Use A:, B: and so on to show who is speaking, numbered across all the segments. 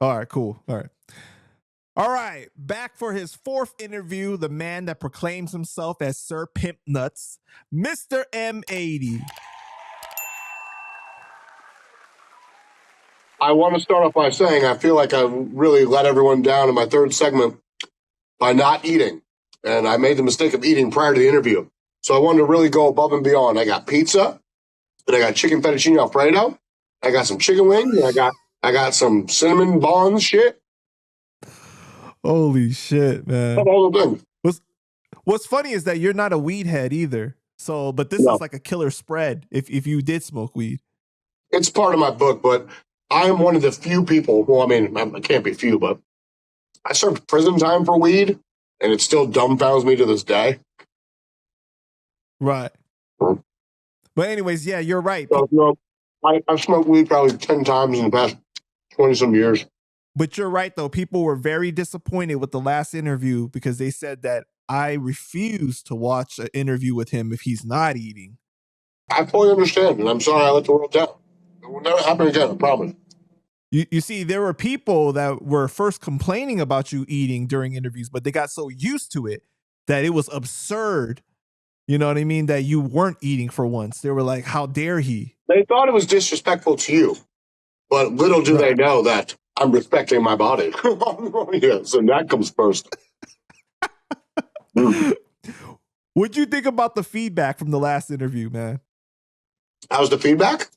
A: All right, cool. All right, back for his fourth interview, the man that proclaims himself as Sir Pimp Nuts, Mr. M80.
B: I want to start off by saying I feel like I really let everyone down in my third segment by not eating. And I made the mistake of eating prior to the interview. So I wanted to really go above and beyond. I got pizza, and I got chicken fettuccine Alfredo. I got some chicken wings, and I got some cinnamon buns shit.
A: Holy shit, man.
B: All the things.
A: What's funny is that you're not a weed head either. So, but this is like a killer spread if you did smoke weed.
B: It's part of my book, but I'm one of the few people, well, I mean, I can't be few, but I served prison time for weed, and it still dumbfounds me to this day.
A: Right. But anyways, yeah, you're right.
B: So, I've smoked weed probably 10 times in the past 20-some years.
A: But you're right, though. People were very disappointed with the last interview because they said that I refuse to watch an interview with him if he's not eating.
B: I fully understand, and I'm sorry I let the world down. It will never happen again, I promise.
A: You see, there were people that were first complaining about you eating during interviews, but they got so used to it that it was absurd. You know what I mean? That you weren't eating for once. They were like, how dare he?
B: They thought it was disrespectful to you, but little do they know that I'm respecting my body. Yes, and that comes first.
A: What'd you think about the feedback from the last interview, man?
B: How's the feedback?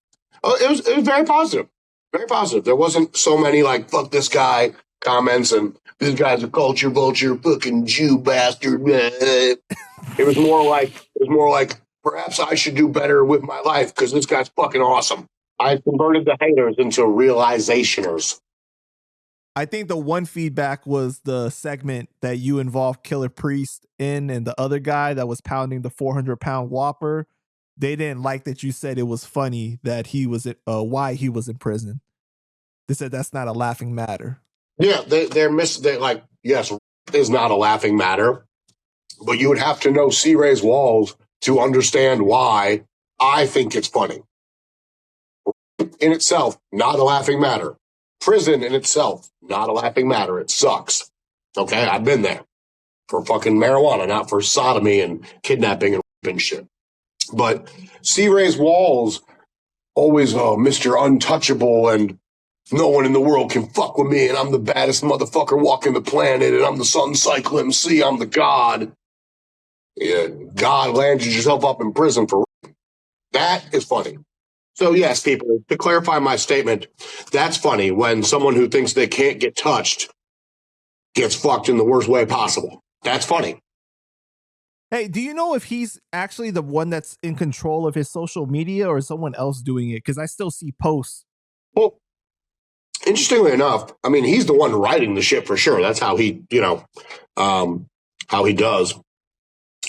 B: Oh, it was very positive. Very positive. There wasn't so many like "fuck this guy" comments and "this guy's a culture vulture, fucking Jew bastard." It was more like perhaps I should do better with my life because this guy's fucking awesome. I converted the haters into realizationers.
A: I think the one feedback was the segment that you involved Killer Priest in and the other guy that was pounding the 400-pound Whopper. They didn't like that you said it was funny that he was why he was in prison. They said that's not a laughing matter.
B: Yeah, they're like, yes, is not a laughing matter, but you would have to know C. Ray's Walls to understand why I think it's funny. In itself, not a laughing matter. Prison in itself, not a laughing matter. It sucks. Okay, I've been there for fucking marijuana, not for sodomy and kidnapping and shit. But C. Ray's Walls always, Mr. Untouchable, and no one in the world can fuck with me, and I'm the baddest motherfucker walking the planet, and I'm the Sun Cycle MC, I'm the God. Yeah, God landed yourself up in prison for that is funny. So yes, people, to clarify my statement, that's funny when someone who thinks they can't get touched gets fucked in the worst way possible. That's funny.
A: Hey, do you know if he's actually the one that's in control of his social media or is someone else doing it? Because I still see posts.
B: Well, interestingly enough, I mean, he's the one writing the shit for sure. That's how he, how he does.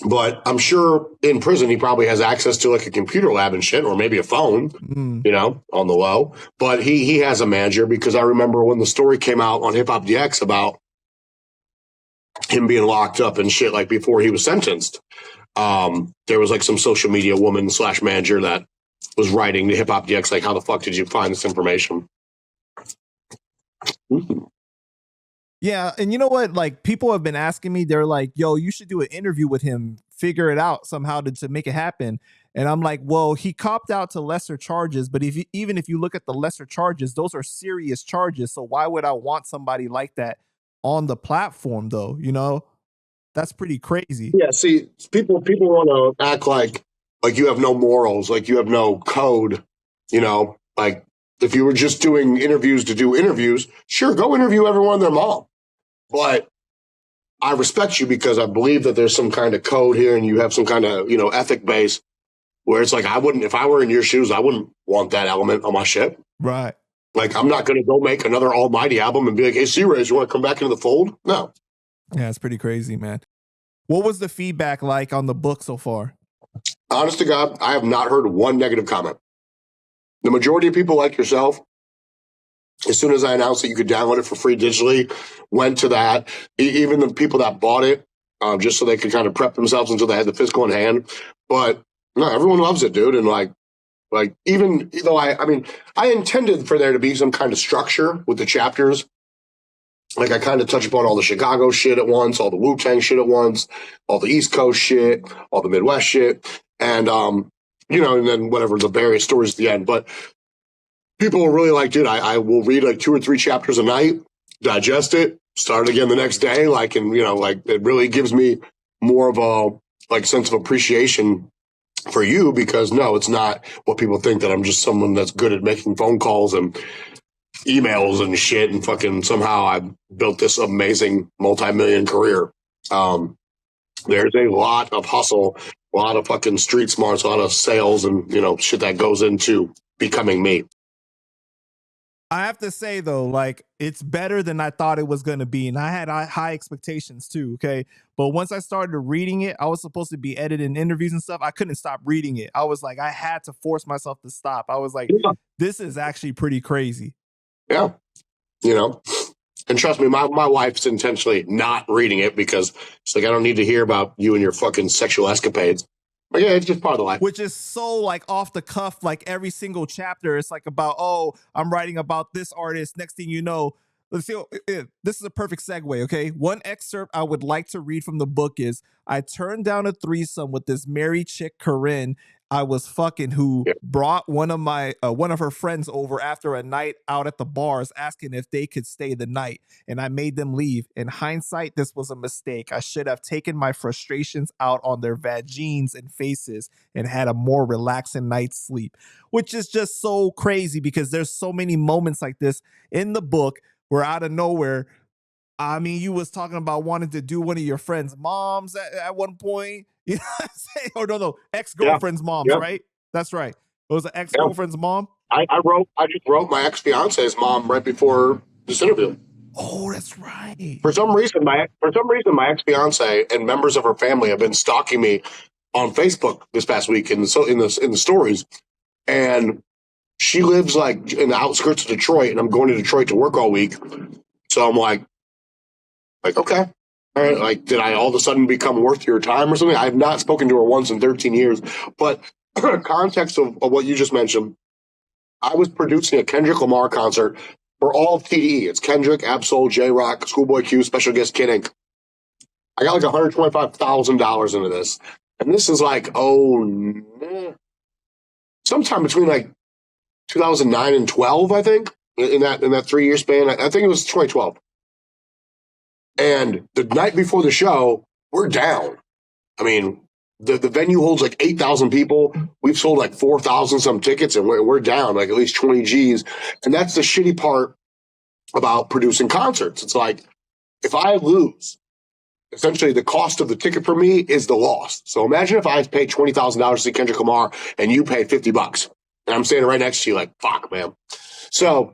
B: But I'm sure in prison, he probably has access to like a computer lab and shit, or maybe a phone, on the low. But he has a manager because I remember when the story came out on Hip Hop DX about him being locked up and shit, like before he was sentenced, there was like some social media woman / manager that was writing to Hip Hop DX, like, how the fuck did you find this information?
A: Yeah, and you know what? Like, people have been asking me, they're like, yo, you should do an interview with him, figure it out somehow to make it happen. And I'm like, well, he copped out to lesser charges, but even if you look at the lesser charges, those are serious charges. So why would I want somebody like that on the platform, though? You know, that's pretty crazy.
B: Yeah, see, people want to act like you have no morals, like you have no code, like if you were just doing interviews to do interviews, sure, go interview everyone and their mom. But I respect you because I believe that there's some kind of code here and you have some kind of, ethic base where it's like, if I were in your shoes, I wouldn't want that element on my shit.
A: Right.
B: Like, I'm not going to go make another Almighty album and be like, hey, C-Rays, you want to come back into the fold? No.
A: Yeah, it's pretty crazy, man. What was the feedback like on the book so far?
B: Honest to God, I have not heard one negative comment. The majority of people like yourself, as soon as I announced that you could download it for free digitally, went to that. Even the people that bought it, just so they could kind of prep themselves until they had the physical in hand. But no, everyone loves it, dude. And like, Like, even though I mean, I intended for there to be some kind of structure with the chapters. Like, I kind of touch upon all the Chicago shit at once, all the Wu-Tang shit at once, all the East Coast shit, all the Midwest shit, and and then whatever the various stories at the end. But people are really like, dude, I will read like 2 or 3 chapters a night, digest it, start again the next day. Like, and like, it really gives me more of a like sense of appreciation for you, because no, it's not what people think, that I'm just someone that's good at making phone calls and emails and shit, and fucking somehow I built this amazing multi-million career. There's a lot of hustle, a lot of fucking street smarts, a lot of sales, and shit that goes into becoming me.
A: I have to say though, like, it's better than I thought it was going to be, and I had high expectations too. Okay, but once I started reading it, I was supposed to be editing interviews and stuff. I couldn't stop reading it. I was like, I had to force myself to stop. I was like, this is actually pretty crazy.
B: Yeah, and trust me, my wife's intentionally not reading it, because she's like, I don't need to hear about you and your fucking sexual escapades. But yeah, it's just part of the life.
A: Which is so like off the cuff, like every single chapter, it's like about, oh, I'm writing about this artist. Next thing you know, let's see, this is a perfect segue, okay? One excerpt I would like to read from the book is, I turned down a threesome with this married chick, Corinne, I was fucking, who brought one of her friends over after a night out at the bars, asking if they could stay the night, and I made them leave. In hindsight, this was a mistake. I should have taken my frustrations out on their vagines and faces and had a more relaxing night's sleep. Which is just so crazy, because there's so many moments like this in the book where out of nowhere, I mean, you was talking about wanting to do one of your friend's moms at one point. You know what I'm saying? Or no, ex-girlfriend's moms, right? That's right. It was an ex-girlfriend's mom.
B: I just wrote my ex-fiance's mom right before this interview.
A: Oh, that's right.
B: For some reason, my ex-fiance and members of her family have been stalking me on Facebook this past week in the stories. And she lives like in the outskirts of Detroit, and I'm going to Detroit to work all week. So I'm like, okay. All right, like, did I all of a sudden become worth your time or something? I have not spoken to her once in 13 years. But context of what you just mentioned, I was producing a Kendrick Lamar concert for all of TDE. It's Kendrick, Absol, J-Rock, Schoolboy Q, special guest Kid Ink. I got like $125,000 into this. And this is like, sometime between like 2009 and 12, I think, in that 3-year span. I think it was 2012. And the night before the show, we're down. I mean, the venue holds like 8,000 people. We've sold like 4,000 some tickets, and we're down like at least 20 G's. And that's the shitty part about producing concerts. It's like, if I lose, essentially the cost of the ticket for me is the loss. So imagine if I paid $20,000 to see Kendrick Lamar and you paid $50, and I'm standing right next to you like, fuck, man. So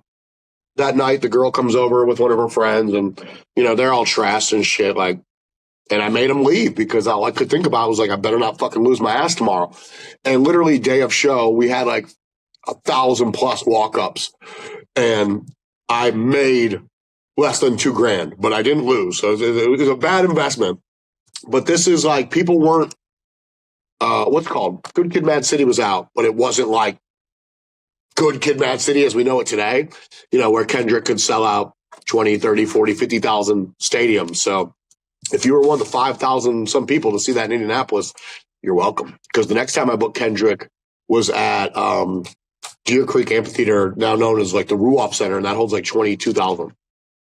B: that night, the girl comes over with one of her friends, and they're all trashed and shit. Like, and I made them leave, because all I could think about was like, I better not fucking lose my ass tomorrow. And literally, day of show, we had like 1,000+ walk-ups, and I made less than $2,000, but I didn't lose. So it was a bad investment. But this is like, people weren't what's it called? Good Kid, Mad City was out, but it wasn't like Good Kid, Mad City as we know it today, where Kendrick could sell out 20, 30, 40, 50,000 stadiums. So if you were one of the 5,000 some people to see that in Indianapolis, you're welcome. Because the next time I booked Kendrick was at Deer Creek Amphitheater, now known as like the Ruoff Center, and that holds like 22,000.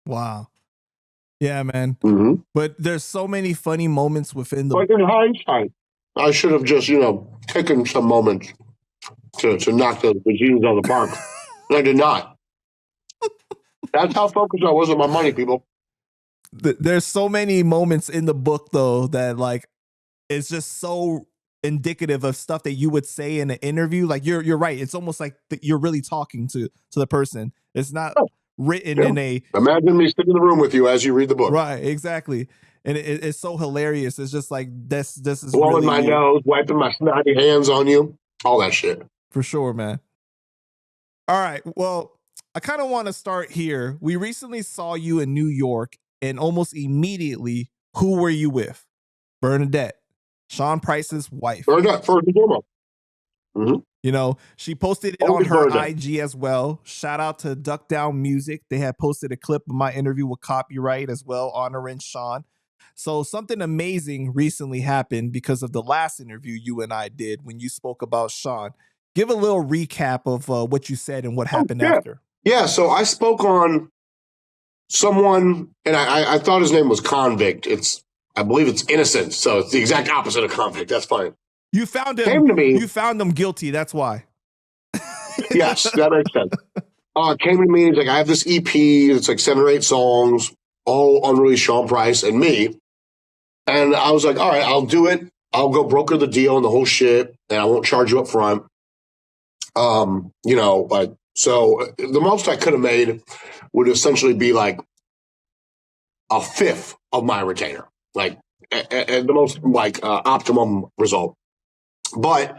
A: Wow. Yeah, man.
B: Mm-hmm.
A: But there's so many funny moments within the...
B: Like, in hindsight, I should have just, taken some moments to knock the genies out of the park. And I did not. That's how focused I was on my money, people.
A: There's so many moments in the book, though, that like, it's just so indicative of stuff that you would say in an interview. Like, you're right. It's almost like you're really talking to the person. It's not written in a...
B: Imagine me sitting in the room with you as you read the book.
A: Right, exactly. And it's so hilarious. It's just like, this is
B: blowing
A: really
B: my nose, wiping my snotty hands on you, all that shit.
A: For sure, man. All right, well, I kind of want to start here. We recently saw you in New York, and almost immediately, who were you with? Bernadette, Sean Price's wife.
B: Bernadette, first and foremost. Mhm.
A: You know, she posted it on
B: Always
A: her
B: Bernadette.
A: IG as well. Shout out to Duck Down Music. They had posted a clip of my interview with Copyright as well, honoring Sean. So something amazing recently happened because of the last interview you and I did when you spoke about Sean. Give a little recap of what you said and what happened
B: Yeah.
A: after.
B: Yeah, so I spoke on someone, and I thought his name was Convict. I believe it's Innocent, so it's the exact opposite of Convict. That's fine.
A: You found him.
B: Came to me.
A: You found him guilty. That's why.
B: Yes, that makes sense. Came to me. He's like, I have this EP. It's like 7 or 8 songs, all unreleased. Sean Price and me. And I was like, all right, I'll do it. I'll go broker the deal and the whole shit, and I won't charge you up front. Like, so the most I could have made would essentially be like a fifth of my retainer, like the most like optimum result. But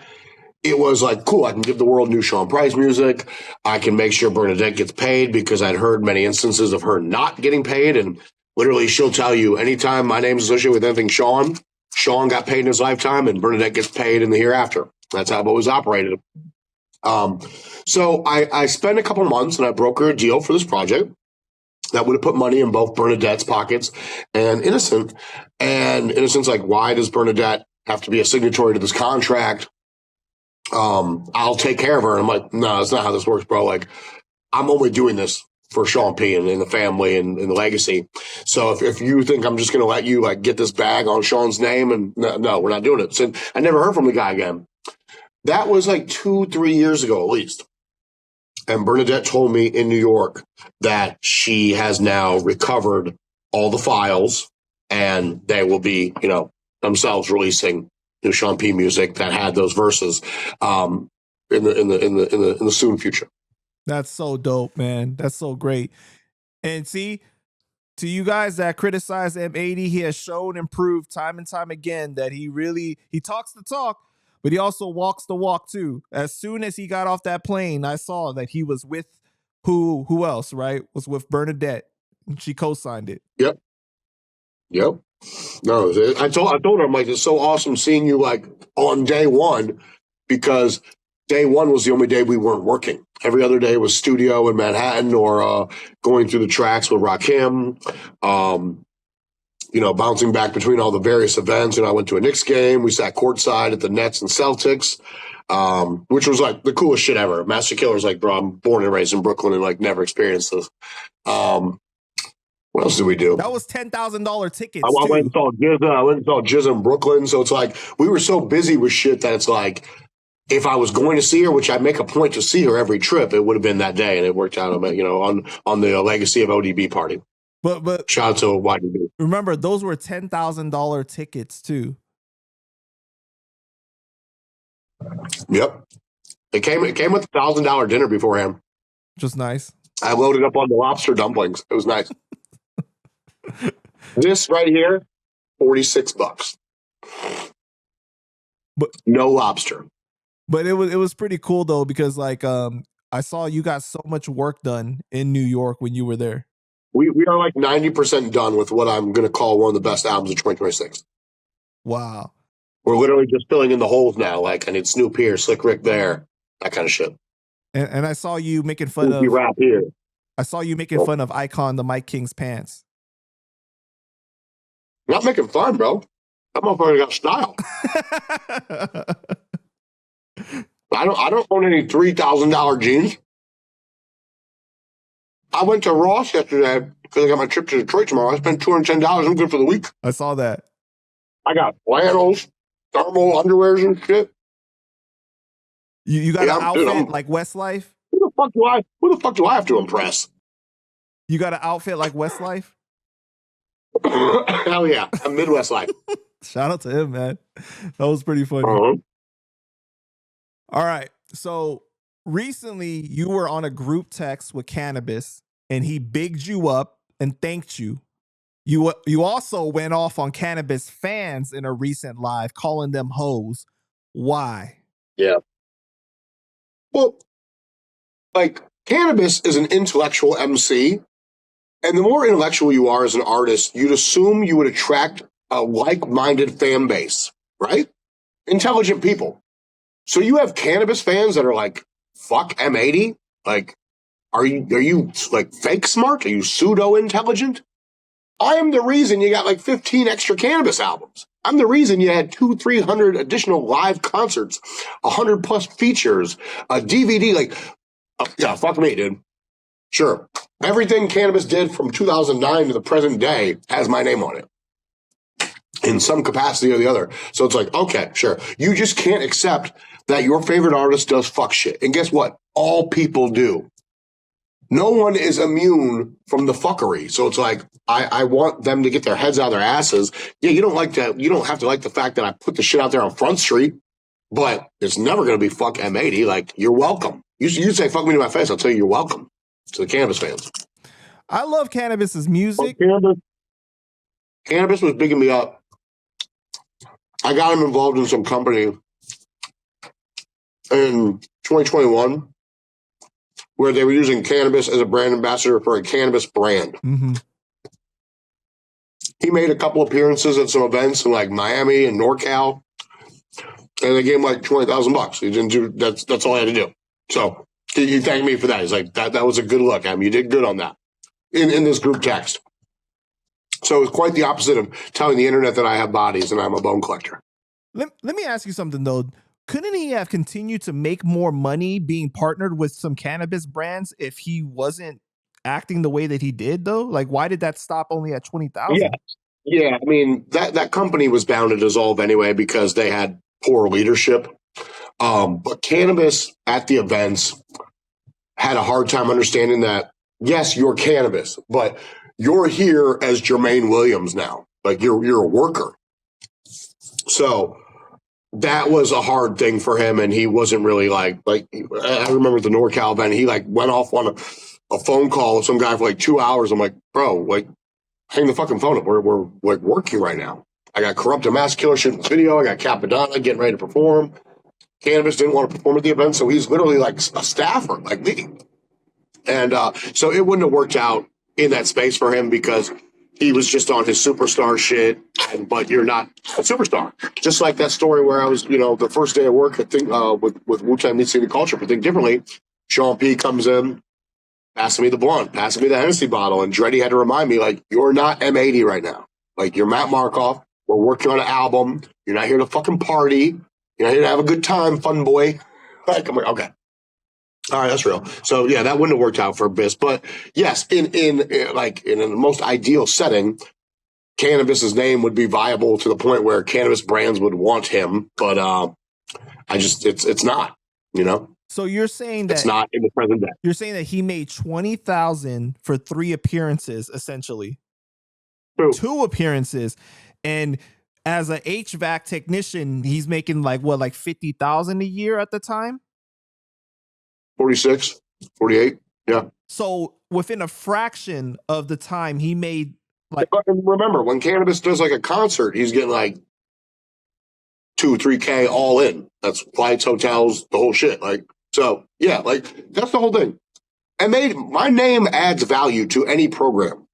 B: it was like, cool, I can give the world new Sean Price music. I can make sure Bernadette gets paid, because I'd heard many instances of her not getting paid. And literally, she'll tell you anytime my name's associated with anything Sean got paid in his lifetime, and Bernadette gets paid in the hereafter. That's how I've always operated. So I spent a couple of months and I brokered a deal for this project that would have put money in both Bernadette's pockets and Innocent. And Innocent's like, why does Bernadette have to be a signatory to this contract? I'll take care of her. And I'm like, no, that's not how this works, bro. Like, I'm only doing this for Sean P and the family and the legacy. So if you think I'm just going to let you like get this bag on Sean's name, and no, we're not doing it. So I never heard from the guy again. That was like 2-3 years ago, at least. And Bernadette told me in New York that she has now recovered all the files, and they will be, themselves releasing new Sean P music that had those verses in the soon future.
A: That's so dope, man. That's so great. And see, to you guys that criticize M80, he has shown and proved time and time again that he talks the talk, but he also walks the walk too. As soon as he got off that plane, I saw that he was with who else, right? Was with Bernadette. And she co-signed it.
B: Yep. No, I told her, I'm like, it's so awesome seeing you like on day one, because day one was the only day we weren't working. Every other day was studio in Manhattan or going through the tracks with Rakim, bouncing back between all the various events. And I went to a Knicks game. We sat courtside at the Nets and Celtics, which was like the coolest shit ever. Master Killer's like, bro, I'm born and raised in Brooklyn and like never experienced this. What else did we do?
A: That was $10,000 tickets.
B: I went and saw Jizza. I went and saw Jizza in Brooklyn. So it's like we were so busy with shit that it's like, if I was going to see her, which I make a point to see her every trip, it would have been that day, and it worked out on the Legacy of ODB party.
A: But
B: shout out to YDB.
A: Remember, those were $10,000 tickets too.
B: Yep, it came with $1,000 dinner beforehand.
A: Just nice.
B: I loaded up on the lobster dumplings. It was nice. This right here, $46. But no lobster.
A: But it was pretty cool though, because like I saw you got so much work done in New York when you were there.
B: We are like 90% done with what I'm going to call one of the best albums of 2026.
A: Wow.
B: We're literally just filling in the holes now. Like, I need Snoop here, Slick Rick there, that kind of shit.
A: And I saw you making fun
B: Snoopy
A: of
B: rap here.
A: I saw you making fun of Icon the Mike King's pants.
B: Not making fun, bro. That motherfucker got style. I don't own any $3,000 jeans. I went to Ross yesterday because I got my trip to Detroit tomorrow. I spent $210. I'm good for the week.
A: I saw that.
B: I got flannels, thermal underwears and shit.
A: You got an outfit like Westlife?
B: Who the fuck do I have to impress?
A: You got an outfit like Westlife?
B: Hell yeah. I'm Midwest Life.
A: Shout out to him, man. That was pretty funny.
B: Uh-huh.
A: All right. So recently you were on a group text with Canibus and he bigged you up and thanked you. You also went off on Canibus fans in a recent live, calling them hoes. Why?
B: Yeah. Well, like, Canibus is an intellectual MC, and the more intellectual you are as an artist, you'd assume you would attract a like-minded fan base, right? Intelligent people. So you have cannabis fans that are like, fuck M80? Like, are you like fake smart? Are you pseudo intelligent? I am the reason you got like 15 extra cannabis albums. I'm the reason you had 300 additional live concerts, 100 plus features, a DVD. Like, yeah, fuck me, dude. Sure. Everything cannabis did from 2009 to the present day has my name on it in some capacity or the other. So it's like, okay, sure. You just can't accept that your favorite artist does fuck shit. And guess what? All people do. No one is immune from the fuckery. So it's like, I want them to get their heads out of their asses. Yeah, you don't like that. You don't have to like the fact that I put the shit out there on Front Street, but it's never going to be fuck M80. Like, you're welcome. You say fuck me to my face, I'll tell you you're welcome to the cannabis fans.
A: I love Canibus's music.
B: Well, cannabis was bigging me up. I got him involved in some company in 2021 where they were using cannabis as a brand ambassador for a cannabis brand.
A: Mm-hmm.
B: He made a couple appearances at some events in like Miami and NorCal, and they gave him like $20,000. He didn't do that's all I had to do. So he thanked me for that. He's like, that was a good look, Em. You did good on that in this group text. So it's quite the opposite of telling the internet that I have bodies and I'm a bone collector.
A: Let me ask you something though. Couldn't he have continued to make more money being partnered with some cannabis brands if he wasn't acting the way that he did though? Like, why did that stop only at 20,000?
B: Yeah. I mean, that company was bound to dissolve anyway because they had poor leadership. But cannabis at the events had a hard time understanding that, yes, you're cannabis, but you're here as Jermaine Williams now. Like, you're a worker. So that was a hard thing for him, and he wasn't really like I remember the NorCal event, he like went off on a phone call with some guy for like 2 hours. I'm like, bro, like, hang the fucking phone up. We're like working right now. I got Corrupted Mass Killer shooting video. I got Capadonna getting ready to perform. Cannabis didn't want to perform at the event, so he's literally like a staffer, like me. And so it wouldn't have worked out in that space for him because he was just on his superstar shit, but you're not a superstar. Just like that story where I was, the first day of work, I think, with Wu-Tang Meets City Culture for Think Differently, Sean P comes in, passing me the blunt, passing me the Hennessy bottle, and Dreddy had to remind me, like, you're not M80 right now. Like, you're Matt Markoff. We're working on an album. You're not here to fucking party. You're not here to have a good time, fun boy. Like, I'm like, okay. All right, that's real. So yeah, that wouldn't have worked out for Biss. But yes, in the most ideal setting, Canibus's name would be viable to the point where cannabis brands would want him. But it's not.
A: So you're saying that
B: it's not in the present day.
A: You're saying that he made 20,000 for 3 appearances, essentially.
B: True.
A: 2 appearances, and as an HVAC technician, he's making like 50,000 a year at the time.
B: 46, 48, yeah.
A: So within a fraction of the time, he made like.
B: Remember, when Canibus does like a concert, he's getting like $2-3K all in. That's flights, hotels, the whole shit. Like, so yeah, like that's the whole thing. And my name adds value to any program.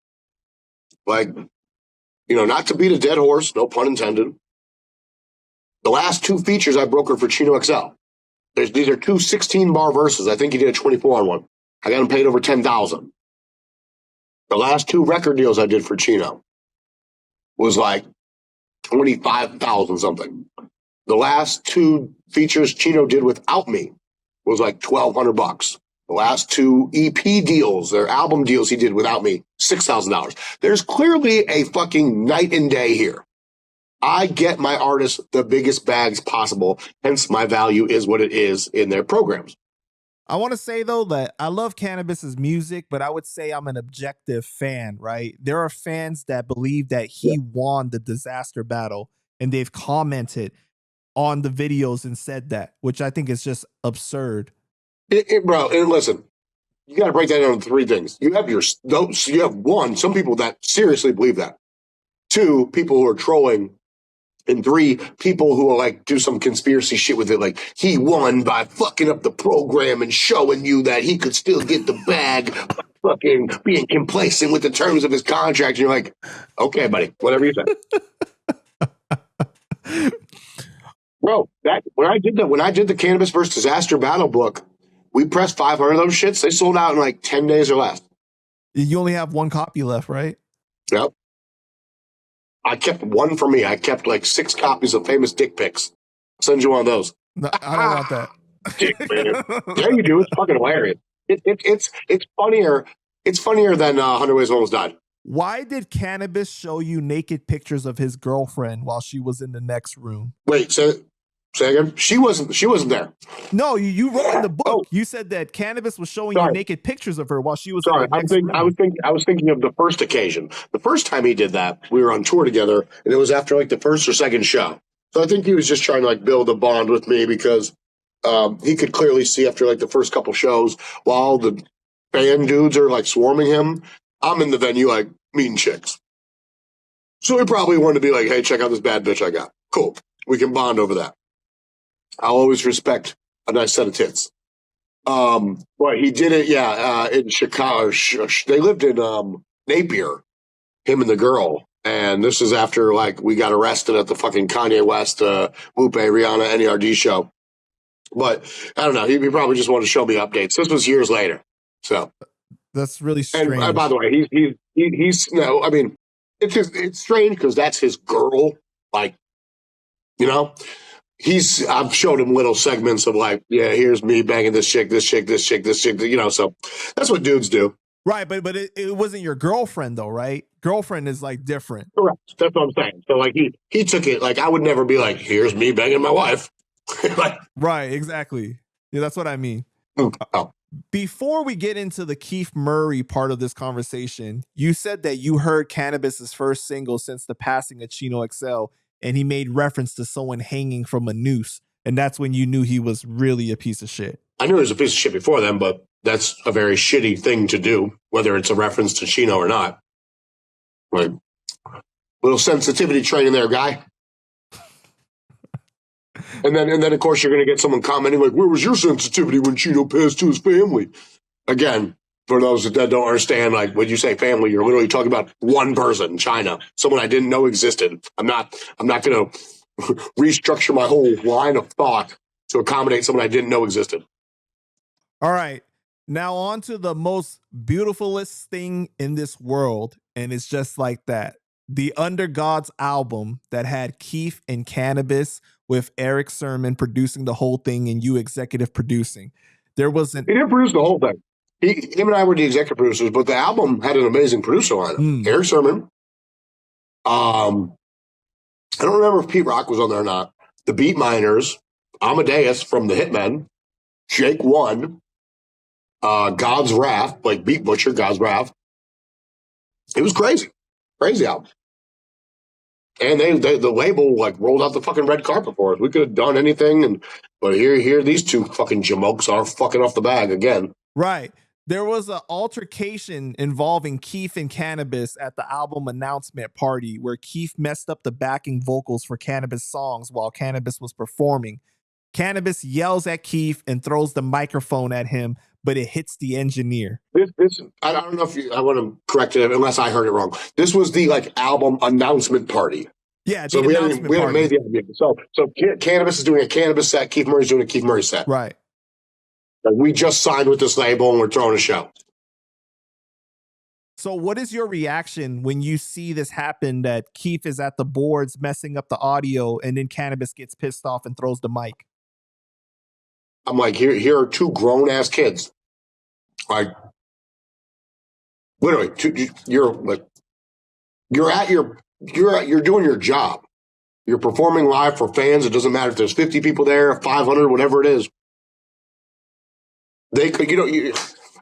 B: Like, not to beat a dead horse, no pun intended. The last 2 features I brokered for Chino XL. These are 2 16-bar verses. I think he did a 24 on one. I got him paid over $10,000. The last 2 record deals I did for Chino was like 25,000 something. The last 2 features Chino did without me was like $1,200. The last 2 EP deals, their album deals he did without me, $6,000. There's clearly a fucking night and day here. I get my artists the biggest bags possible, hence my value is what it is in their programs.
A: I want to say, though, that I love Canibus's music, but I would say I'm an objective fan, right? There are fans that believe that he won the disaster battle, and they've commented on the videos and said that, which I think is just absurd.
B: Bro, and listen, you got to break that down into 3 things. You have 1, some people that seriously believe that. 2, people who are trolling. And 3, people who will like do some conspiracy shit with it, like he won by fucking up the program and showing you that he could still get the bag by fucking being complacent with the terms of his contract. And you're like, okay, buddy, whatever you say. Bro, that when I did the Cannabis versus Disaster battle book, we pressed 500 of those shits. They sold out in like 10 days or less.
A: You only have one copy left, right?
B: Yep. I kept one for me. I kept like 6 copies of Famous Dick Pics. I'll send you one of those.
A: No, I don't want that.
B: Dick, man. Yeah, you do. It's fucking hilarious. It's funnier. It's funnier than 100 Ways Almost Died.
A: Why did Canibus show you naked pictures of his girlfriend while she was in the next room?
B: Wait, say again? She wasn't there.
A: No, you wrote in the book. You said that Canibus was showing you naked pictures of her while she was in the next room.
B: I was thinking of the first occasion. The first time he did that, we were on tour together, and it was after like the first or second show. So I think he was just trying to like build a bond with me because he could clearly see after like the first couple shows while the band dudes are like swarming him, I'm in the venue like meeting chicks. So he probably wanted to be like, hey, check out this bad bitch I got. Cool. We can bond over that. I'll always respect a nice set of tits. But he did it, in Chicago. They lived in Napier, him and the girl. And this is after like we got arrested at the fucking Kanye West, Lupe, Rihanna, NERD show. But I don't know. He probably just wanted to show me updates. This was years later. So
A: that's really strange.
B: And by the way, he's no. I mean, it's strange because that's his girl. Like, you know, I've showed him little segments of like, yeah, here's me banging this chick. You know, so that's what dudes do.
A: Right, but it wasn't your girlfriend though, right? Girlfriend is like different.
B: Correct. That's what I'm saying. So like he took it like I would never be like, here's me banging my wife.
A: Like, right, exactly. Yeah, that's what I mean.
B: Oh.
A: Before we get into the Keith Murray part of this conversation, you said that you heard Canibus's first single since the passing of Chino XL, and he made reference to someone hanging from a noose, and that's when you knew he was really a piece of shit.
B: I knew he was a piece of shit before then, but that's a very shitty thing to do, whether it's a reference to Chino or not. Like, little sensitivity training there, guy. And then, of course, you're going to get someone commenting like, where was your sensitivity when Chino passed to his family? Again, for those that don't understand, like, when you say family, you're literally talking about one person, China, someone I didn't know existed. I'm not going to restructure my whole line of thought to accommodate someone I didn't know existed.
A: All right. Now on to the most beautifulest thing in this world, and it's just like that. The Under God's album that had Keith and Canibus with Eric Sermon producing the whole thing and you executive producing. He
B: didn't produce the whole thing. Him and I were the executive producers, but the album had an amazing producer on it. Eric Sermon. I don't remember if Pete Rock was on there or not. The Beat Miners, Amadeus from the Hitmen, Jake One, God's Wrath, like Beat Butcher, God's Wrath. It was crazy. Crazy album. And the label like rolled out the fucking red carpet for us. We could have done anything, but here these two fucking jamokes are fucking off the bag again.
A: Right. There was an altercation involving Keith and Canibus at the album announcement party where Keith messed up the backing vocals for Canibus songs while Canibus was performing. Canibus yells at Keith and throws the microphone at him, but it hits the engineer.
B: This I don't know if I want to correct it unless I heard it wrong. This was the like album announcement party.
A: Yeah,
B: so we haven't made the album. So Canibus is doing a Canibus set. Keith Murray's doing a Keith Murray set.
A: Right.
B: Like, we just signed with this label and we're throwing a show.
A: So what is your reaction when you see this happen, that Keith is at the boards messing up the audio and then Canibus gets pissed off and throws the mic?
B: I'm like, here are two grown ass kids. Like, literally, you're doing your job. You're performing live for fans. It doesn't matter if there's 50 people there, 500, whatever it is. They could,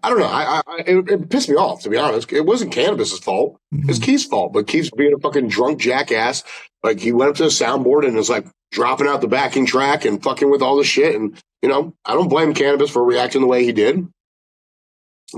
B: I don't know. It pissed me off, to be honest. It wasn't Canibus's fault. It's Keith's fault. But Keith's being a fucking drunk jackass. Like, he went up to the soundboard and was like dropping out the backing track and fucking with all the shit. And, I don't blame Canibus for reacting the way he did.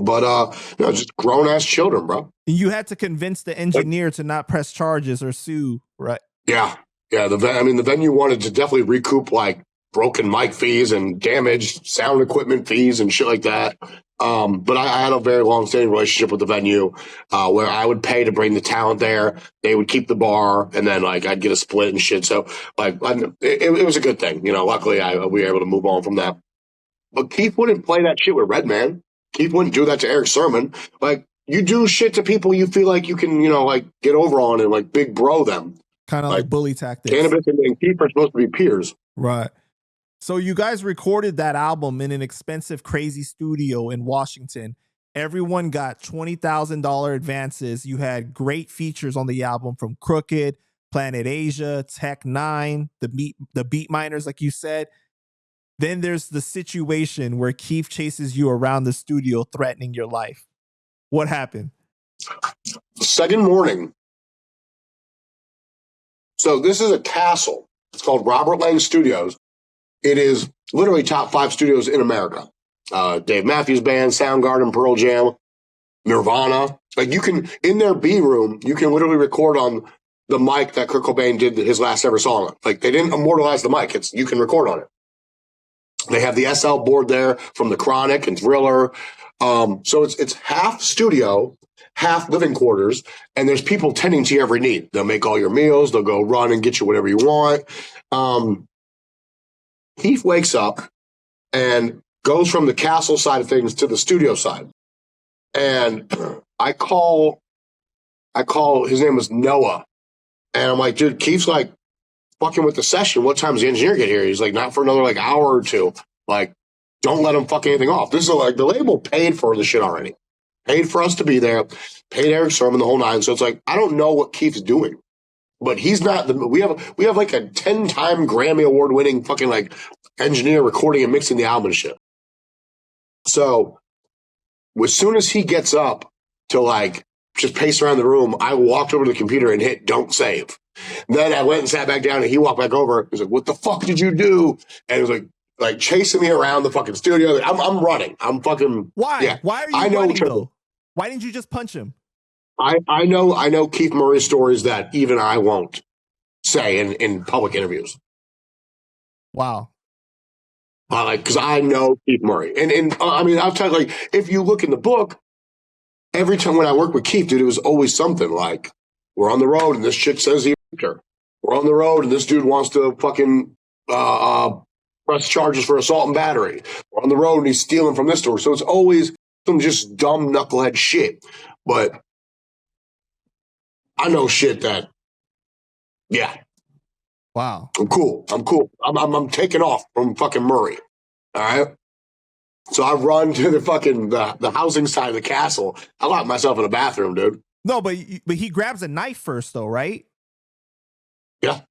B: But, just grown-ass children, bro.
A: You had to convince the engineer to not press charges or sue, right?
B: Yeah. Yeah, the venue wanted to definitely recoup, like, broken mic fees and damaged sound equipment fees and shit like that. But I had a very long-standing relationship with the venue where I would pay to bring the talent there. They would keep the bar, and then like I'd get a split and shit. So like it was a good thing, you know. Luckily, we were able to move on from that. But Keith wouldn't play that shit with Redman. Keith wouldn't do that to Eric Sermon. Like you do shit to people you feel like you can, you know, like get over on and like big bro them.
A: Kind of like bully tactics.
B: Canibus and Keith are supposed to be peers,
A: right? So you guys recorded that album in an expensive, crazy studio in Washington. Everyone got $20,000 advances. You had great features on the album from Crooked, Planet Asia, Tech Nine, the Beat Miners, like you said. Then there's the situation where Keith chases you around the studio, threatening your life. What happened?
B: Second morning. So this is a castle. It's called Robert Lang Studios. It is literally top 5 studios in America. Dave Matthews Band, Soundgarden, Pearl Jam, Nirvana. Like you can, in their B room, you can literally record on the mic that Kurt Cobain did his last ever song on. Like they didn't immortalize the mic. You can record on it. They have the SL board there from the Chronic and Thriller. So it's half studio, half living quarters, and there's people tending to your every need. They'll make all your meals. They'll go run and get you whatever you want. Keith wakes up and goes from the castle side of things to the studio side. And I call, his name was Noah. And I'm like, dude, Keith's like fucking with the session. What time does the engineer get here? He's like, not for another like hour or two. Like, don't let him fuck anything off. This is like the label paid for the shit already. Paid for us to be there, paid Eric Sermon the whole nine. So it's like, I don't know what Keith's doing. But he's not we have like a 10-time Grammy Award winning fucking like engineer recording and mixing the album and shit. So as soon as he gets up to like just pace around the room, I walked over to the computer and hit don't save. Then I went and sat back down and he walked back over. He's like, what the fuck did you do? And he was like chasing me around the fucking studio. I'm running. I'm fucking.
A: Why? Yeah. Why are you running though? Why didn't you just punch him?
B: I know Keith Murray stories that even I won't say in public interviews.
A: Wow.
B: Because I know Keith Murray. And I mean, I'll tell you, like, if you look in the book, every time when I worked with Keith, dude, it was always something like, we're on the road and this chick says he raped her. We're on the road and this dude wants to fucking press charges for assault and battery. We're on the road and he's stealing from this store. So it's always some just dumb knucklehead shit. But I know shit that, yeah.
A: Wow.
B: I'm cool. I'm taking off from fucking Murray. All right. So I run to the fucking the housing side of the castle. I lock myself in the bathroom, dude.
A: No, but he grabs a knife first, though, right?
B: Yeah.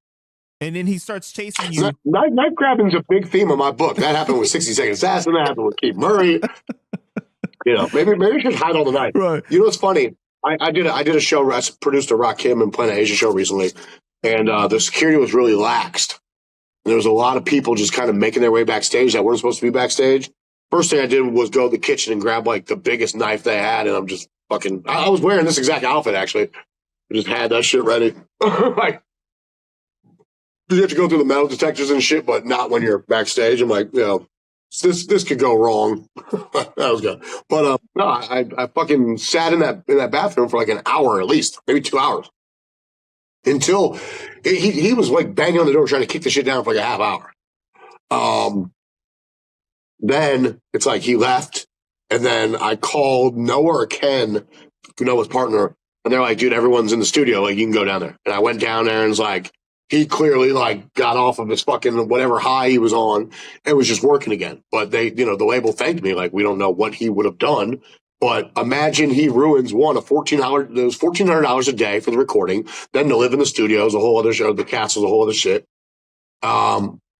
A: And then he starts chasing you.
B: Knife grabbing is a big theme of my book. That happened with 60 Second Assassin. That happened with Keith Murray. You know, maybe I should hide all the knife.
A: Right.
B: You know what's funny? I did a show. I produced a Rakim and Planet Asia show recently, and the security was really laxed. And there was a lot of people just kind of making their way backstage that weren't supposed to be backstage. First thing I did was go to the kitchen and grab like the biggest knife they had, and I'm just fucking. I was wearing this exact outfit actually. I just had that shit ready. Like you have to go through the metal detectors and shit, but not when you're backstage. I'm like, you know, this could go wrong. That was good. But no, I fucking sat in that bathroom for like an hour at least, maybe 2 hours. Until he was like banging on the door trying to kick the shit down for like a half hour. Then it's like he left, and then I called Noah or Ken, Noah's partner, and they're like, dude, everyone's in the studio, like you can go down there. And I went down there and it's like he clearly like got off of his fucking whatever high he was on and was just working again. But they, you know, the label thanked me, like we don't know what he would have done. But imagine he ruins $1,400 a day for the recording, then to live in the studio is a whole other show, the castle's a whole other shit.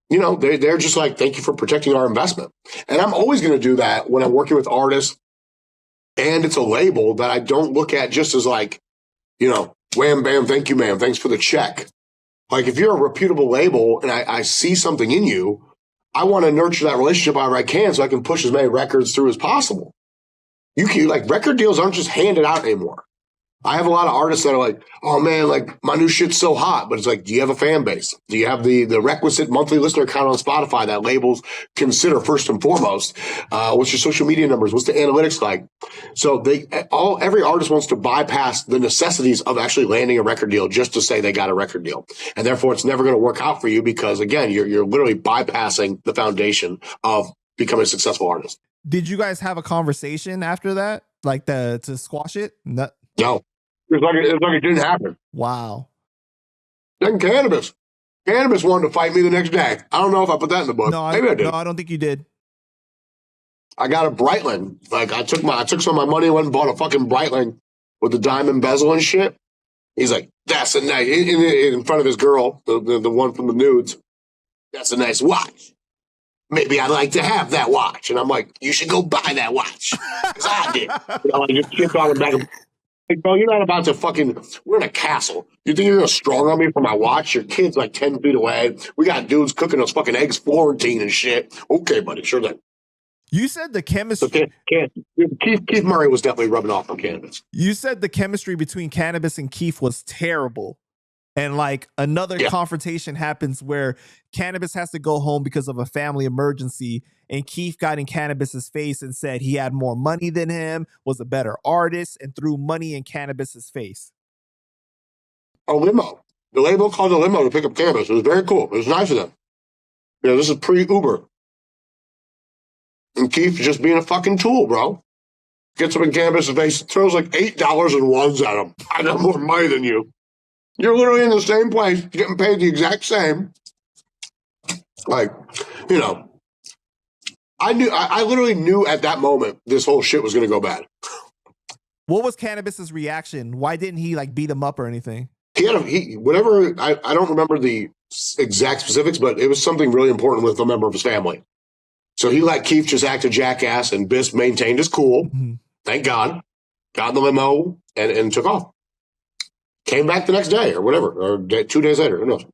B: You know, they're just like, thank you for protecting our investment. And I'm always going to do that when I'm working with artists and it's a label that I don't look at just as like, you know, wham, bam, thank you, ma'am, thanks for the check. Like if you're a reputable label and I see something in you, I want to nurture that relationship however I can so I can push as many records through as possible. You can, like, record deals aren't just handed out anymore. I have a lot of artists that are like, oh man, like my new shit's so hot. But it's like, do you have a fan base? Do you have the requisite monthly listener count on Spotify that labels consider first and foremost? What's your social media numbers? What's the analytics like? So every artist wants to bypass the necessities of actually landing a record deal just to say they got a record deal. And therefore it's never going to work out for you because again, you're literally bypassing the foundation of becoming a successful artist.
A: Did you guys have a conversation after that? Like to squash it? No.
B: It's like it didn't happen.
A: Wow.
B: Then Canibus wanted to fight me the next day. I don't know if I put that in the book.
A: No,
B: Maybe I did.
A: No, I don't think you did.
B: I got a Breitling. Like I took some of my money and went and bought a fucking Breitling with the diamond bezel and shit. He's like, that's a nice in front of his girl, the one from the nudes. That's a nice watch. Maybe I'd like to have that watch. And I'm like, you should go buy that watch. Because I did. I just chipped on the back of. Like, bro, you're not about to fucking. We're in a castle. You think you're gonna strong on me for my watch? Your kid's like 10 feet away. We got dudes cooking those fucking eggs Florentine and shit. Okay, buddy, sure thing.
A: You said the chemistry.
B: So Keith Murray was definitely rubbing off on Canibus.
A: You said the chemistry between Canibus and Keith was terrible. And like another confrontation happens where Canibus has to go home because of a family emergency. And Keith got in Canibus's face and said he had more money than him, was a better artist, and threw money in Canibus's face.
B: A limo. The label called a limo to pick up Canibus. It was very cool. It was nice of them. You know, this is pre-Uber. And Keith just being a fucking tool, bro. Gets up in Canibus's face, throws like $8 in ones at him. I got more money than you. You're literally in the same place, getting paid the exact same. Like, you know, I literally knew at that moment this whole shit was going to go bad.
A: What was Canibus's reaction? Why didn't he like beat him up or anything?
B: I don't remember the exact specifics, but it was something really important with a member of his family. So he let Keith just act a jackass, and Biss maintained his cool. Mm-hmm. Thank God. Got in the limo and took off. Came back the next day or whatever, or 2 days later. Who knows?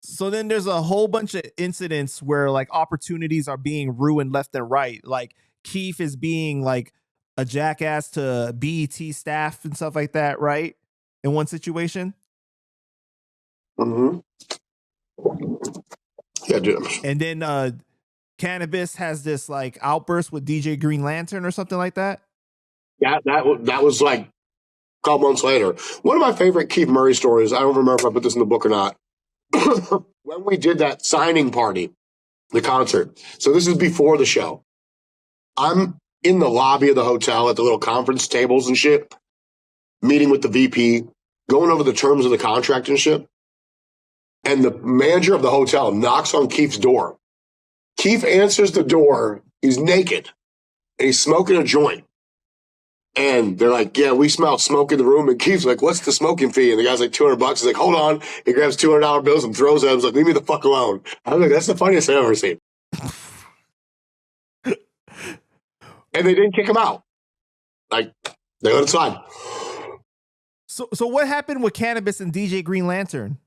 A: So then there's a whole bunch of incidents where like opportunities are being ruined left and right. Like Keith is being like a jackass to BET staff and stuff like that, right? In one situation.
B: Mm-hmm. Yeah, dude.
A: And then Canibus has this like outburst with DJ Green Lantern or something like that.
B: Yeah, that was like a couple months later. One of my favorite Keith Murray stories, I don't remember if I put this in the book or not, when we did that signing party, the concert. So this is before the show. I'm in the lobby of the hotel at the little conference tables and shit, meeting with the VP, going over the terms of the contract and shit. And the manager of the hotel knocks on Keith's door. Keith answers the door. He's naked and he's smoking a joint. And they're like, yeah, we smell smoke in the room. And Keith's like, what's the smoking fee? And the guy's like, $200. He's like, hold on. He grabs $200 bills and throws them. He's like, leave me the fuck alone. I was like, that's the funniest I've ever seen. And they didn't kick him out. Like, they let it slide.
A: So what happened with Canibus and DJ Green Lantern?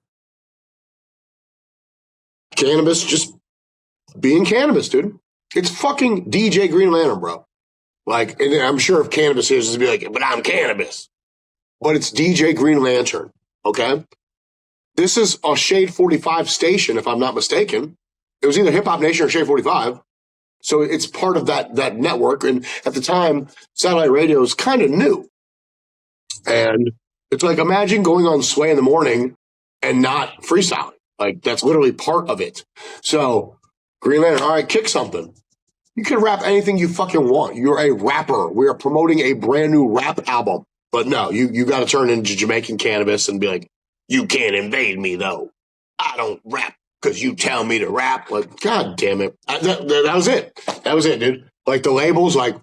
B: Canibus just being Canibus, dude. It's fucking DJ Green Lantern, bro. Like, and I'm sure if Canibus hears this, be like, but I'm Canibus. But it's DJ Green Lantern, okay? This is a Shade 45 station, if I'm not mistaken. It was either Hip Hop Nation or Shade 45. So it's part of that network. And at the time, satellite radio was kind of new. And it's like, imagine going on Sway in the morning and not freestyling. Like, that's literally part of it. So, Green Lantern, all right, kick something. You can rap anything you fucking want. You're a rapper. We are promoting a brand new rap album. But no, you got to turn into Jamaican Canibus and be like, you can't invade me, though. I don't rap because you tell me to rap. Like, God damn it. That was it. That was it, dude. Like, the labels, like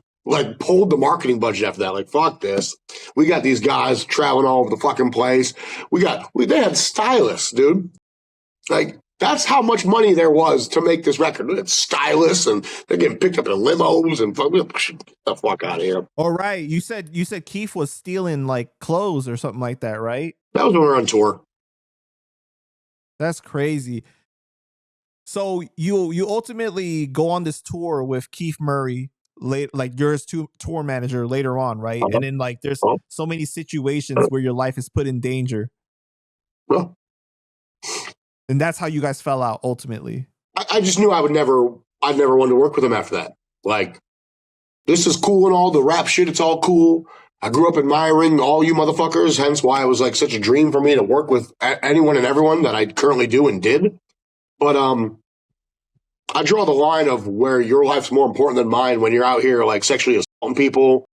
B: pulled the marketing budget after that. Like, fuck this. We got these guys traveling all over the fucking place. They had stylists, dude. Like, that's how much money there was to make this record. It's stylists, and they're getting picked up in limos and get the fuck out of here.
A: All right. You said Keith was stealing like clothes or something like that, right?
B: That was when we were on tour.
A: That's crazy. So you ultimately go on this tour with Keith Murray. late, like you're his tour manager later on, right?
B: Uh-huh.
A: And then like there's
B: Oh.
A: so many situations where your life is put in danger,
B: Well,
A: and that's how you guys fell out ultimately.
B: I just knew I'd never want to work with him after that. Like, this is cool and all, the rap shit, it's all cool. I grew up admiring all you motherfuckers, hence why it was like such a dream for me to work with anyone and everyone that I currently do and did. But I draw the line of where your life's more important than mine when you're out here like sexually assaulting people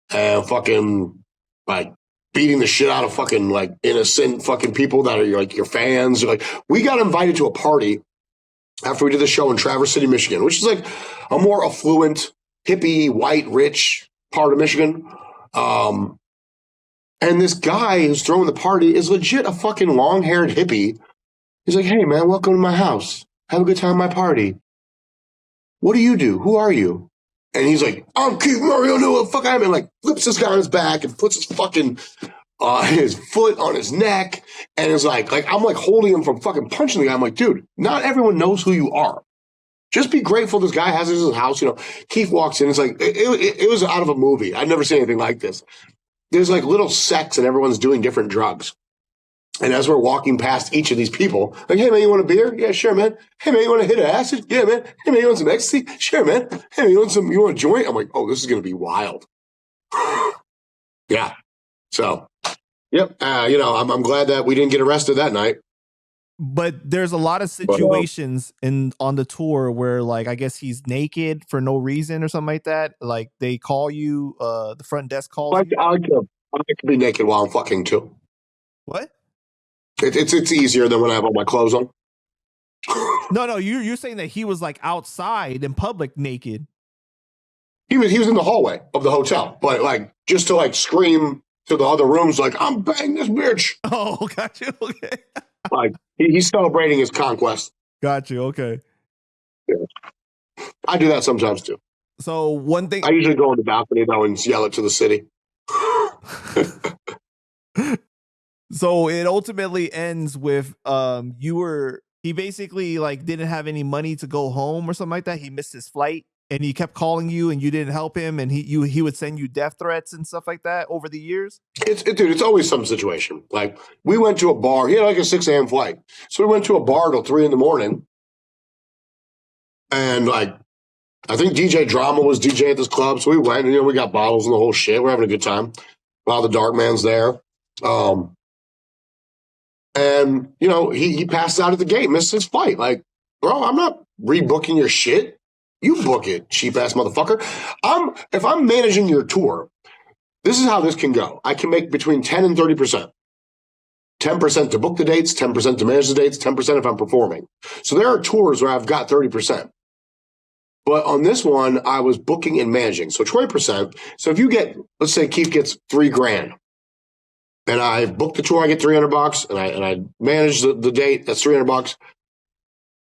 B: and fucking like beating the shit out of fucking like innocent fucking people that are like your fans. Like, we got invited to a party after we did the show in Traverse City, Michigan, which is like a more affluent, hippie, white, rich part of Michigan. And this guy who's throwing the party is legit a fucking long-haired hippie. He's like, "Hey, man, welcome to my house. Have a good time at my party. What do you do? Who are you?" And he's like, "I'm Keith Murray. I know what the fuck I am." And like flips this guy on his back and puts his fucking his foot on his neck. And it's like I'm like holding him from fucking punching the guy. I'm like, dude, not everyone knows who you are. Just be grateful this guy has his house. You know, Keith walks in. It's like, it was out of a movie. I've never seen anything like this. There's like little sects and everyone's doing different drugs. And as we're walking past each of these people, like, "Hey, man, you want a beer? Yeah, sure, man. Hey, man, you want to hit acid? Yeah, man. Hey, man, you want some ecstasy? Sure, man. Hey, man, you want a joint?" I'm like, oh, this is going to be wild. Yeah. So, yep. You know, I'm glad that we didn't get arrested that night.
A: But there's a lot of situations on the tour where like I guess he's naked for no reason or something like that. Like they call you, the front desk calls you.
B: I like to be naked while I'm fucking too.
A: What?
B: It's easier than when I have all my clothes on.
A: No, you're saying that he was like outside in public naked.
B: He was in the hallway of the hotel, but like just to like scream to the other rooms, like, "I'm banging this bitch."
A: Oh, got you. Okay.
B: Like he's celebrating his conquest.
A: Got you. Okay.
B: Yeah. I do that sometimes too.
A: So one thing
B: I usually go on the balcony though and yell it to the city.
A: So it ultimately ends with he basically like didn't have any money to go home or something like that. He missed his flight and he kept calling you and you didn't help him, and he would send you death threats and stuff like that over the years.
B: It's always some situation. Like we went to a bar. He had like a 6 a.m. flight, so we went to a bar till 3 a.m. And like I think DJ Drama was DJ at this club, so we went and we got bottles and the whole shit. We're having a good time while the Dark Man's there. And he passed out at the gate, missed his flight. Like, bro, I'm not rebooking your shit. You book it, cheap ass motherfucker. If I'm managing your tour, this is how this can go. I can make between 10 and 30%. 10% to book the dates, 10% to manage the dates, 10% if I'm performing. So there are tours where I've got 30%. But on this one, I was booking and managing. So 20%. So if you get, let's say Keith gets $3,000 and I book the tour, I get $300 and I manage the date, that's $300.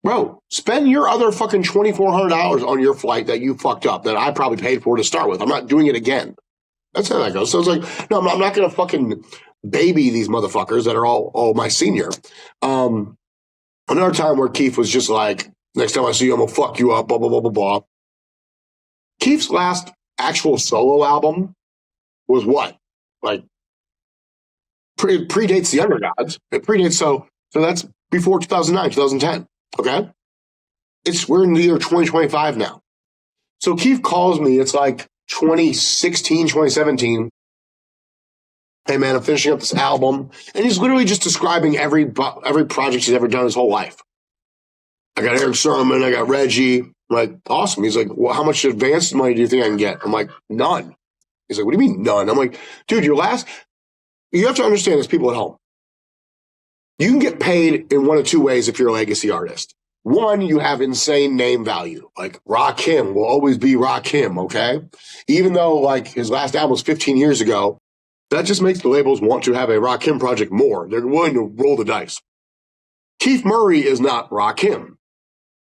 B: Bro, spend your other fucking $2,400 on your flight that you fucked up that I probably paid for to start with. I'm not doing it again. That's how that goes. So it's like, no, I'm not going to fucking baby these motherfuckers that are all my senior. Another time where Keith was just like, "Next time I see you, I'm going to fuck you up, blah, blah, blah, blah, blah." Keith's last actual solo album was what? Like, predates the Undergods. It predates, so that's before 2009, 2010. Okay? We're in the year 2025 now. So Keith calls me, it's like 2016, 2017. "Hey man, I'm finishing up this album." And he's literally just describing every project he's ever done his whole life. "I got Eric Sermon, I got Reggie." I'm like, "Awesome." He's like, "Well, how much advance money do you think I can get?" I'm like, "None." He's like, "What do you mean none?" I'm like, "Dude, you have to understand this, people at home. You can get paid in one of two ways if you're a legacy artist. One, you have insane name value. Like Rakim will always be Rakim, okay? Even though like his last album was 15 years ago, that just makes the labels want to have a Rakim project more. They're willing to roll the dice. Keith Murray is not Rakim.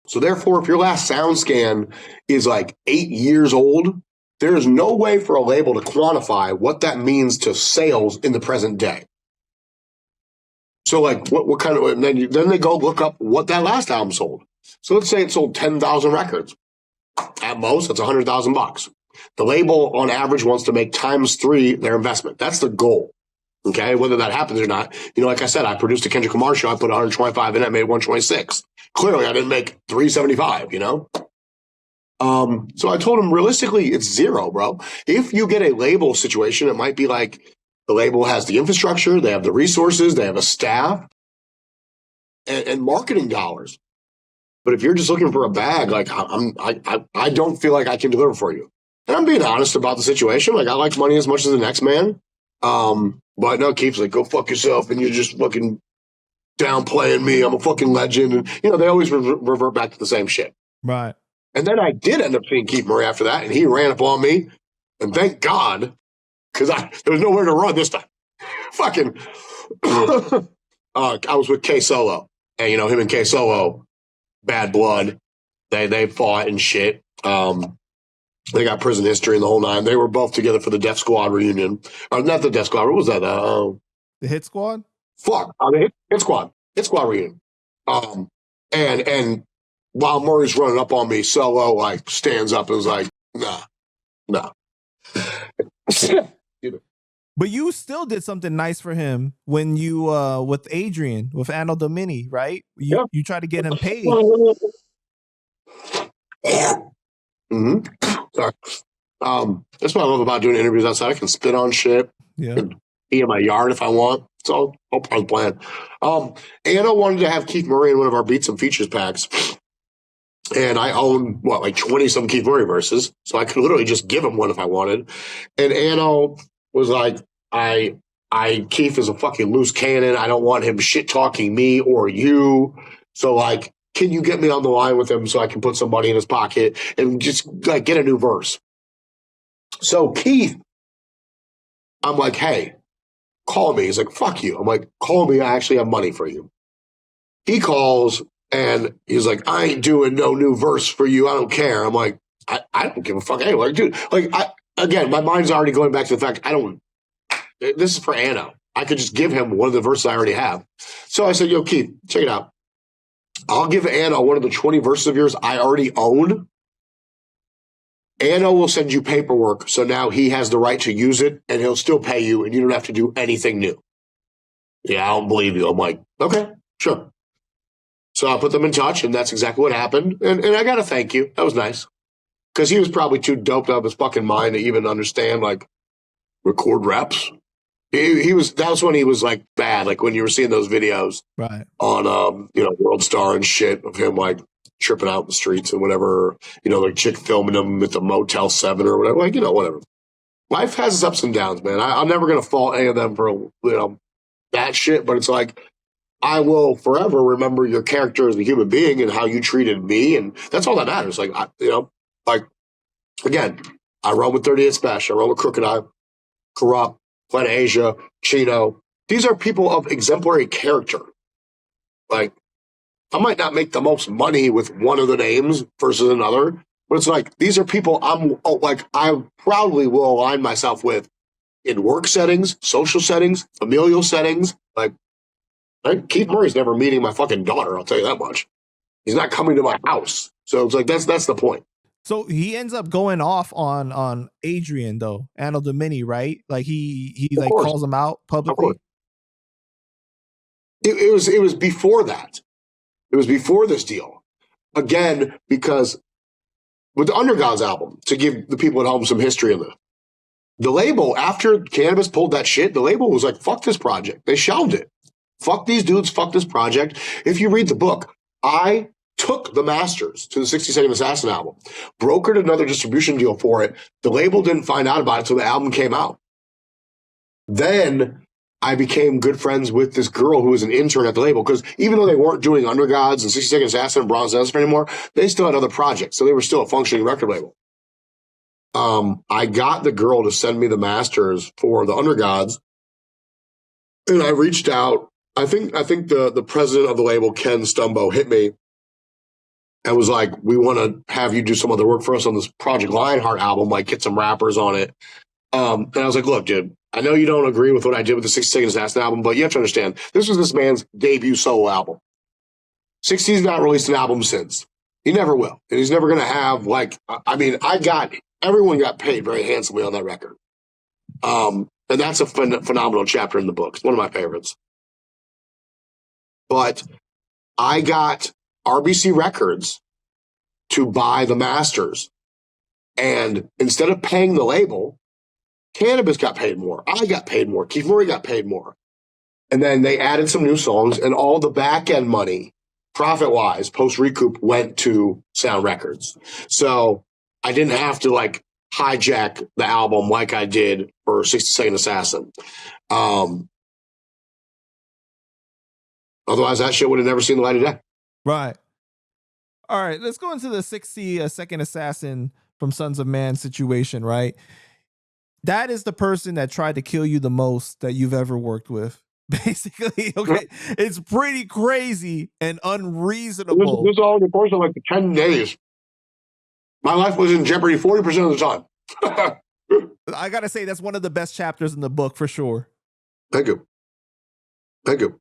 B: So therefore, if your last sound scan is like 8 years old, there is no way for a label to quantify what that means to sales in the present day. So like what kind of, then they go look up what that last album sold. So let's say it sold 10,000 records. At most, that's $100,000. The label, on average, wants to make ×3 their investment. That's the goal. Okay, whether that happens or not, like I said, I produced a Kendrick Lamar show. I put 125 in, I made 126. Clearly, I didn't make 375. So I told him realistically, it's zero, bro. If you get a label situation, it might be like the label has the infrastructure, they have the resources, they have a staff, and marketing dollars. But if you're just looking for a bag, like I don't feel like I can deliver for you. And I'm being honest about the situation. Like I like money as much as the next man. But no, Keith's like, go fuck yourself, and you're just fucking downplaying me. I'm a fucking legend, and they always revert back to the same shit.
A: Right.
B: And then I did end up seeing Keith Murray after that, and he ran up on me, and thank God, because there was nowhere to run this time. Fucking, I was with K Solo, and him and K Solo, bad blood. They fought and shit. They got prison history and the whole nine. They were both together for the Def Squad reunion. Or not the Def Squad. What was that?
A: The Hit Squad?
B: Fuck. The Hit Squad. Hit Squad reunion. And while Murray's running up on me, Solo like stands up and was like, nah.
A: But you still did something nice for him when you with Adrian, with Anno Domini, right? You tried to get him paid.
B: Mm-hmm. Sorry. That's what I love about doing interviews outside. I can spit on shit.
A: Yeah.
B: Be in my yard if I want. It's all part of the plan. Anna wanted to have Keith Murray in one of our Beats and Features packs. And I own, like 20 some Keith Murray verses. So I could literally just give him one if I wanted. And Anna was like, Keith is a fucking loose cannon. I don't want him shit talking me or you. So like, can you get me on the line with him so I can put some money in his pocket and just like get a new verse? So Keith, I'm like, hey, call me. He's like, fuck you. I'm like, call me. I actually have money for you. He calls and he's like, I ain't doing no new verse for you. I don't care. I'm like, I don't give a fuck anyway. Dude, like, again, my mind's already going back to the fact this is for Anna. I could just give him one of the verses I already have. So I said, yo, Keith, check it out. I'll give Anna one of the 20 verses of yours I already own. Anna will send you paperwork, so now he has the right to use it, and he'll still pay you, and you don't have to do anything new. Yeah, I don't believe you. I'm like, okay, sure. So I put them in touch, and that's exactly what happened. And I got to thank you. That was nice. Because he was probably too doped out of his fucking mind to even understand, like, record reps. That was when he was like bad, like when you were seeing those videos
A: right
B: on World Star and shit of him like tripping out in the streets and whatever, like chick filming him at the Motel 7 or whatever, like, whatever. Life has its ups and downs, man. I'm never gonna fault any of them for that shit, but it's like I will forever remember your character as a human being and how you treated me, and that's all that matters. Like again, I run with 38 Special, I run with Crooked Eye, Corrupt, Planet Asia, Chino. These are people of exemplary character. Like, I might not make the most money with one of the names versus another, but it's like, these are people I proudly will align myself with in work settings, social settings, familial settings. Like, Keith Murray's never meeting my fucking daughter, I'll tell you that much. He's not coming to my house. So it's like, that's the point.
A: So he ends up going off on Adrian though, Anno Domini, right? Like he like calls him out publicly.
B: It was before that. It was before this deal. Again, because with the Undergods album, to give the people at home some history of the label, after Canibus pulled that shit, the label was like, fuck this project. They shelved it. Fuck these dudes, fuck this project. If you read the book, I took the masters to the 60 Second Assassin album, brokered another distribution deal for it. The label didn't find out about it until the album came out. Then I became good friends with this girl who was an intern at the label, because even though they weren't doing Undergods and 60 Second Assassin and Bronze Desert anymore, they still had other projects. So they were still a functioning record label. I got the girl to send me the masters for the Undergods, and I reached out. I think the president of the label, Ken Stumbo, hit me and was like, we want to have you do some other work for us on this Project Lionheart album, like get some rappers on it. And I was like, look, dude, I know you don't agree with what I did with the 60 Second Assassin album, but you have to understand, this was this man's debut solo album. 60's not released an album since. He never will. And he's never going to have, like, I mean, everyone got paid very handsomely on that record. And that's a phenomenal chapter in the book. It's one of my favorites. But I got RBC Records to buy the masters. And instead of paying the label, Canibus got paid more. I got paid more. Keith Murray got paid more. And then they added some new songs, and all the back end money, profit-wise, post-recoup, went to Sound Records. So I didn't have to, like, hijack the album like I did for 60 Second Assassin. Otherwise, that shit would have never seen the light of day.
A: Right. All right, let's go into the 60 Second Assassin from Sons of Man situation, right? That is the person that tried to kill you the most that you've ever worked with. Basically, okay, it's pretty crazy and unreasonable.
B: This is all in the course of like 10 days. My life was in jeopardy 40% of the time.
A: I gotta say, that's one of the best chapters in the book for sure.
B: Thank you. Thank you.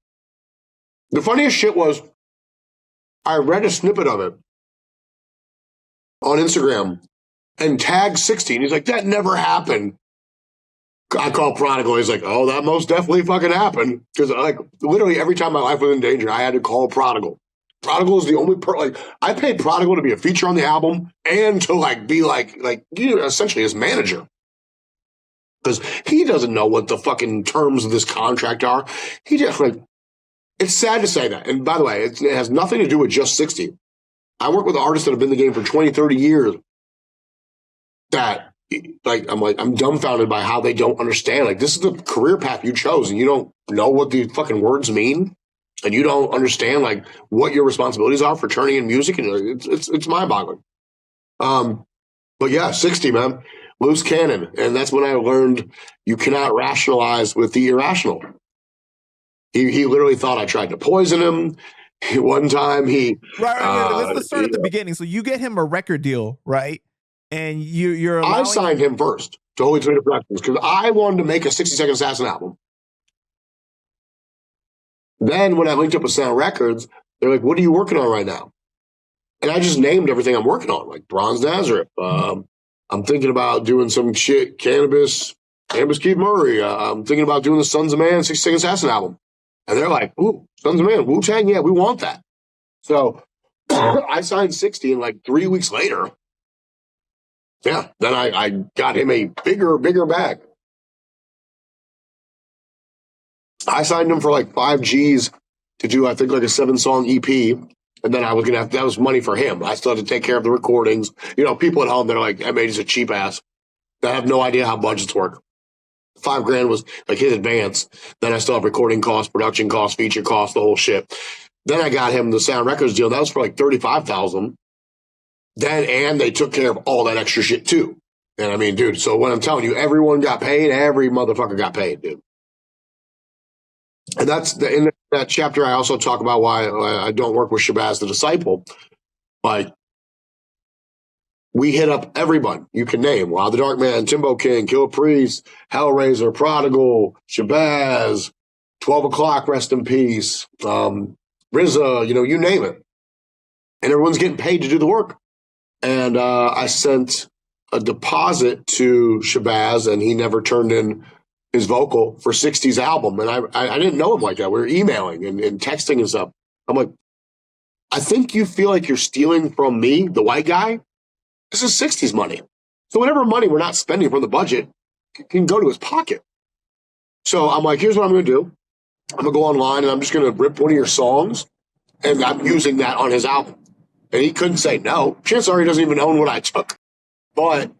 B: The funniest shit was I read a snippet of it on Instagram and tagged 60, and he's like, that never happened. I call Prodigal. He's like, oh, that most definitely fucking happened. Because like literally every time my life was in danger, I had to call Prodigal. Prodigal is the only like I paid Prodigal to be a feature on the album and to like be like you know, essentially his manager. Because he doesn't know what the fucking terms of this contract are. He just like, it's sad to say that. And by the way, it has nothing to do with just 60. I work with artists that have been in the game for 20, 30 years that like I'm dumbfounded by how they don't understand. Like, this is the career path you chose, and you don't know what the fucking words mean, and you don't understand like what your responsibilities are for turning in music, and it's mind-boggling. But yeah, 60, man, loose cannon, and that's when I learned you cannot rationalize with the irrational. He literally thought I tried to poison him. One time
A: right. Let's start at the beginning. So you get him a record deal, right? And you're
B: I signed him first to Holy Tomato Productions because I wanted to make a 60 Second Assassin album. Then when I linked up with Sound Records, they're like, what are you working on right now? And I just named everything I'm working on, like Bronze Nazareth. I'm thinking about doing some shit, Canibus Keith Murray. I'm thinking about doing the Sons of Man 60 Second Assassin album. And they're like, ooh, Sons of Man, Wu-Tang, yeah, we want that. So I signed 60, and like 3 weeks later, yeah, then I got him a bigger bag. I signed him for like 5 G's to do, I think, like a 7-song EP. And then I was going to have, that was money for him. I still had to take care of the recordings. You know, people at home that are like, MH is a cheap ass. That have no idea how budgets work. $5,000 was like his advance. Then I still have recording costs, production costs, feature costs, the whole shit. Then I got him the Sound Records deal. That was for like $35,000. Then, and they took care of all that extra shit too. And I mean, dude, so when I'm telling you, everyone got paid, every motherfucker got paid, dude. And that's in that chapter, I also talk about why I don't work with Shabazz the Disciple. Like, we hit up everyone you can name. Wild the Dark Man, Timbo King, Kill Priest, Hellraiser, Prodigal, Shabazz, 12 O'Clock, rest in peace, RZA, you know, you name it. And everyone's getting paid to do the work. And I sent a deposit to Shabazz, and he never turned in his vocal for 60's album. And I didn't know him like that. We were emailing and texting and stuff. I'm like, I think you feel like you're stealing from me, the white guy. This is 60's money. So whatever money we're not spending from the budget can go to his pocket. So I'm like, here's what I'm going to do. I'm going to go online, and I'm just going to rip one of your songs, and I'm using that on his album. And he couldn't say no. Chances are he doesn't even own what I took. But,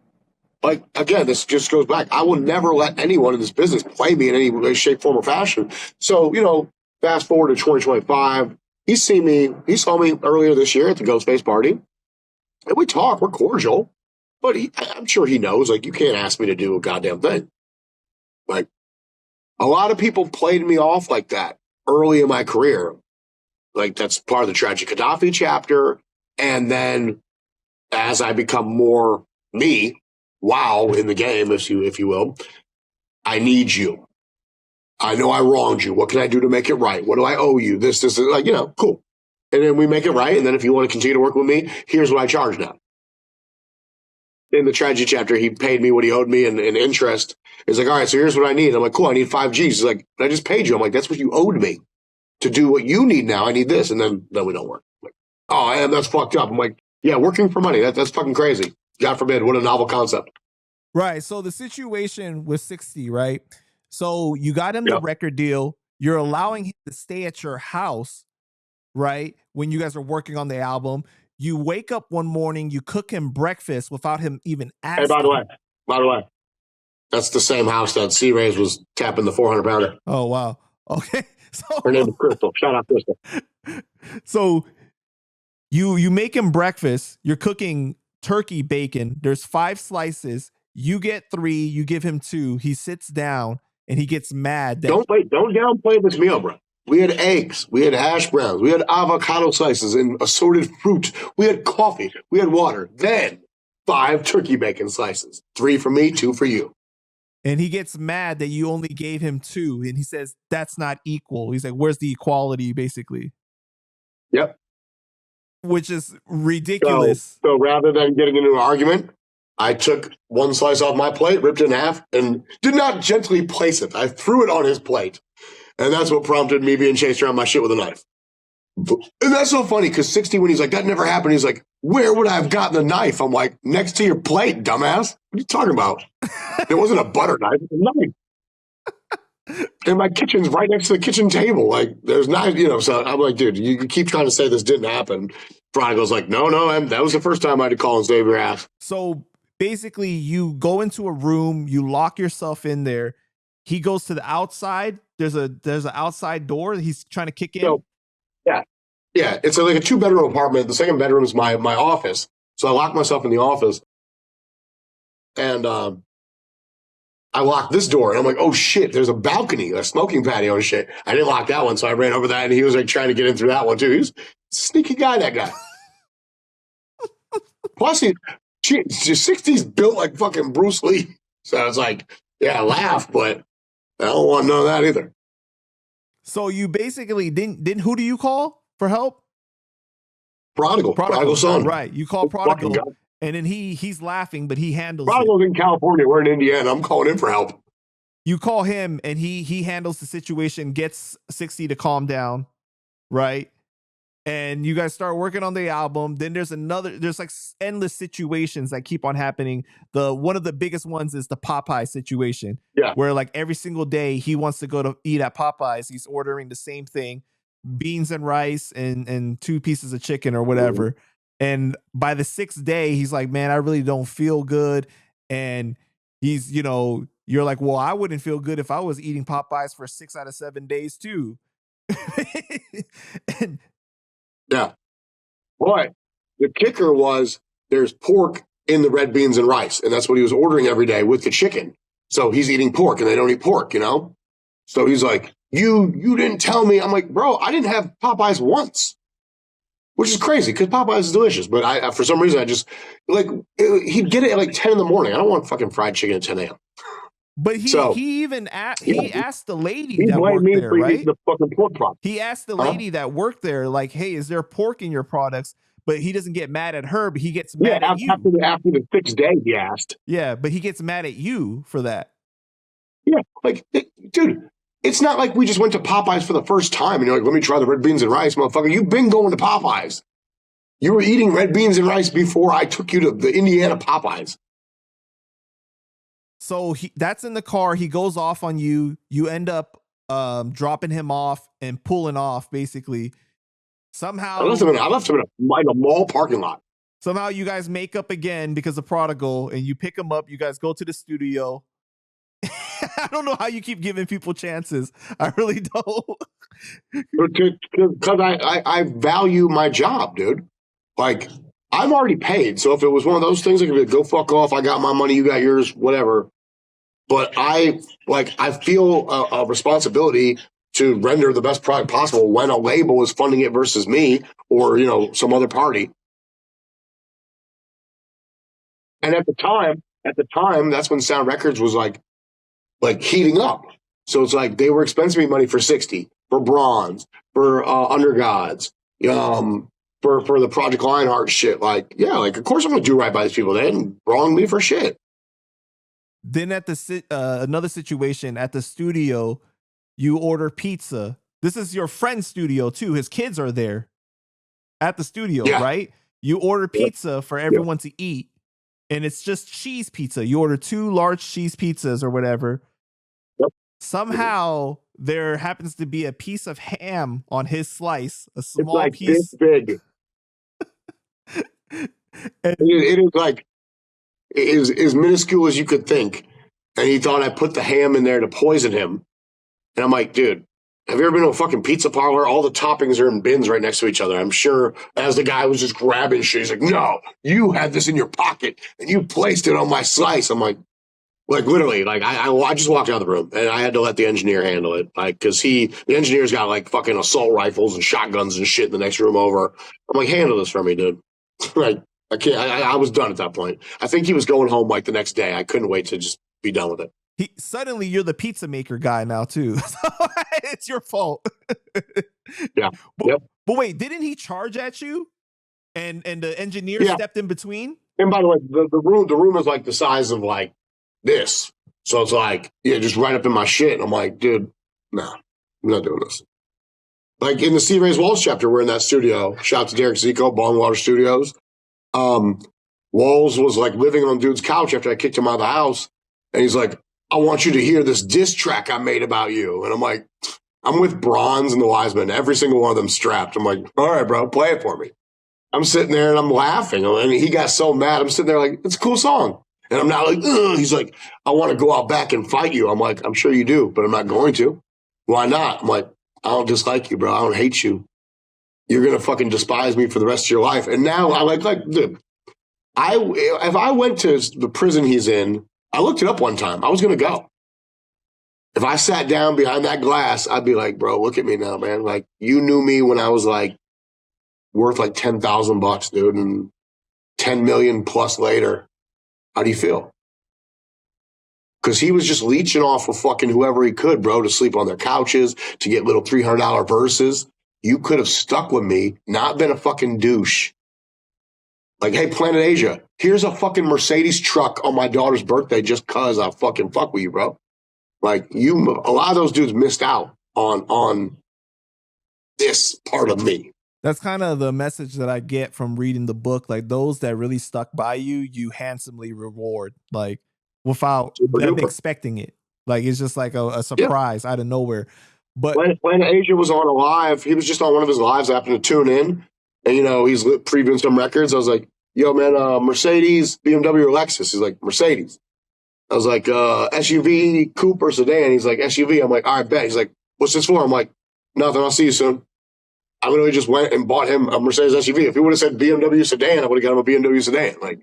B: like, again, this just goes back. I will never let anyone in this business play me in any way, shape, form, or fashion. So, you know, fast forward to 2025. He saw me earlier this year at the Ghostface party. And we talk. We're cordial. But I'm sure he knows, like, you can't ask me to do a goddamn thing. Like, a lot of people played me off like that early in my career. Like, that's part of the Tragic Gaddafi chapter. And then as I become more me, wow, in the game, if you will, I need you. I know I wronged you. What can I do to make it right? What do I owe you? This, like, you know, cool. And then we make it right. And then if you want to continue to work with me, here's what I charge now. In the tragedy chapter, he paid me what he owed me in interest. He's like, all right, so here's what I need. I'm like, cool, I need 5 Gs. He's like, I just paid you. I'm like, that's what you owed me to do what you need now. I need this. And then we don't work. I'm like, oh, that's fucked up. I'm like, yeah, working for money. That's fucking crazy. God forbid. What a novel concept.
A: Right. So the situation with 60, right? So you got him the record deal. You're allowing him to stay at your house, right? When you guys are working on the album. You wake up one morning, you cook him breakfast without him even asking.
B: Hey, by the way, that's the same house that C-Rays was tapping the 400-pounder.
A: Oh, wow. Okay. So,
B: her name is Crystal. Shout out Crystal.
A: So you make him breakfast. You're cooking turkey bacon. There's 5 slices. You get 3. You give him 2. He sits down and he gets mad.
B: Don't downplay this meal, bro. We had eggs. We had hash browns. We had avocado slices and assorted fruit. We had coffee. We had water. Then 5 turkey bacon slices. 3 for me, 2 for you.
A: And he gets mad that you only gave him 2. And he says, that's not equal. He's like, where's the equality, basically?
B: Yep.
A: Which is ridiculous.
B: So rather than getting into an argument, I took 1 slice off my plate, ripped it in half, and did not gently place it. I threw it on his plate. And that's what prompted me being chased around my shit with a knife. And that's so funny because 60, when he's like, that never happened, he's like, where would I have gotten the knife? I'm like, next to your plate, dumbass. What are you talking about? It wasn't a butter knife, it was a knife. And my kitchen's right next to the kitchen table. Like, there's not, so I'm like, dude, you keep trying to say this didn't happen. Prodigal's like, no, that was the first time I had to call and save your ass.
A: So basically, you go into a room, you lock yourself in there. He goes to the outside. There's an outside door that he's trying to kick in.
B: So, yeah. It's like a 2-bedroom apartment. The second bedroom is my office. So I lock myself in the office, and I locked this door. And I'm like, oh shit! There's a balcony, a smoking patio and shit. I didn't lock that one, so I ran over that, and he was like trying to get in through that one too. He's a sneaky guy, that guy. Plus, 60's built like fucking Bruce Lee. So it's like, yeah, laugh, but I don't want none of that either.
A: So you basically didn't who do you call for help?
B: Prodigal son.
A: Right. You call Prodigal, and then he's laughing, but he handles
B: Prodigal's in California. We're in Indiana. I'm calling in for help.
A: You call him, and he handles the situation, gets 60 to calm down, right? And you guys start working on the album. Then there's like endless situations that keep on happening. One of the biggest ones is the Popeye situation.
B: Yeah.
A: Where like every single day he wants to go to eat at Popeyes. He's ordering the same thing, beans and rice and 2 pieces of chicken or whatever. Mm-hmm. And by the 6th day, he's like, man, I really don't feel good. And he's, you're like, well, I wouldn't feel good if I was eating Popeyes for 6 out of 7 days too.
B: And yeah. Boy, the kicker was there's pork in the red beans and rice. And that's what he was ordering every day with the chicken. So he's eating pork and they don't eat pork, So he's like, you didn't tell me. I'm like, bro, I didn't have Popeyes once. Which is crazy because Popeyes is delicious. But I for some reason, I just, he'd get it at like 10 in the morning. I don't want fucking fried chicken at 10 a.m.
A: But he asked the lady that worked there, right?
B: The fucking pork product.
A: He asked the lady that worked there, like, "Hey, is there pork in your products?" But he doesn't get mad at her, but he gets mad at you.
B: After the 6th day, he asked.
A: Yeah, but he gets mad at you for that.
B: Yeah, dude, it's not like we just went to Popeyes for the first time and you're like, "Let me try the red beans and rice, motherfucker." You've been going to Popeyes. You were eating red beans and rice before I took you to the Indiana Popeyes.
A: So that's in the car. He goes off on you. You end up dropping him off and pulling off, basically. Somehow,
B: I left him in a mall parking lot.
A: Somehow you guys make up again because of Prodigal, and you pick him up. You guys go to the studio. I don't know how you keep giving people chances. I really don't.
B: Because I value my job, dude. Like, I'm already paid. So if it was one of those things, I could be like, go fuck off. I got my money. You got yours, whatever. But I feel a responsibility to render the best product possible when a label is funding it versus me or, some other party. And at the time, that's when Sound Records was like heating up. So it's like they were expensing me money for 60, for Bronze, for Under Gods, um, for the Project Lionheart shit. Like, yeah, like of course I'm gonna do right by these people. They didn't wrong me for shit.
A: Then at the another situation at the studio, you order pizza. This is your friend's studio too. His kids are there at the studio,
B: Yeah.
A: right? You order
B: Yep.
A: pizza for everyone to eat, and it's just cheese pizza. You order 2 large cheese pizzas or whatever.
B: Yep.
A: Somehow there happens to be a piece of ham on his slice, a
B: It's
A: small
B: like
A: piece.
B: this big. It is like is as minuscule as you could think. And he thought I put the ham in there to poison him. And I'm like, dude, have you ever been to a fucking pizza parlor? All the toppings are in bins right next to each other. I'm sure as the guy was just grabbing shit, he's like, no, you had this in your pocket and you placed it on my slice. I'm like literally, like I just walked out of the room and I had to let the engineer handle it. Like, cause the engineer's got like fucking assault rifles and shotguns and shit in the next room over. I'm like, handle this for me, dude. Like, I can't, I was done at that point. I think he was going home like the next day. I couldn't wait to just be done with it.
A: Suddenly you're the pizza maker guy now too. So it's your fault.
B: Yeah.
A: But wait, didn't he charge at you? And the engineer stepped in between?
B: And by the way, the room is like the size of like this. So it's like, yeah, just right up in my shit. And I'm like, dude, no, I'm not doing this. Like in the C. Ray's Walls chapter, we're in that studio. Shout out to Derek Zico, Ballingwater Studios. Walls was like living on dude's couch after I kicked him out of the house. And he's like, I want you to hear this diss track I made about you. And I'm like, I'm with Bronze and the Wiseman. Every single one of them strapped. I'm like, all right, bro, play it for me. I'm sitting there and I'm laughing. And he got so mad. I'm sitting there like, it's a cool song. And I'm not like, ugh. He's like, I want to go out back and fight you. I'm like, I'm sure you do, but I'm not going to. Why not? I'm like, I don't dislike you, bro. I don't hate you. You're going to fucking despise me for the rest of your life. And now I like, dude, if I went to the prison he's in, I looked it up one time. I was going to go. If I sat down behind that glass, I'd be like, bro, look at me now, man. Like, you knew me when I was like worth like $10,000, dude, and 10 million plus later. How do you feel? Because he was just leeching off of fucking whoever he could, bro, to sleep on their couches, to get little $300 verses. You could have stuck with me, not been a fucking douche. Like, hey, Planet Asia, here's a fucking Mercedes truck on my daughter's birthday just cause I fucking fuck with you, bro. Like, a lot of those dudes missed out on this part of me.
A: That's kind of the message that I get from reading the book. Like, those that really stuck by you, you handsomely reward, like, without them expecting it. Like, it's just like a surprise out of nowhere. But
B: when Asia was on a live, he was just on one of his lives. I happened to tune in, and he's previewing some records. I was like, "Yo, man, Mercedes, BMW, or Lexus?" He's like, "Mercedes." I was like, "SUV, coupe, or sedan?" He's like, "SUV." I'm like, "All right, bet." He's like, "What's this for?" I'm like, "Nothing. I'll see you soon." I literally just went and bought him a Mercedes SUV. If he would have said BMW sedan, I would have got him a BMW sedan. Like,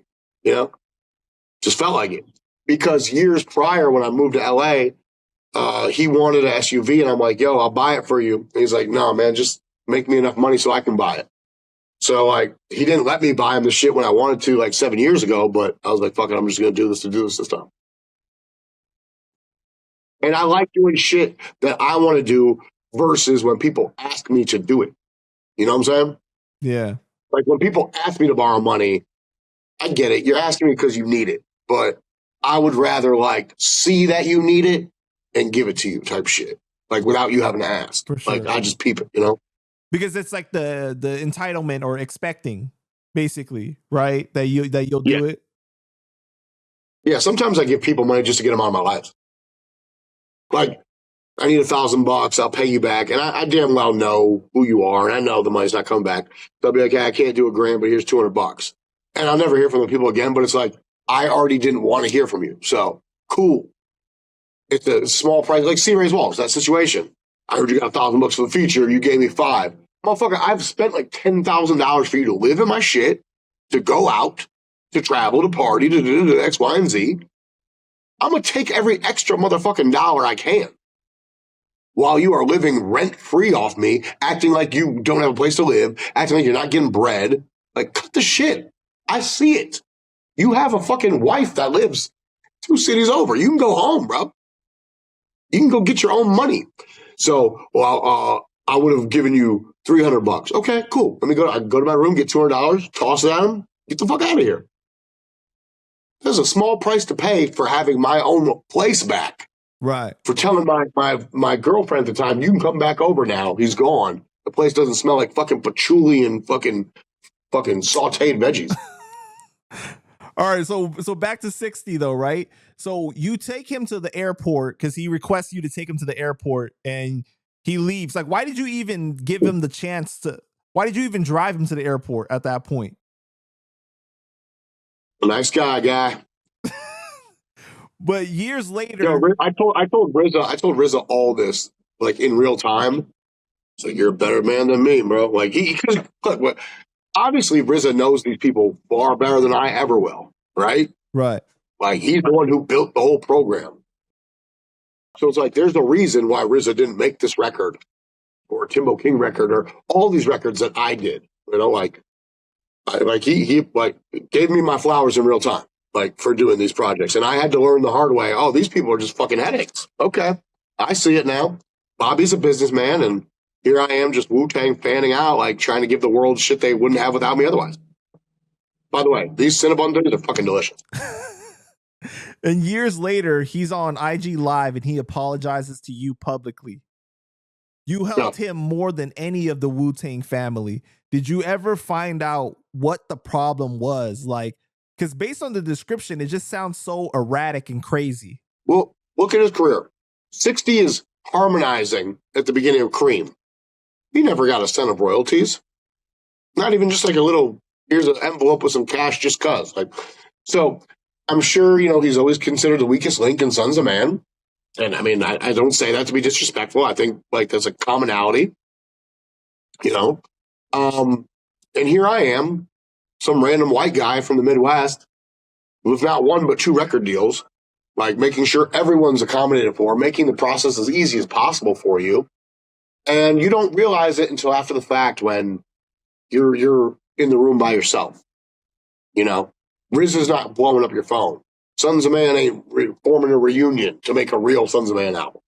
B: just felt like it. Because years prior, when I moved to LA, he wanted an SUV, and I'm like, yo, I'll buy it for you. And he's like, no, man, just make me enough money so I can buy it. So, like, he didn't let me buy him the shit when I wanted to, like, 7 years ago, but I was like, fuck it, I'm just going to do this time. And I like doing shit that I want to do versus when people ask me to do it. You know what I'm saying?
A: Yeah.
B: Like, when people ask me to borrow money, I get it. You're asking me because you need it. But I would rather, like, see that you need it and give it to you type shit. Like, without you having to ask.
A: For sure.
B: Like, I just peep it,
A: Because it's like the entitlement or expecting, basically, right? That you'll do it.
B: Yeah, sometimes I give people money just to get them out of my life. Like, I need $1,000, I'll pay you back. And I damn well know who you are, and I know the money's not coming back. They'll be like, hey, I can't do $1,000, but here's $200. And I'll never hear from the people again, but it's like, I already didn't want to hear from you. So, cool. It's a small price, like C. Ray's Walls, that situation. I heard you got $1,000 for the feature, you gave me $5,000. Motherfucker, I've spent like $10,000 for you to live in my shit, to go out, to travel, to party, to do X, Y, and Z. I'm going to take every extra motherfucking dollar I can while you are living rent-free off me, acting like you don't have a place to live, acting like you're not getting bread. Like, cut the shit. I see it. You have a fucking wife that lives 2 cities over. You can go home, bro. You can go get your own money. So, I would have given you $300. Okay, cool. I go to my room, get $200, toss it at him, get the fuck out of here. There's a small price to pay for having my own place back.
A: Right.
B: For telling my girlfriend at the time, you can come back over now. He's gone. The place doesn't smell like fucking patchouli and fucking sauteed veggies.
A: All right, so back to 60 though, right? So you take him to the airport because he requests you to take him to the airport, and he leaves. Like, why did you even give him the chance to? Why did you even drive him to the airport at that point?
B: A nice guy.
A: But years later,
B: I told RZA all this like in real time. So you're a better man than me, bro. Like look, obviously RZA knows these people far better than I ever will, right?
A: Right.
B: Like he's the one who built the whole program. So it's like there's a reason why RZA didn't make this record or a Timbo King record or all these records that I did. You know, he gave me my flowers in real time, like for doing these projects. And I had to learn the hard way. Oh, these people are just fucking headaches. Okay. I see it now. Bobby's a businessman, and here I am just Wu-Tang fanning out, like trying to give the world shit they wouldn't have without me otherwise. By the way, these Cinnabon things are fucking delicious.
A: And years later, he's on IG Live and he apologizes to you publicly. You helped him more than any of the Wu-Tang family. Did you ever find out what the problem was? Like, because based on the description, it just sounds so erratic and crazy.
B: Well, look at his career. 60 is harmonizing at the beginning of Cream. He never got a cent of royalties. Not even just like a little, here's an envelope with some cash just cuz. Like, so I'm sure, he's always considered the weakest link in Sons of Man. And I mean, I don't say that to be disrespectful. I think like there's a commonality, And here I am, some random white guy from the Midwest with not one but 2 record deals, like making sure everyone's accommodated for, making the process as easy as possible for you. And you don't realize it until after the fact when you're in the room by yourself. RZA's not blowing up your phone. Sons of Man ain't forming a reunion to make a real Sons of Man album.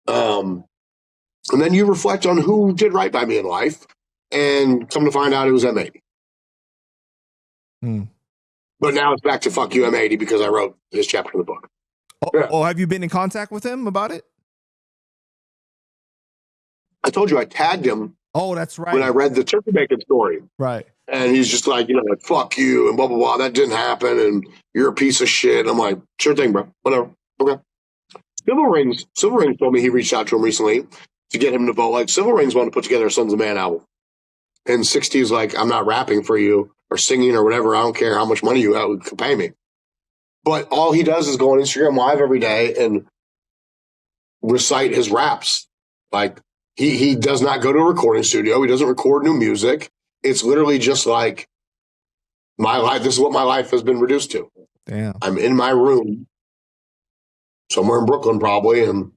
B: And then you reflect on who did right by me in life and come to find out it was M80. But now it's back to fuck you, M80, because I wrote this chapter in the book.
A: Have you been in contact with him about it?
B: I told you I tagged him.
A: Oh, that's right.
B: When I read the turkey bacon story.
A: Right.
B: And he's just like, like, fuck you and blah, blah, blah. That didn't happen. And you're a piece of shit. And I'm like, sure thing, bro. Whatever. Okay. Silver Rings told me he reached out to him recently to get him to vote. Like, Silver Rings wanted to put together a Sons of Man album. And 60 is like, I'm not rapping for you or singing or whatever. I don't care how much money you could pay me. But all he does is go on Instagram Live every day and recite his raps. Like, he does not go to a recording studio. He doesn't record new music. It's literally just like my life. This is what my life has been reduced to.
A: Damn.
B: I'm in my room somewhere in Brooklyn probably. And,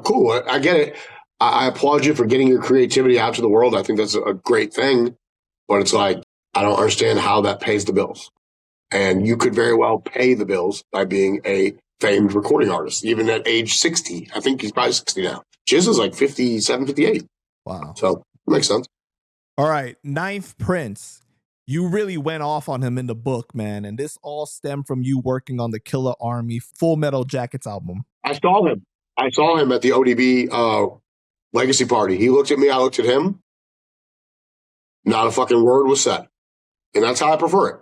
B: cool. I get it. I applaud you for getting your creativity out to the world. I think that's a great thing. But it's like, I don't understand how that pays the bills. And you could very well pay the bills by being a famed recording artist, even at age 60. I think he's probably 60 now. Jizz is like 57, 58.
A: Wow.
B: So it makes sense.
A: All right. 9th Prince. You really went off on him in the book, man. And this all stemmed from you working on the Killer Army Full Metal Jackets album.
B: I saw him at the ODB legacy party. He looked at me. I looked at him. Not a fucking word was said. And that's how I prefer it.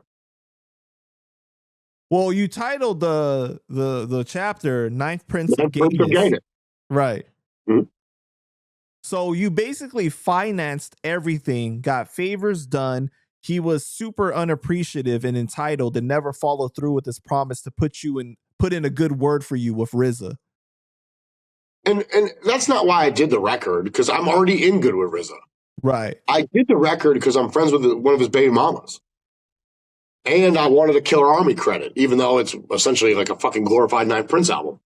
A: Well, you titled the chapter 9th Prince of Gayness. Right. Mm-hmm. So you basically financed everything, got favors done. He was super unappreciative and entitled and never followed through with his promise to put in a good word for you with RZA.
B: And that's not why I did the record, because I'm already in good with RZA.
A: Right.
B: I did the record because I'm friends with one of his baby mamas. And I wanted a Killer Army credit, even though it's essentially like a fucking glorified 9th Prince album.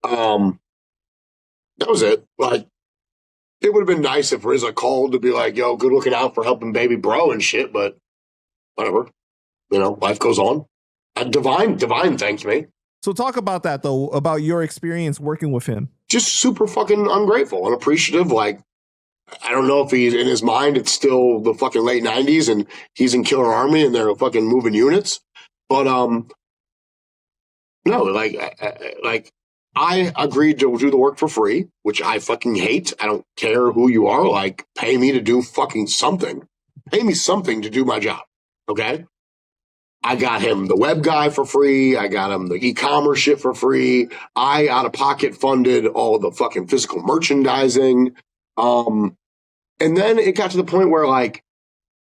B: That was it. Like, it would have been nice if RZA called to be like, yo, good looking out for helping baby bro and shit, but whatever. Life goes on. Divine thanked me.
A: So talk about that, though, about your experience working with him.
B: Just super fucking ungrateful, unappreciative. Like, I don't know if he's in his mind, it's still the fucking late 90s and he's in Killer Army and they're fucking moving units. But no, like I agreed to do the work for free, which I fucking hate. I don't care who you are. Like, pay me to do fucking something. Pay me something to do my job. Okay. I got him the web guy for free. I got him the e-commerce shit for free. I out of pocket funded all the fucking physical merchandising. And then it got to the point where like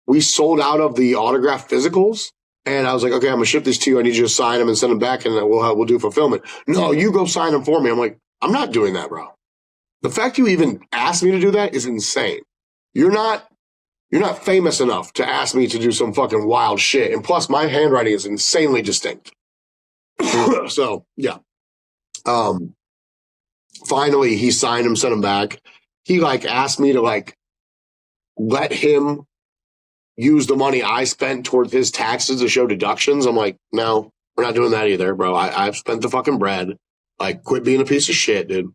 B: we sold out of the autograph physicals. And I was like, okay, I'm gonna ship these to you. I need you to sign them and send them back, and we'll do fulfillment. No, you go sign them for me. I'm like, I'm not doing that, bro. The fact you even asked me to do that is insane. You're not famous enough to ask me to do some fucking wild shit. And plus, my handwriting is insanely distinct. So yeah. Finally, he signed them, sent them back. He like asked me to like let him use the money I spent towards his taxes to show deductions. I'm like, no, we're not doing that either, bro. I've spent the fucking bread. Like, quit being a piece of shit, dude.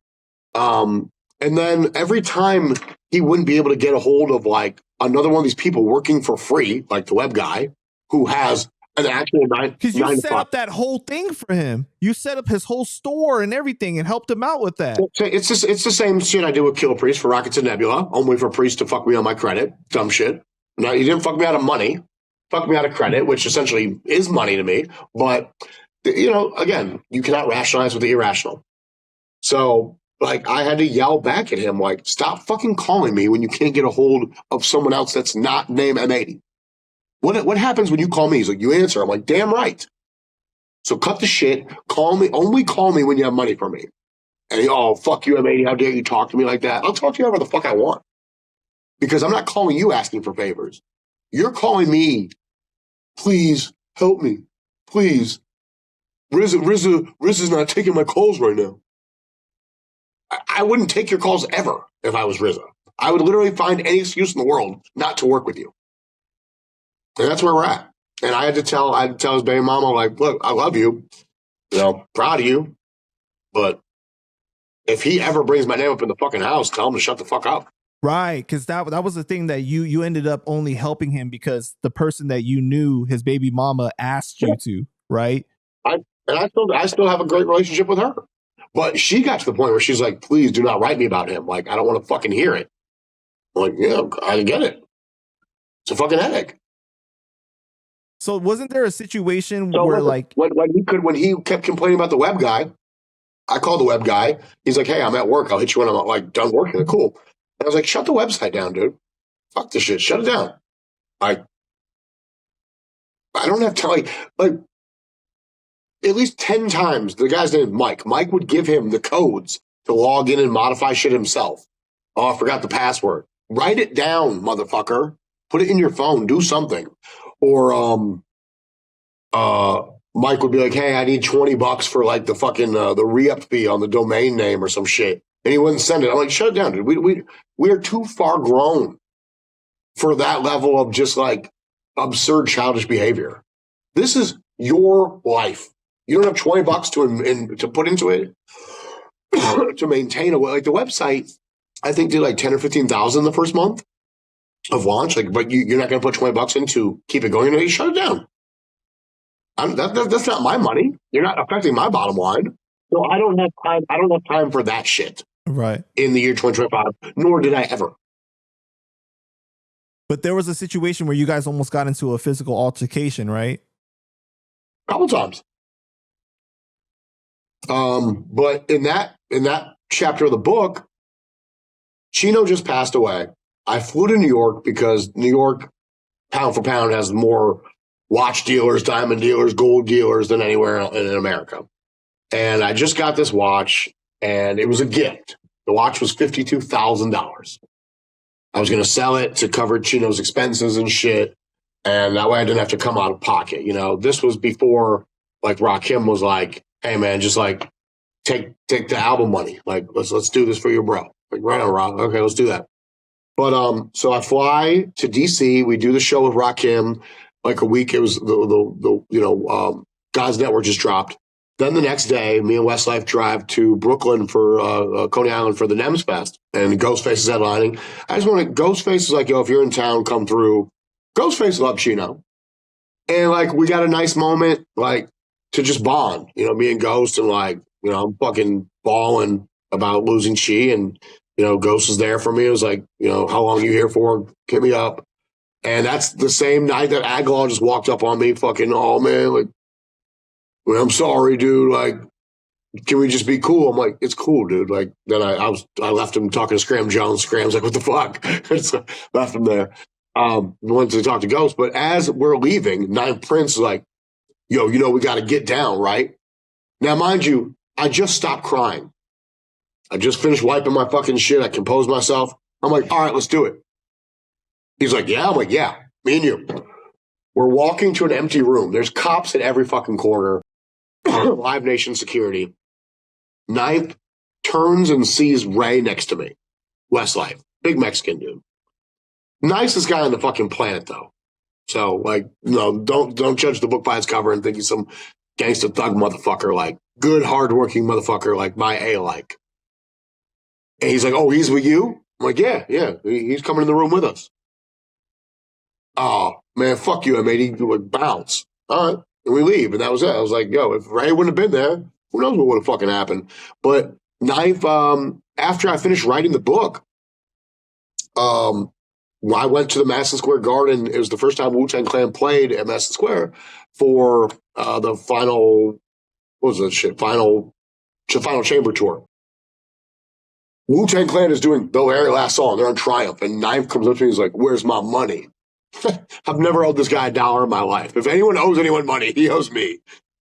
B: And then every time he wouldn't be able to get a hold of like another one of these people working for free, like the web guy who has an actual
A: because you set up that whole thing for him. You set up his whole store and everything and helped him out with that.
B: It's the same shit I did with Killer Priest for Rockets and Nebula, only for Priest to fuck me on my credit. Dumb shit. Now, he didn't fuck me out of money, fuck me out of credit, which essentially is money to me. But, you know, again, you cannot rationalize with the irrational. So, like, I had to yell back at him, like, stop fucking calling me when you can't get a hold of someone else that's not named M80. What happens when you call me? He's like, you answer. I'm like, damn right. So cut the shit. Call me. Only call me when you have money for me. And he, oh, fuck you, M80. How dare you talk to me like that? I'll talk to you however the fuck I want. Because I'm not calling you asking for favors. You're calling me, please help me. Please. RZA's not taking my calls right now. I wouldn't take your calls ever if I was RZA. I would literally find any excuse in the world not to work with you. And that's where we're at. And I had to tell his baby mama, like, look, I love you. You know, proud of you. But if he ever brings my name up in the fucking house, tell him to shut the fuck up.
A: Right, because that was the thing that you ended up only helping him because the person that you knew, his baby mama, asked you to, right?
B: I still have a great relationship with her. But she got to the point where she's like, please do not write me about him. Like, I don't want to fucking hear it. I'm like, yeah, I get it. It's a fucking headache.
A: So wasn't there a situation where like
B: when he kept complaining about the web guy, I called the web guy. He's like, hey, I'm at work. I'll hit you when I'm like done working. Cool. And I was like, shut the website down, dude. Fuck this shit. Shut it down. I don't have time. Like at least 10 times, the guy's name is Mike. Mike would give him the codes to log in and modify shit himself. Oh, I forgot the password. Write it down, motherfucker. Put it in your phone. Do something. Or Mike would be like, hey, I need $20 for like the fucking the re-up fee on the domain name or some shit. And he wouldn't send it. I'm like, shut it down, dude. We are too far grown for that level of just like absurd childish behavior. This is your life. You don't have $20 to put into it to maintain like the website. I think did like 10 or 15,000 the first month of launch. Like, but you're not going to put $20 in to keep it going. You shut it down. That's not my money. You're not affecting my bottom line. So I don't have time. I don't have time for that shit.
A: Right.
B: In the year 2025, nor did I ever.
A: But there was a situation where you guys almost got into a physical altercation, right?
B: A couple times. But in that chapter of the book, Chino just passed away. I flew to New York because New York, pound for pound, has more watch dealers, diamond dealers, gold dealers than anywhere in America. And I just got this watch, and it was a gift. The watch was $52,000. I was going to sell it to cover Chino's expenses and shit, and that way I didn't have to come out of pocket. You know, this was before like Rakim was like, "Hey man, just like take the album money. Like let's do this for your bro." Like, right on, Rock. Okay, let's do that. But so I fly to DC. We do the show with Rakim. Like a week, it was the God's Network just dropped. Then the next day, me and Westlife drive to Brooklyn for Coney Island for the NEMS Fest, and Ghostface is headlining. I just want to, Ghostface is like, yo, if you're in town, come through. Ghostface loves Chino. And like, we got a nice moment, like, to just bond, you know, me and Ghost, and like, you know, I'm fucking bawling about losing Chi, and, you know, Ghost was there for me. It was like, you know, how long are you here for? Hit me up. And that's the same night that Aglaw just walked up on me, fucking, oh man, like, well, I'm sorry, dude. Like, can we just be cool? I'm like, it's cool, dude. Like, then I left him talking to Scram Jones. Scram's like, what the fuck? So left him there. Went to talk to Ghost, but as we're leaving, Ninth Prince is like, yo, you know, we got to get down, right? Now, mind you, I just stopped crying. I just finished wiping my fucking shit. I composed myself. I'm like, all right, let's do it. He's like, yeah. I'm like, yeah, me and you. We're walking to an empty room. There's cops at every fucking corner. Live Nation security. Ninth turns and sees Ray next to me. Westlife. Big Mexican dude. Nicest guy on the fucking planet, though. So, like, no, don't judge the book by its cover and think he's some gangster thug motherfucker. Like, good, hardworking motherfucker, like my A-like. And he's like, oh, he's with you? I'm like, yeah. He's coming in the room with us. Oh, man, fuck you. I made him like bounce. All right. And we leave. And that was it. I was like, yo, if Ray wouldn't have been there, who knows what would have fucking happened. But Ninth, after I finished writing the book, I went to the Madison Square Garden. It was the first time Wu-Tang Clan played at Madison Square for the final, what was that shit? Final Chamber tour. Wu-Tang Clan is doing the very last song. They're on Triumph. And Ninth comes up to me and he's like, where's my money? I've never owed this guy $1 in my life. If anyone owes anyone money, he owes me.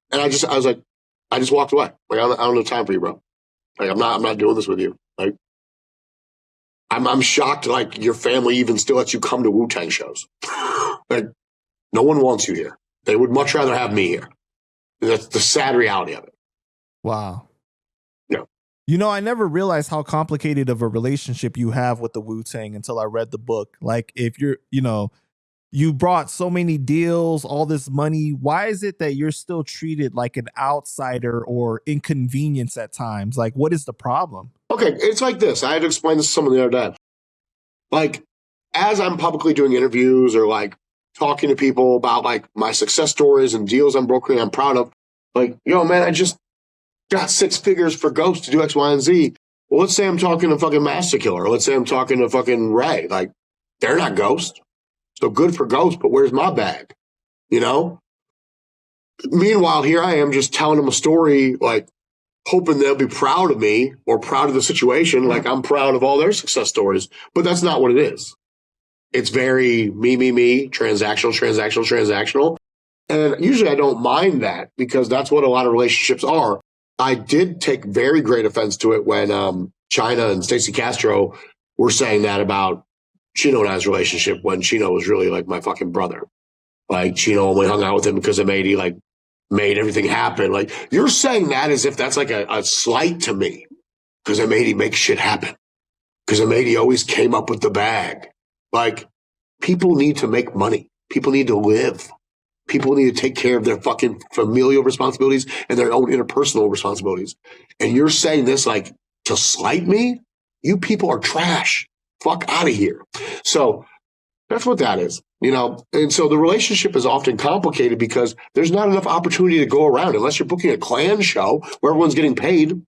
B: And I was like, I just walked away. Like, I don't have time for you, bro. Like, I'm not doing this with you. Like, I'm shocked, like, your family even still lets you come to Wu-Tang shows. Like, no one wants you here. They would much rather have me here. That's the sad reality of it.
A: Wow.
B: Yeah.
A: You know, I never realized how complicated of a relationship you have with the Wu-Tang until I read the book. Like, if you're, you know, you brought so many deals, all this money. Why is it that you're still treated like an outsider or inconvenience at times? Like, what is the problem?
B: Okay, it's like this. I had to explain this to someone the other day. Like, as I'm publicly doing interviews or like talking to people about like my success stories and deals I'm brokering, I'm proud of. Like, yo, man, I just got 6 figures for Ghost to do X, Y, and Z. Well, let's say I'm talking to fucking Master Killer. Let's say I'm talking to fucking Ray. Like, they're not Ghost. So good for Ghost, but where's my bag? You know? Meanwhile, here I am just telling them a story, like, hoping they'll be proud of me or proud of the situation. Like, I'm proud of all their success stories. But that's not what it is. It's very me, transactional. And usually I don't mind that because that's what a lot of relationships are. I did take very great offense to it when China and Stacey Castro were saying that about Chino and I's relationship when Chino was really like my fucking brother. Like, Chino only hung out with him because he like made everything happen. Like, you're saying that as if that's like a slight to me because he make shit happen. Because he always came up with the bag. Like, people need to make money. People need to live. People need to take care of their fucking familial responsibilities and their own interpersonal responsibilities. And you're saying this like to slight me? You people are trash. Fuck out of here. So that's what that is, you know? And so the relationship is often complicated because there's not enough opportunity to go around unless you're booking a Clan show where everyone's getting paid.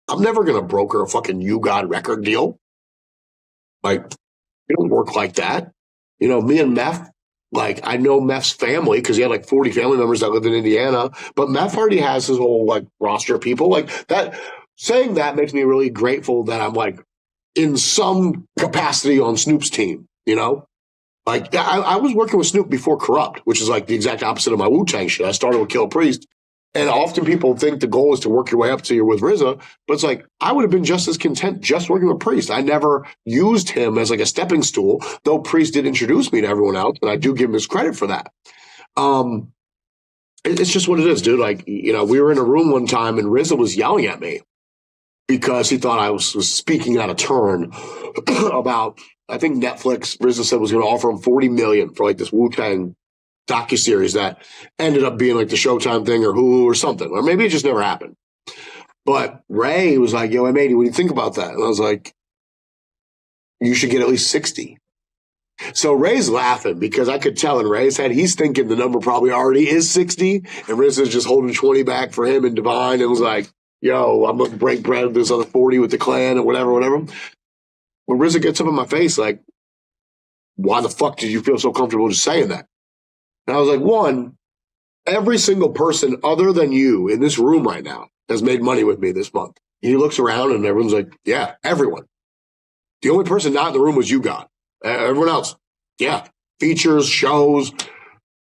B: I'm never going to broker a fucking You God record deal. Like, it don't work like that. You know, me and Meth, like, I know Meth's family because he had like 40 family members that lived in Indiana, but Meth already has his whole like roster of people. Like, that, saying that makes me really grateful that I'm like in some capacity on Snoop's team, you know? Like, I was working with Snoop before Corrupt, which is like the exact opposite of my Wu-Tang shit. I started with Kill Priest. And often people think the goal is to work your way up till you're with RZA, but it's like, I would have been just as content just working with Priest. I never used him as like a stepping stool, though Priest did introduce me to everyone else, and I do give him his credit for that. It's just what it is, dude. Like, you know, we were in a room one time and RZA was yelling at me because he thought I was speaking out of turn about, I think Netflix, RZA said, was going to offer him $40 million for like this Wu-Tang docuseries that ended up being like the Showtime thing or Hulu or something, or maybe it just never happened. But Ray was like, yo, M80, what do you think about that? And I was like, you should get at least 60. So Ray's laughing because I could tell in Ray's head, he's thinking the number probably already is 60. And RZA's just holding 20 back for him and Divine and was like, yo, I'm going to break bread with this other 40 with the Clan or whatever. When RZA gets up in my face, like, why the fuck did you feel so comfortable just saying that? And I was like, one, every single person other than you in this room right now has made money with me this month. And he looks around and everyone's like, yeah, everyone. The only person not in the room was you, God. Everyone else, yeah, features, shows,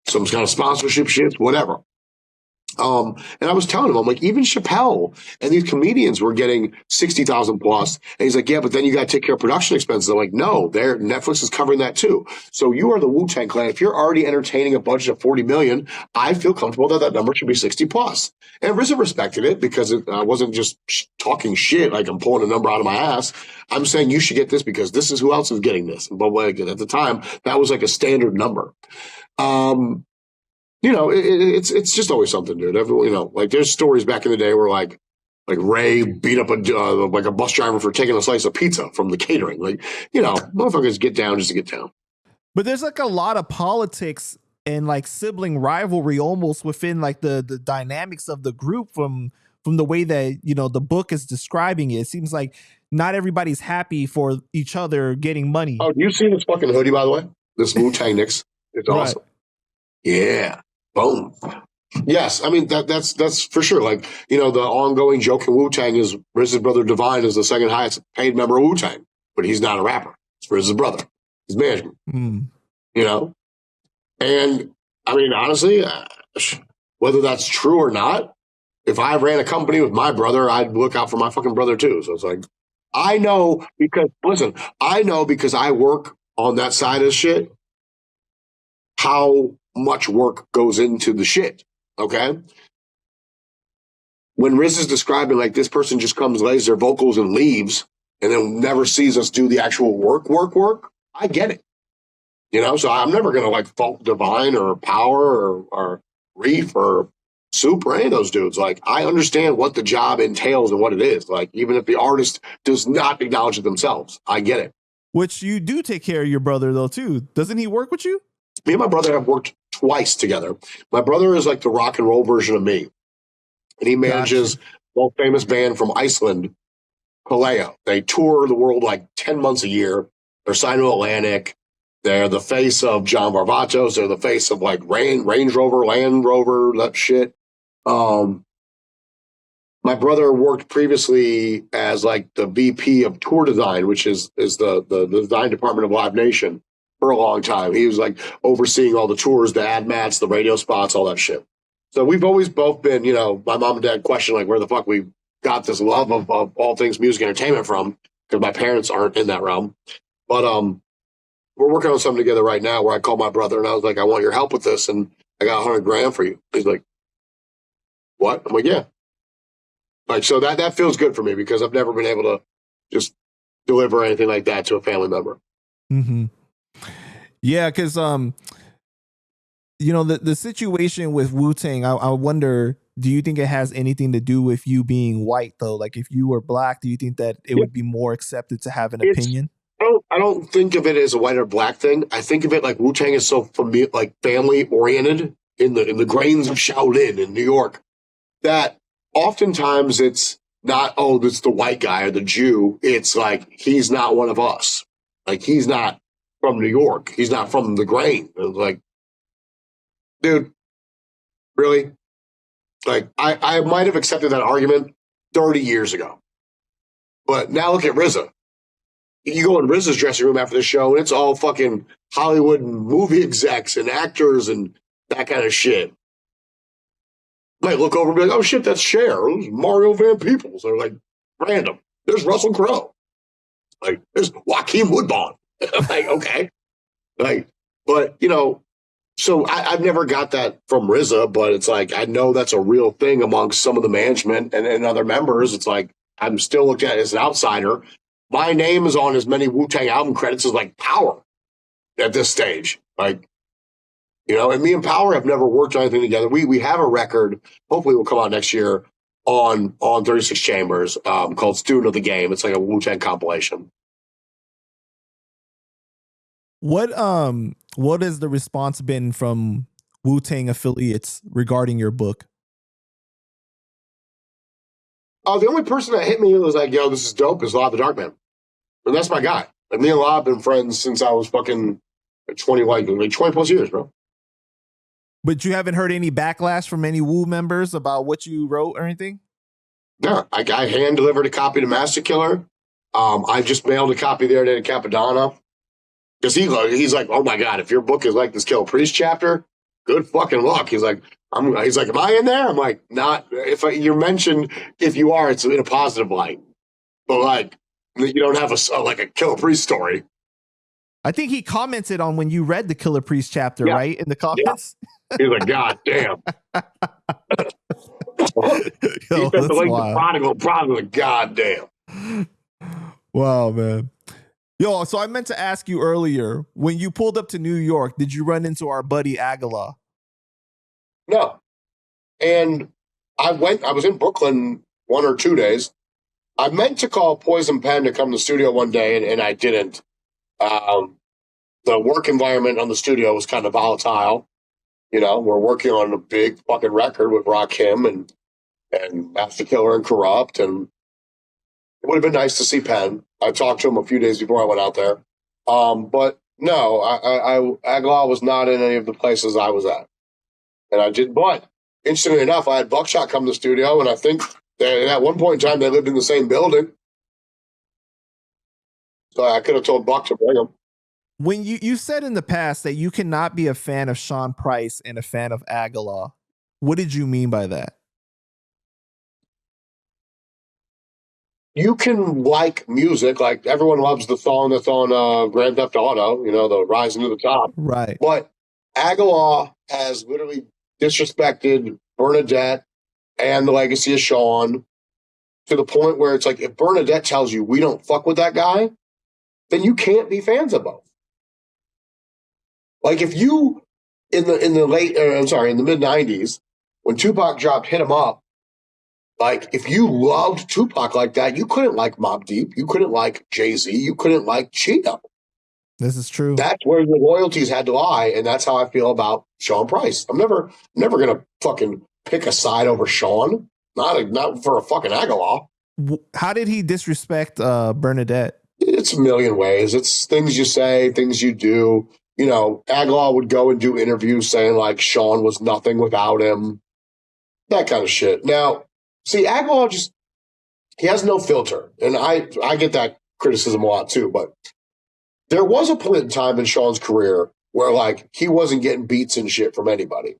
B: some kind of sponsorship shit, whatever. And I was telling him, I'm like, even Chappelle and these comedians were getting 60,000 plus. And he's like, yeah, but then you got to take care of production expenses. I'm like, no, Netflix is covering that too. So you are the Wu-Tang Clan. If you're already entertaining a budget of 40 million, I feel comfortable that number should be 60 plus. And RZA respected it because I wasn't just talking shit like I'm pulling a number out of my ass. I'm saying you should get this because this is who else is getting this. But at the time, that was like a standard number. It's just always something, dude. Everyone, like there's stories back in the day where like Ray beat up a bus driver for taking a slice of pizza from the catering. Like, motherfuckers get down just to get down.
A: But there's like a lot of politics and like sibling rivalry almost within like the dynamics of the group from the way that, the book is describing it. It seems like not everybody's happy for each other getting money.
B: Oh, do you see this fucking hoodie, by the way? This Wu-Tang Nix. It's awesome. Yeah. Boom. Yes, I mean that's for sure. Like, the ongoing joke in Wu-Tang is RZA's brother Divine is the second highest paid member of Wu-Tang, but he's not a rapper. It's RZA's brother. He's management. And I mean, honestly, whether that's true or not, if I ran a company with my brother, I'd look out for my fucking brother too. So it's like, I know because I work on that side of shit, how much work goes into the shit. Okay. When Riz is describing like this person just comes, lays their vocals and leaves and then never sees us do the actual work, I get it. So I'm never going to like fault Divine or Power or Reef or Soup or any of those dudes. Like, I understand what the job entails and what it is. Like, even if the artist does not acknowledge it themselves, I get it.
A: Which you do take care of your brother though too. Doesn't he work with you?
B: Me and my brother have worked twice together. My brother is like the rock and roll version of me. And he manages a world famous band from Iceland, Kaleo. They tour the world like 10 months a year. They're signed to Atlantic. They're the face of John Varvatos. They're the face of like Range Rover, Land Rover, that shit. My brother worked previously as like the VP of tour design, which is the design department of Live Nation for a long time. He was like overseeing all the tours, the ad mats, the radio spots, all that shit. So we've always both been, my mom and dad question like where the fuck we got this love of all things music entertainment from, because my parents aren't in that realm. But we're working on something together right now where I called my brother and I was like, I want your help with this and I got $100,000 for you. He's like, what? I'm like, yeah. Like, so that feels good for me because I've never been able to just deliver anything like that to a family member.
A: Mm-hmm. Yeah, because the situation with Wu-Tang, I wonder, do you think it has anything to do with you being white though? Like if you were black, do you think that it would be more accepted to have an opinion?
B: I don't think of it as a white or black thing. I think of it like Wu-Tang is so like family oriented in the grains of Shaolin in New York that oftentimes it's not, it's the white guy or the Jew. It's like, he's not one of us. Like, he's not from New York. He's not from the grain. It's like, dude, really? Like, I might have accepted that argument 30 years ago. But now look at RZA. You go in RZA's dressing room after the show, and it's all fucking Hollywood and movie execs and actors and that kind of shit. Might look over and be like, oh shit, that's Cher. There's Mario Van Peebles. They're like, random. There's Russell Crowe. Like, there's Joaquin Woodbine. I'm like, okay. Like, but, so I've never got that from RZA, but it's like, I know that's a real thing amongst some of the management and other members. It's like, I'm still looked at as an outsider. My name is on as many Wu-Tang album credits as like Power at this stage. Like, You know, and me and Power have never worked on anything together. We have a record, hopefully will come out next year on 36 Chambers, called Student of the Game. It's like a Wu-Tang compilation.
A: What has the response been from Wu-Tang affiliates regarding your book?
B: The only person that hit me was like, yo, this is dope, is Law the Dark Man. And that's my guy. Like, me and Law have been friends since I was fucking 20 plus years, bro.
A: But you haven't heard any backlash from any Wu members about what you wrote or anything?
B: No, I hand delivered a copy to Master Killer. I just mailed a copy there to Capadonna. Because he's like, oh my God, if your book is like this Kill Priest chapter, good fucking luck. He's like, am I in there? I'm like, not. You're mentioned, if you are, it's in a positive light. But like, you don't have a Kill Priest story.
A: I think he commented on when you read the Killer Priest chapter, yeah. Right? In the comments.
B: Yeah. He's like, God damn. He said the prodigal, God damn.
A: Wow, man. Yo, so I meant to ask you earlier, when you pulled up to New York, did you run into our buddy Aguilar?
B: No. And I was in Brooklyn 1 or 2 days. I meant to call Poison Pen to come to the studio one day, and I didn't. The work environment on the studio was kind of volatile. You know, we're working on a big fucking record with Rakim and Master Killer and Corrupt, and it would have been nice to see Penn. I talked to him a few days before I went out there. But no, Aguilar was not in any of the places I was at. And I did, but interestingly enough, I had Buckshot come to the studio, and I think that at one point in time they lived in the same building. So I could have told Buck to bring him.
A: When you said in the past that you cannot be a fan of Sean Price and a fan of Aguilar, what did you mean by that?
B: You can like music, like everyone loves the song that's on Grand Theft Auto, you know, the Rising to the Top.
A: Right.
B: But Aguilar has literally disrespected Bernadette and the legacy of Sean to the point where it's like, if Bernadette tells you we don't fuck with that guy, then you can't be fans of both. Like if you in the mid 90s, when Tupac dropped Hit 'Em Up, like if you loved Tupac like that, you couldn't like Mobb Deep, you couldn't like Jay-Z, you couldn't like Chino.
A: This is true.
B: That's where your loyalties had to lie, and that's how I feel about Sean Price. I'm never gonna fucking pick a side over Sean. Not for a fucking Aguilar.
A: How did he disrespect Bernadette?
B: It's a million ways. It's things you say, things you do. You know, Aguilar would go and do interviews saying like Sean was nothing without him. That kind of shit. Now, see, Aguilar he has no filter. And I get that criticism a lot too, but there was a point in time in Sean's career where like he wasn't getting beats and shit from anybody.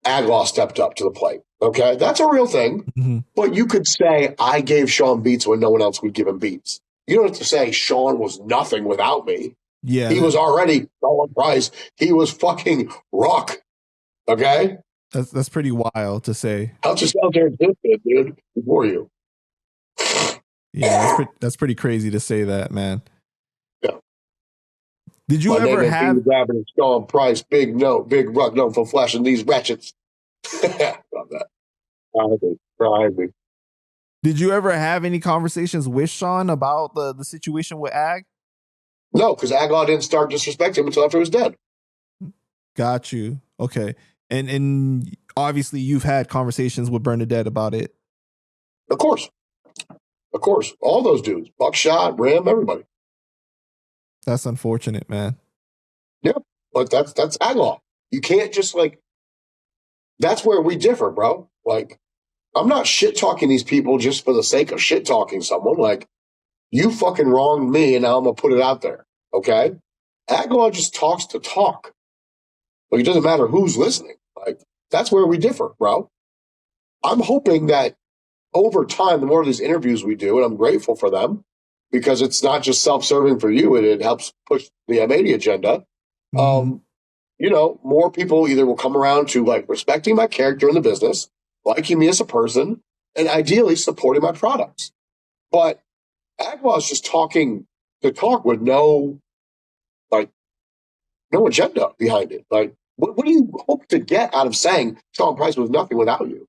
B: Aguilar stepped up to the plate. Okay. That's a real thing. Mm-hmm. But you could say I gave Sean beats when no one else would give him beats. You don't have to say Sean was nothing without me.
A: Yeah.
B: He was already Sean Price. He was fucking rock. Okay?
A: That's pretty wild to say.
B: Helter Skelter existed, dude, before you.
A: Yeah, that's pretty crazy to say that, man.
B: Yeah.
A: Did you ever have
B: Sean Price, big ruck known for flashing these ratchets? Love that. Probably.
A: Did you ever have any conversations with Sean about the situation with Ag?
B: No, because Aguilar didn't start disrespecting him until after he was dead.
A: Got you. Okay. And obviously you've had conversations with Bernadette about it.
B: Of course. All those dudes. Buckshot, Rim, everybody.
A: That's unfortunate, man.
B: Yeah, but that's Aguilar. You can't just that's where we differ, bro. Like, I'm not shit talking these people just for the sake of shit talking someone. Like, you fucking wronged me, and now I'm gonna put it out there. Okay? Aguilar just talks to talk. Like, it doesn't matter who's listening. Like, that's where we differ, bro. I'm hoping that over time, the more of these interviews we do, and I'm grateful for them, because it's not just self-serving for you, it helps push the M80 agenda. Mm-hmm. More people either will come around to respecting my character in the business, liking me as a person, and ideally supporting my products. But Aguilar's just talking to talk with no agenda behind it. What do you hope to get out of saying Sean Price was nothing without you?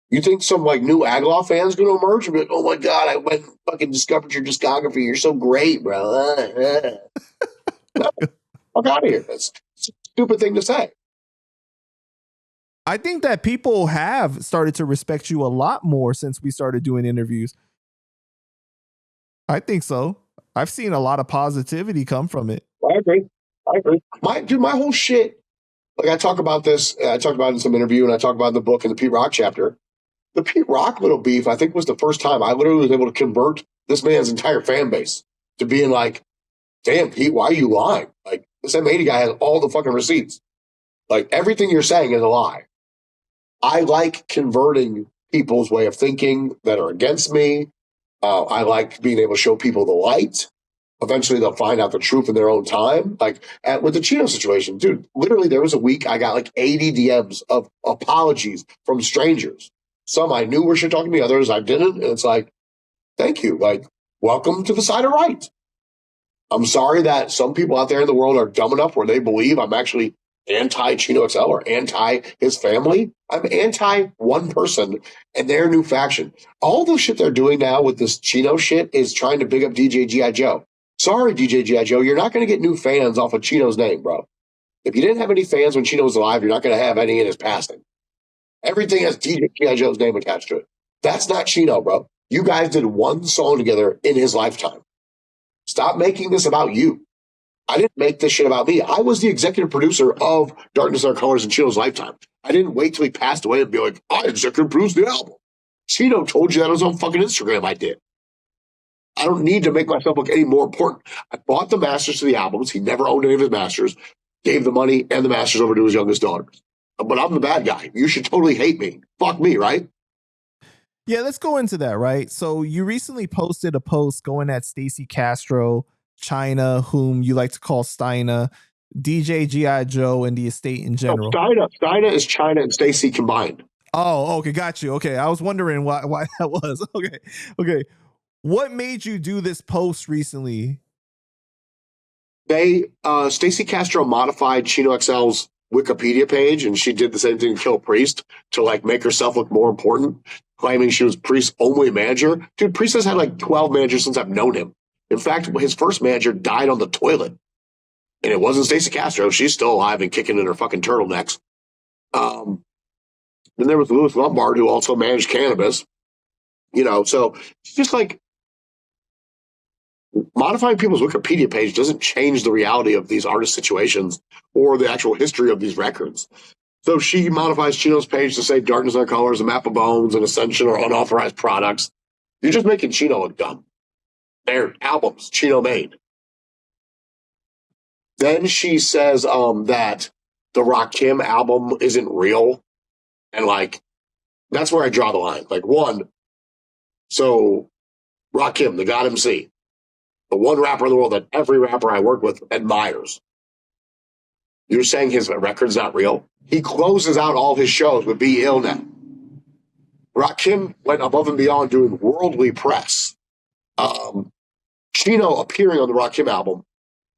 B: You think some like new Aglaw fan's going to emerge and be like, oh my God, I went and fucking discovered your discography. You're so great, bro. No, fuck out of here. That's a stupid thing to say.
A: I think that people have started to respect you a lot more since we started doing interviews. I think so. I've seen a lot of positivity come from it.
B: I agree. My whole shit, like I talk about this, I talked about it in some interview and I talk about it in the book in the Pete Rock chapter. The Pete Rock little beef, I think, was the first time I literally was able to convert this man's entire fan base to being like, damn, Pete, why are you lying? Like, this M80 guy has all the fucking receipts. Like, everything you're saying is a lie. I like converting people's way of thinking that are against me. I like being able to show people the light. Eventually, they'll find out the truth in their own time. Like with the Chino situation, dude, literally there was a week I got like 80 DMs of apologies from strangers. Some I knew were shit talking to me, others I didn't. And it's like, thank you. Like, welcome to the side of right. I'm sorry that some people out there in the world are dumb enough where they believe I'm actually anti Chino XL or anti his family. I'm anti one person and their new faction. All the shit they're doing now with this Chino shit is trying to big up DJ G.I. Joe. Sorry, DJ G.I. Joe, you're not going to get new fans off of Chino's name, bro. If you didn't have any fans when Chino was alive, you're not going to have any in his passing. Everything has DJ G.I. Joe's name attached to it. That's not Chino, bro. You guys did one song together in his lifetime. Stop making this about you. I didn't make this shit about me. I was the executive producer of Darkness Our Colors in Chino's lifetime. I didn't wait till he passed away and be like, I executive produced the album. Chino told you that on his own fucking Instagram. I did. I don't need to make myself look any more important. I bought the masters to the albums. He never owned any of his masters. Gave the money and the masters over to his youngest daughters. But I'm the bad guy. You should totally hate me. Fuck me, right?
A: Yeah, let's go into that, right? So you recently posted a post going at Stacey Castro, China, whom you like to call Steina, DJ G.I. Joe, and the estate in general.
B: No, Steina is China and Stacey combined.
A: Oh, okay, got you. Okay, I was wondering why that was. Okay. What made you do this post recently?
B: Stacey Castro modified Chino XL's Wikipedia page, and she did the same thing to Kill Priest to like make herself look more important, claiming she was Priest's only manager. Dude, Priest has had like 12 managers since I've known him. In fact, his first manager died on the toilet, and it wasn't Stacey Castro. She's still alive and kicking in her fucking turtlenecks. Then there was Louis Lombard, who also managed Canibus. You know, so it's just like modifying people's Wikipedia page doesn't change the reality of these artist situations or the actual history of these records. So she modifies Chino's page to say Darkness Our Colors, A Map of Bones, and Ascension are unauthorized products. You're just making Chino look dumb. They're albums Chino made. Then she says that the Rakim album isn't real. And like, that's where I draw the line. Like, one, so Rakim, the God MC, the one rapper in the world that every rapper I work with admires. You're saying his record's not real? He closes out all his shows with Be Ill Now. Rakim went above and beyond doing worldly press. Chino appearing on the Rakim album,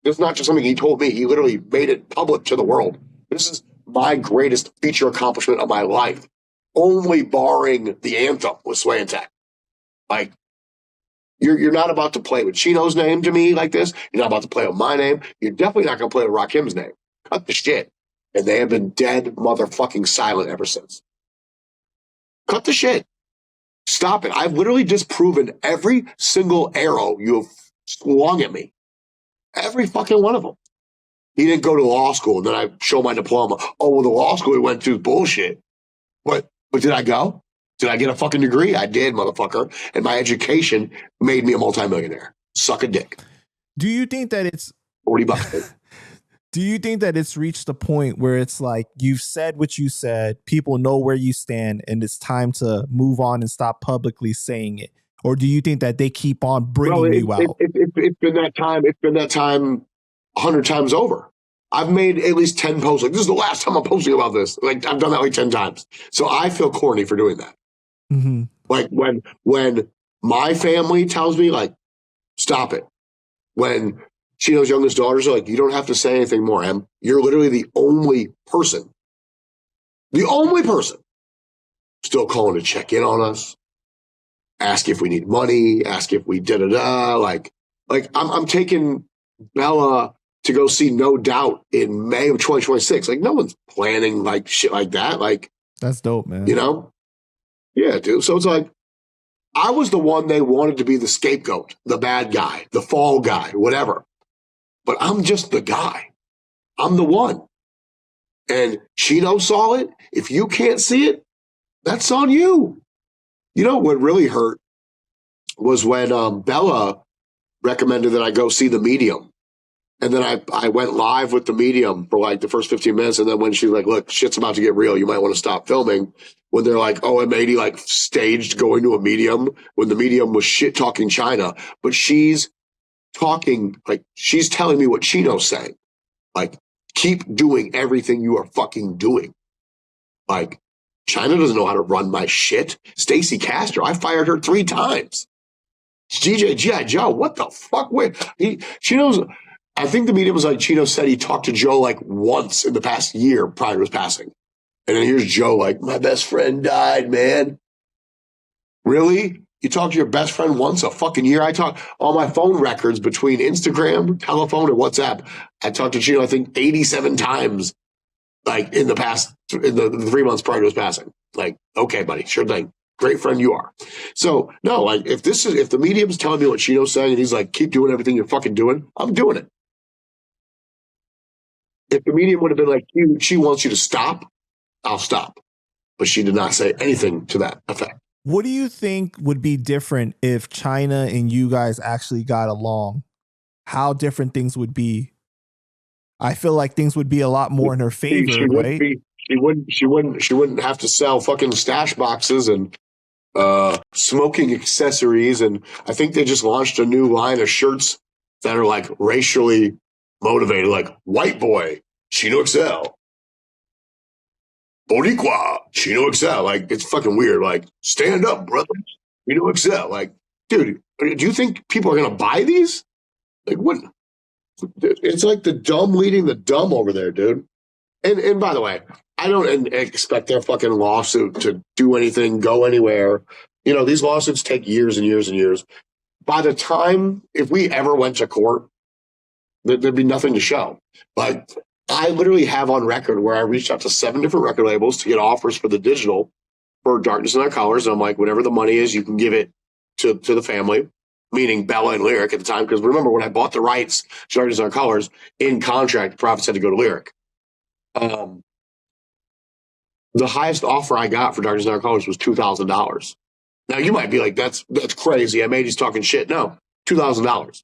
B: this is not just something he told me. He literally made it public to the world. This is my greatest feature accomplishment of my life, only barring the anthem with Sway and Tech. Like, you're not about to play with Chino's name to me like this. You're not about to play with my name. You're definitely not going to play with Rakim's name. Cut the shit. And they have been dead motherfucking silent ever since. Cut the shit. Stop it. I've literally disproven every single arrow you have swung at me. Every fucking one of them. He didn't go to law school, and then I show my diploma. Oh, well, the law school he went to is bullshit. But did I go? Did I get a fucking degree? I did, motherfucker. And my education made me a multimillionaire. Suck a dick.
A: Do you think that it's
B: $40?
A: Do you think that it's reached the point where it's like you've said what you said, people know where you stand, and it's time to move on and stop publicly saying it? Or do you think that they keep on bringing you out?
B: It's been that time. It's been that time 100 times over. I've made at least 10 posts. Like, this is the last time I'm posting about this. Like, I've done that like 10 times. So I feel corny for doing that.
A: Mm-hmm.
B: Like when my family tells me, like, stop it. When Chino's youngest daughters are like, you don't have to say anything more, Em. You're literally the only person still calling to check in on us, ask if we need money, ask if we da-da-da. Like I'm taking Bella to go see No Doubt in May of 2026. Like, no one's planning like shit like that. Like,
A: That's dope, man.
B: you know? Yeah, dude. So it's like, I was the one they wanted to be the scapegoat, the bad guy, the fall guy, whatever. But I'm just the guy. I'm the one. And Chino saw it. If you can't see it, that's on you. You know what really hurt was when Bella recommended that I go see The Medium. And then I went live with The Medium for like the first 15 minutes. And then when she's like, look, shit's about to get real, you might want to stop filming. When they're like, oh, M80 like staged going to a medium when The Medium was shit talking China. But she's talking, like, she's telling me what Chino's saying. Like, keep doing everything you are fucking doing. Like, China doesn't know how to run my shit. Stacey Castro, I fired her 3 times. DJ G.I. Joe, what the fuck? Chino's, I think The Medium was like, Chino said he talked to Joe like once in the past year prior to his passing. And then here's Joe like, my best friend died, man. Really? You talked to your best friend once a fucking year? I talk all my phone records between Instagram, telephone, and WhatsApp. I talked to Chino, I think, 87 times, like in the 3 months prior to his passing. Like, okay, buddy, sure thing. Great friend you are. So no, like if The Medium's telling me what Chino's saying and he's like, keep doing everything you're fucking doing, I'm doing it. If The Medium would have been like, she wants you to stop, I'll stop. But she did not say anything to that effect.
A: What do you think would be different if China and you guys actually got along? How different things would be? I feel like things would be a lot more in her favor, right?
B: She wouldn't have to sell fucking stash boxes and smoking accessories. And I think they just launched a new line of shirts that are like racially motivated, like white boy, Chino XL. Boricua, Chino XL. Like, it's fucking weird. Like, stand up, brother. Chino XL. Like, dude, do you think people are going to buy these? Like, what? It's like the dumb leading the dumb over there, dude. And by the way, I don't expect their fucking lawsuit to do anything, go anywhere. You know, these lawsuits take years and years and years. By the time, if we ever went to court, there'd be nothing to show. Like, I literally have on record where I reached out to 7 different record labels to get offers for the digital for Darkness in Our Colors. And I'm like, whatever the money is, you can give it to the family, meaning Bella and Lyric at the time. Because remember, when I bought the rights to Darkness in Our Colors, in contract, the profits had to go to Lyric. The highest offer I got for Darkness in Our Colors was $2,000. Now, you might be like, that's crazy. I made he's talking shit. No, $2,000.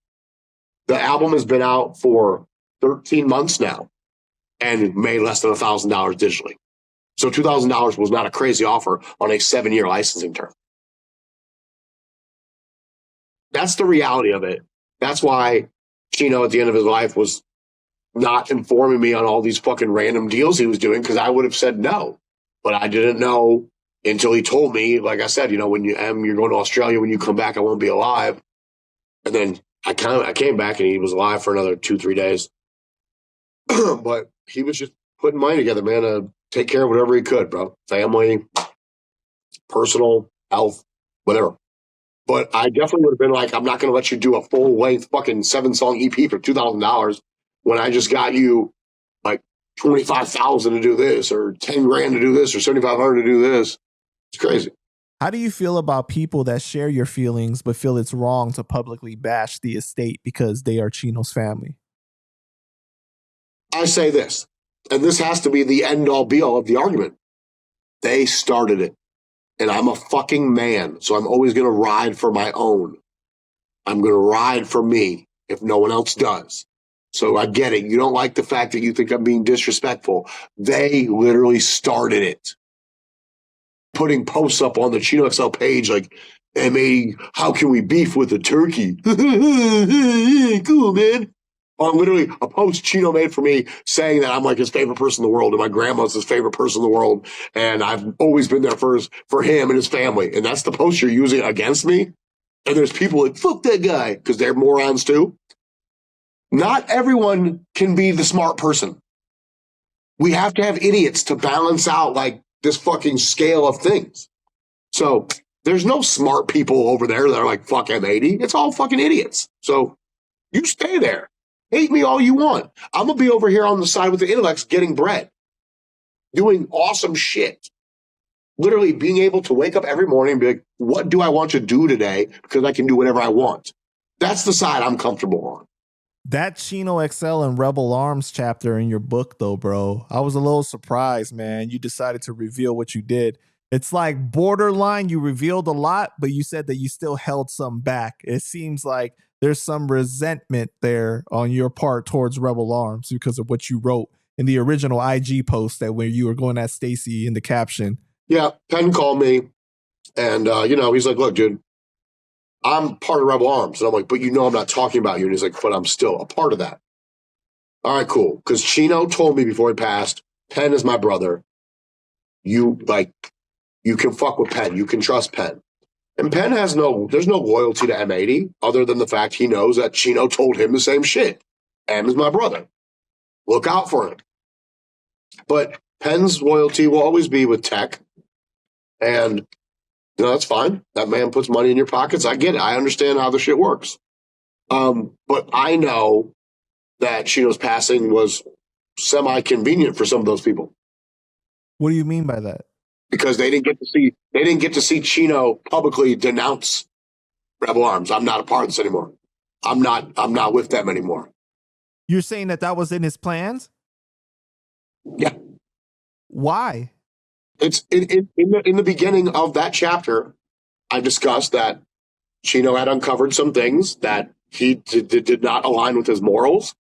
B: The album has been out for 13 months now and made less than $1,000 digitally. So $2,000 was not a crazy offer on a 7-year licensing term. That's the reality of it. That's why Chino at the end of his life was not informing me on all these fucking random deals he was doing, because I would have said no. But I didn't know until he told me, like I said, you know, when you're going to Australia, when you come back, I won't be alive. And then I came back and he was alive for another 2-3 days. But he was just putting money together, man, to take care of whatever he could, bro. Family, personal, health, whatever. But I definitely would have been like, I'm not going to let you do a full-length fucking 7-song EP for $2,000 when I just got you like $25,000 to do this, or $10,000 to do this, or $7,500 to do this. It's crazy.
A: How do you feel about people that share your feelings but feel it's wrong to publicly bash the estate because they are Chino's family?
B: I say this, and this has to be the end-all be-all of the argument. They started it, and I'm a fucking man, so I'm always going to ride for my own. I'm going to ride for me if no one else does. So I get it. You don't like the fact that you think I'm being disrespectful. They literally started it. Putting posts up on the Chino XL page like, M80, how can we beef with a turkey? Cool, man. On literally a post Chino made for me saying that I'm like his favorite person in the world and my grandma's his favorite person in the world. And I've always been there for him and his family. And that's the post you're using against me. And there's people like, fuck that guy, because they're morons too. Not everyone can be the smart person. We have to have idiots to balance out like this fucking scale of things. So there's no smart people over there that are like, fuck M80. It's all fucking idiots. So you stay there. Hate me all you want. I'm going to be over here on the side with the intellects getting bread, doing awesome shit. Literally being able to wake up every morning and be like, what do I want to do today? Because I can do whatever I want. That's the side I'm comfortable on.
A: That Chino XL and Rebel Armz chapter in your book, though, bro, I was a little surprised, man. You decided to reveal what you did. It's like borderline. You revealed a lot, but you said that you still held some back. It seems like there's some resentment there on your part towards Rebel Armz because of what you wrote in the original IG post that where you were going at Stacy in the caption.
B: Yeah, Penn called me, and he's like, "Look, dude, I'm part of Rebel Armz," and I'm like, "But I'm not talking about you." And he's like, "But I'm still a part of that." All right, cool. Because Chino told me before he passed, Penn is my brother. You can fuck with Penn. You can trust Penn. And Penn there's no loyalty to M80 other than the fact he knows that Chino told him the same shit. M is my brother. Look out for him. But Penn's loyalty will always be with tech. And, that's fine. That man puts money in your pockets. I get it. I understand how the shit works. But I know that Chino's passing was semi-convenient for some of those people.
A: What do you mean by that?
B: Because they didn't get to see Chino publicly denounce Rebel Armz. I'm not a part of this anymore. I'm not with them anymore.
A: You're saying that was in his plans?
B: Yeah.
A: Why?
B: It's in the beginning of that chapter, I discussed that Chino had uncovered some things that he did not align with his morals,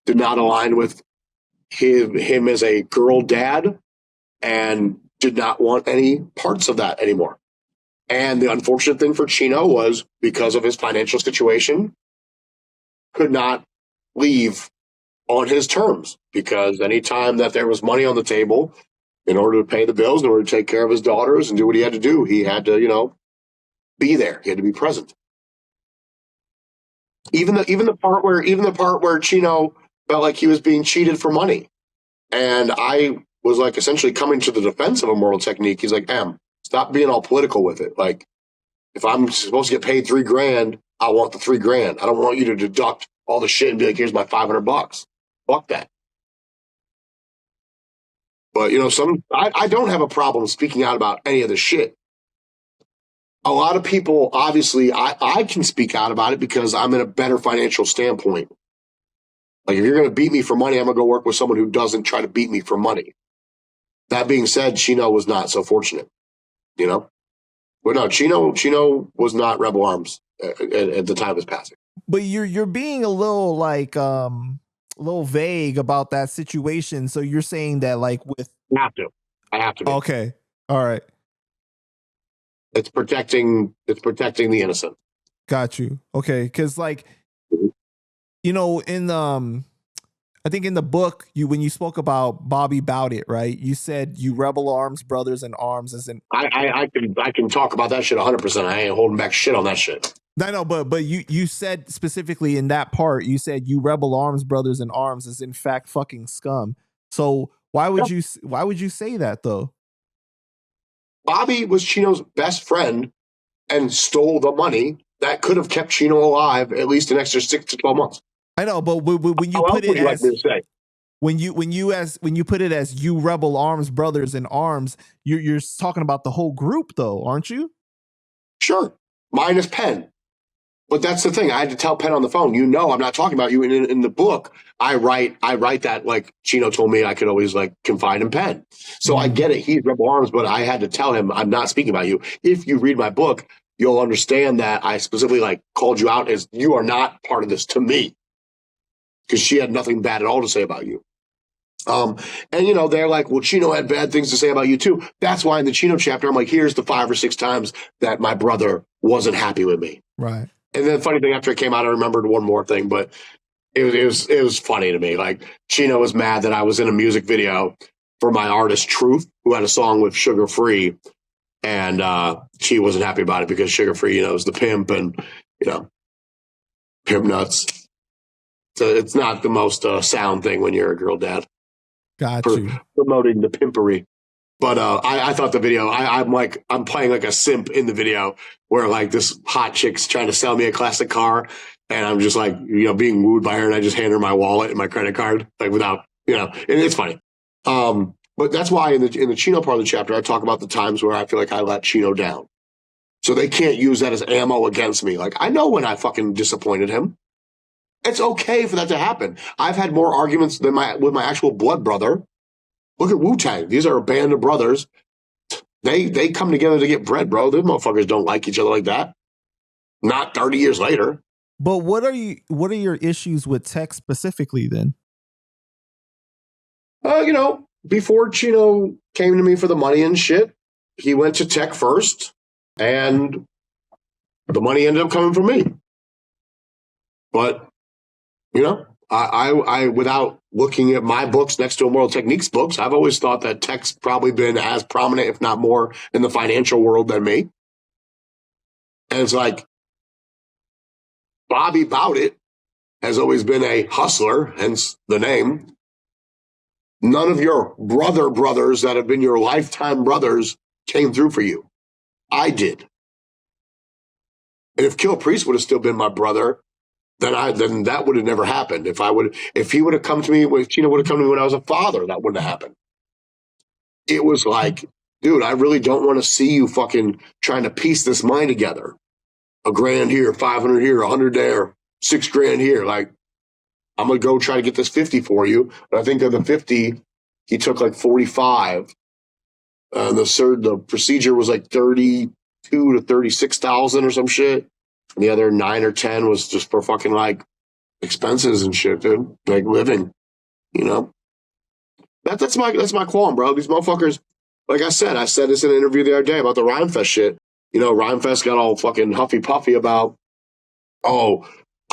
B: did not align with him as a girl dad, and did not want any parts of that anymore. And the unfortunate thing for Chino was, because of his financial situation, could not leave on his terms, because anytime that there was money on the table, in order to pay the bills, in order to take care of his daughters and do what he had to do, he had to, be there. He had to be present. Even the part where Chino felt like he was being cheated for money, and I was like essentially coming to the defense of a moral technique. He's like, stop being all political with it. Like, if I'm supposed to get paid $3,000, I want the $3,000. I don't want you to deduct all the shit and be like, here's my $500. Fuck that. But, I don't have a problem speaking out about any of the shit. A lot of people, obviously, I can speak out about it because I'm in a better financial standpoint. Like, if you're going to beat me for money, I'm going to go work with someone who doesn't try to beat me for money. That being said, Chino was not so fortunate, But no, Chino was not Rebel Armz at the time of his passing.
A: But you're being a little vague about that situation. So you're saying that with
B: I have to be.
A: Okay. All right.
B: It's protecting the innocent.
A: Got you. Okay. Because in I think in the book, when you spoke about Bobby Bowdit, right? You said you Rebel Armz brothers in arms as in.
B: I can talk about that shit 100%. I ain't holding back shit on that shit.
A: I know, but you said specifically in that part, you said you Rebel Armz brothers in arms is in fact fucking scum. So why would you say that though?
B: Bobby was Chino's best friend and stole the money that could have kept Chino alive at least an extra 6 to 12 months.
A: I know, but when you put it as when you put it as you Rebel Armz brothers in arms, you're talking about the whole group though, aren't you?
B: Sure, minus Penn. But that's the thing. I had to tell Penn on the phone, I'm not talking about you. In the book, I write that like Chino told me I could always confide in Penn. So I get it. He's Rebel Armz, but I had to tell him I'm not speaking about you. If you read my book, you'll understand that I specifically called you out as you are not part of this to me, because she had nothing bad at all to say about you. And they're like, well, Chino had bad things to say about you too. That's why in the Chino chapter, I'm like, here's the 5 or 6 times that my brother wasn't happy with me.
A: Right.
B: And then the funny thing, after it came out, I remembered one more thing, but it was funny to me. Like, Chino was mad that I was in a music video for my artist Truth, who had a song with Sugar Free, and she wasn't happy about it because Sugar Free, is the pimp and pimp nuts. So it's not the most sound thing when you're a girl dad
A: Got
B: for
A: you.
B: promoting the pimpery. But I thought the video, I'm playing like a simp in the video where like this hot chick's trying to sell me a classic car. And I'm just like, being wooed by her. And I just hand her my wallet and my credit card, like without, and it's funny. But that's why in the Chino part of the chapter, I talk about the times where I feel like I let Chino down. So they can't use that as ammo against me. Like, I know when I fucking disappointed him. It's okay for that to happen. I've had more arguments with my actual blood brother. Look at Wu-Tang. These are a band of brothers. They come together to get bread, bro. Those motherfuckers don't like each other like that. Not 30 years later.
A: But what are your issues with tech specifically then?
B: Before Chino came to me for the money and shit, he went to tech first, and the money ended up coming from me. But, I without looking at my books next to Immortal Techniques books, I've always thought that tech's probably been as prominent, if not more, in the financial world than me. And it's like, Bobby Bowdit has always been a hustler, hence the name. None of your brothers that have been your lifetime brothers came through for you. I did. And if Kill Priest would have still been my brother, then that would have never happened. If he would have come to me, if Chino would have come to me when I was a father, that wouldn't have happened. It was like, dude, I really don't want to see you fucking trying to piece this money together. $1,000 here, 500 here, 100 there, $6,000 here. Like, I'm going to go try to get this 50 for you. But I think of the 50, he took like 45. And the procedure was like 32 to 36,000 or some shit. And the other 9 or 10 was just for fucking like expenses and shit, dude. Like living, That's my qualm, bro. These motherfuckers, like I said this in an interview the other day about the Rhymefest shit. Rhymefest got all fucking huffy puffy about, I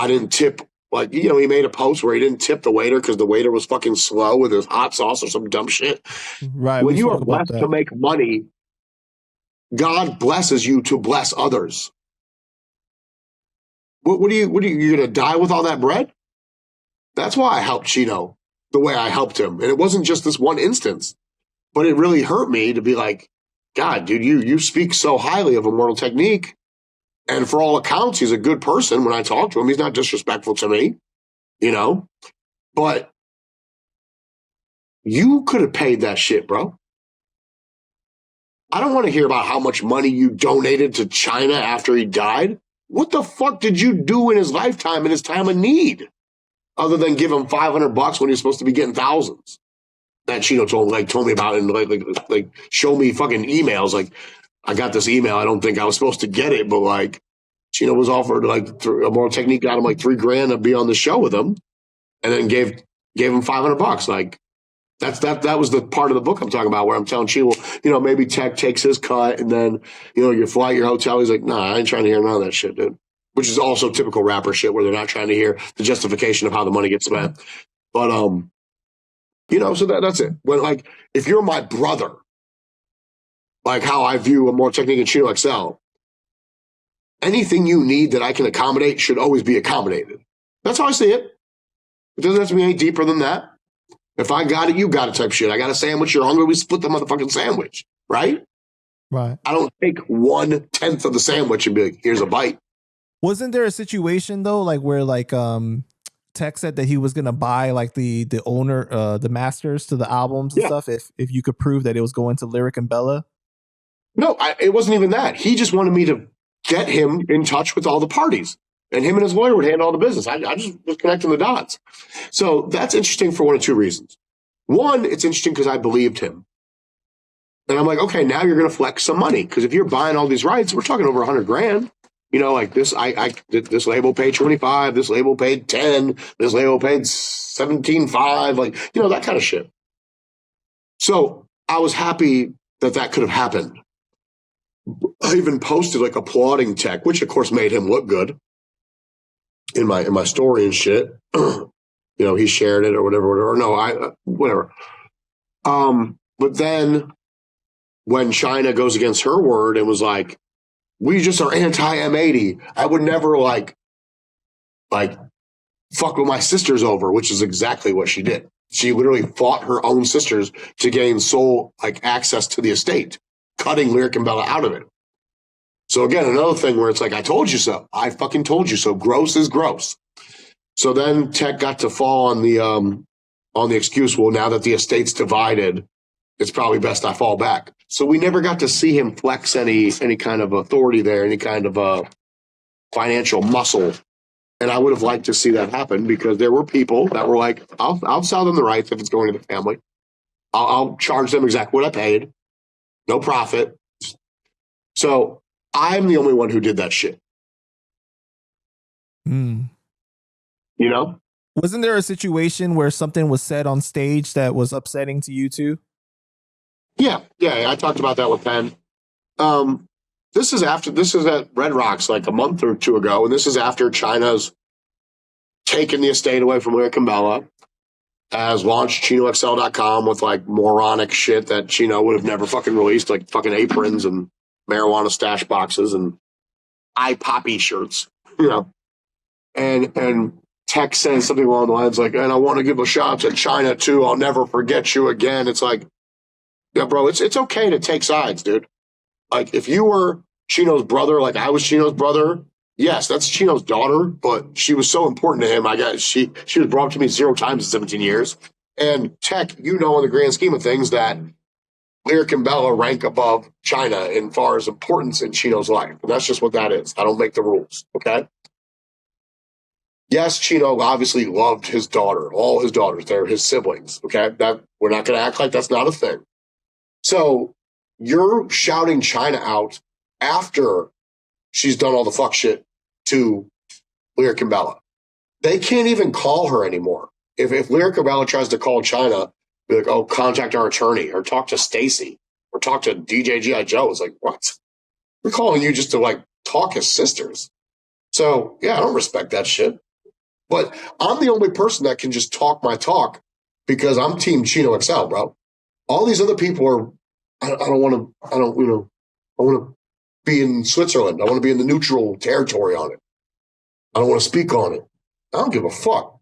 B: didn't tip. Like, he made a post where he didn't tip the waiter because the waiter was fucking slow with his hot sauce or some dumb shit.
A: Right.
B: When you are blessed to make money, God blesses you to bless others. What are you going to die with all that bread? That's why I helped Chino the way I helped him. And it wasn't just this one instance, but it really hurt me to be like, God, dude, you speak so highly of Immortal Technique. And for all accounts, he's a good person. When I talk to him, he's not disrespectful to me, but you could have paid that shit, bro. I don't want to hear about how much money you donated to China after he died. What the fuck did you do in his lifetime, in his time of need, other than give him $500 when you're supposed to be getting thousands? That Chino told me about, and like show me fucking emails. Like, I got this email. I don't think I was supposed to get it, but like Chino was offered like Immortal Technique got him like $3,000 to be on the show with him, and then gave him $500. Like, that was the part of the book I'm talking about where I'm telling Chino, maybe Tech takes his cut, and then your flight, your hotel. He's like, nah, I ain't trying to hear none of that shit, dude. Which is also typical rapper shit where they're not trying to hear the justification of how the money gets spent. But so that's it. When like if you're my brother, like how I view Immortal Technique and Chino XL, anything you need that I can accommodate should always be accommodated. That's how I see it. It doesn't have to be any deeper than that. If I got it, you got it type shit. I got a sandwich, you're hungry, we split the motherfucking sandwich, right?
A: Right.
B: I don't take 1/10 of the sandwich and be like, here's a bite.
A: Wasn't there a situation though, like where like Tech said that he was gonna buy like the owner, the masters to the albums and stuff if you could prove that it was going to Lyric and Bella?
B: No, it wasn't even that. He just wanted me to get him in touch with all the parties. And him and his lawyer would handle all the business. I just was connecting the dots. So that's interesting for one of two reasons. One, it's interesting because I believed him. And I'm like, okay, now you're going to flex some money. Because if you're buying all these rights, we're talking over $100,000. Like this, this label paid 25, this label paid 10, this label paid 17.5, like, that kind of shit. So I was happy that could have happened. I even posted like applauding Tech, which of course made him look good in my story and shit. He shared it or whatever. Or no, whatever. But then when China goes against her word and was like, we just are anti-M80, I would never like fuck with my sisters over, which is exactly what she did. She literally fought her own sisters to gain sole access to the estate, cutting Lyric and Bella out of it. So again, another thing where it's like, I told you so. I fucking told you so. Gross is gross. So then Tech got to fall on the excuse, well, now that the estate's divided, it's probably best I fall back. So we never got to see him flex any kind of authority there, any kind of financial muscle. And I would have liked to see that happen because there were people that were like, I'll sell them the rights if it's going to the family. I'll charge them exactly what I paid. No profit. So I'm the only one who did that shit.
A: Mm.
B: You know?
A: Wasn't there a situation where something was said on stage that was upsetting to you too?
B: Yeah. I talked about that with Penn. This is at Red Rocks like a month or two ago, and this is after China's taken the estate away from Lyric and Bella, has launched ChinoXL.com with like moronic shit that Chino would have never fucking released, like fucking aprons and marijuana stash boxes and iPoppy shirts, you know. And Tech says something along the lines like, and I want to give a shout out to China too. I'll never forget you again. It's like, yeah, bro, it's okay to take sides, dude. Like if you were Chino's brother, like I was Chino's brother, yes, that's Chino's daughter, but she was so important to him. I guess she was brought up to me 0 times in 17 years. And Tech, you know, in the grand scheme of things, that Lyric and Bella rank above China in far as importance in Chino's life. And that's just what that is. I don't make the rules, okay? Yes, Chino obviously loved his daughter, all his daughters. They're his siblings, okay? That we're not going to act like that's not a thing. So you're shouting China out after she's done all the fuck shit to Lyric and Bella. They can't even call her anymore. If Lyric and Bella tries to call China, be like, oh, contact our attorney or talk to Stacy or talk to DJ G.I. Joe. It's like, what? We're calling you just to like talk as sisters. So yeah, I don't respect that shit. But I'm the only person that can just talk my talk because I'm Team Chino XL, bro. All these other people are, I want to be in Switzerland. I want to be in the neutral territory on it. I don't want to speak on it. I don't give a fuck.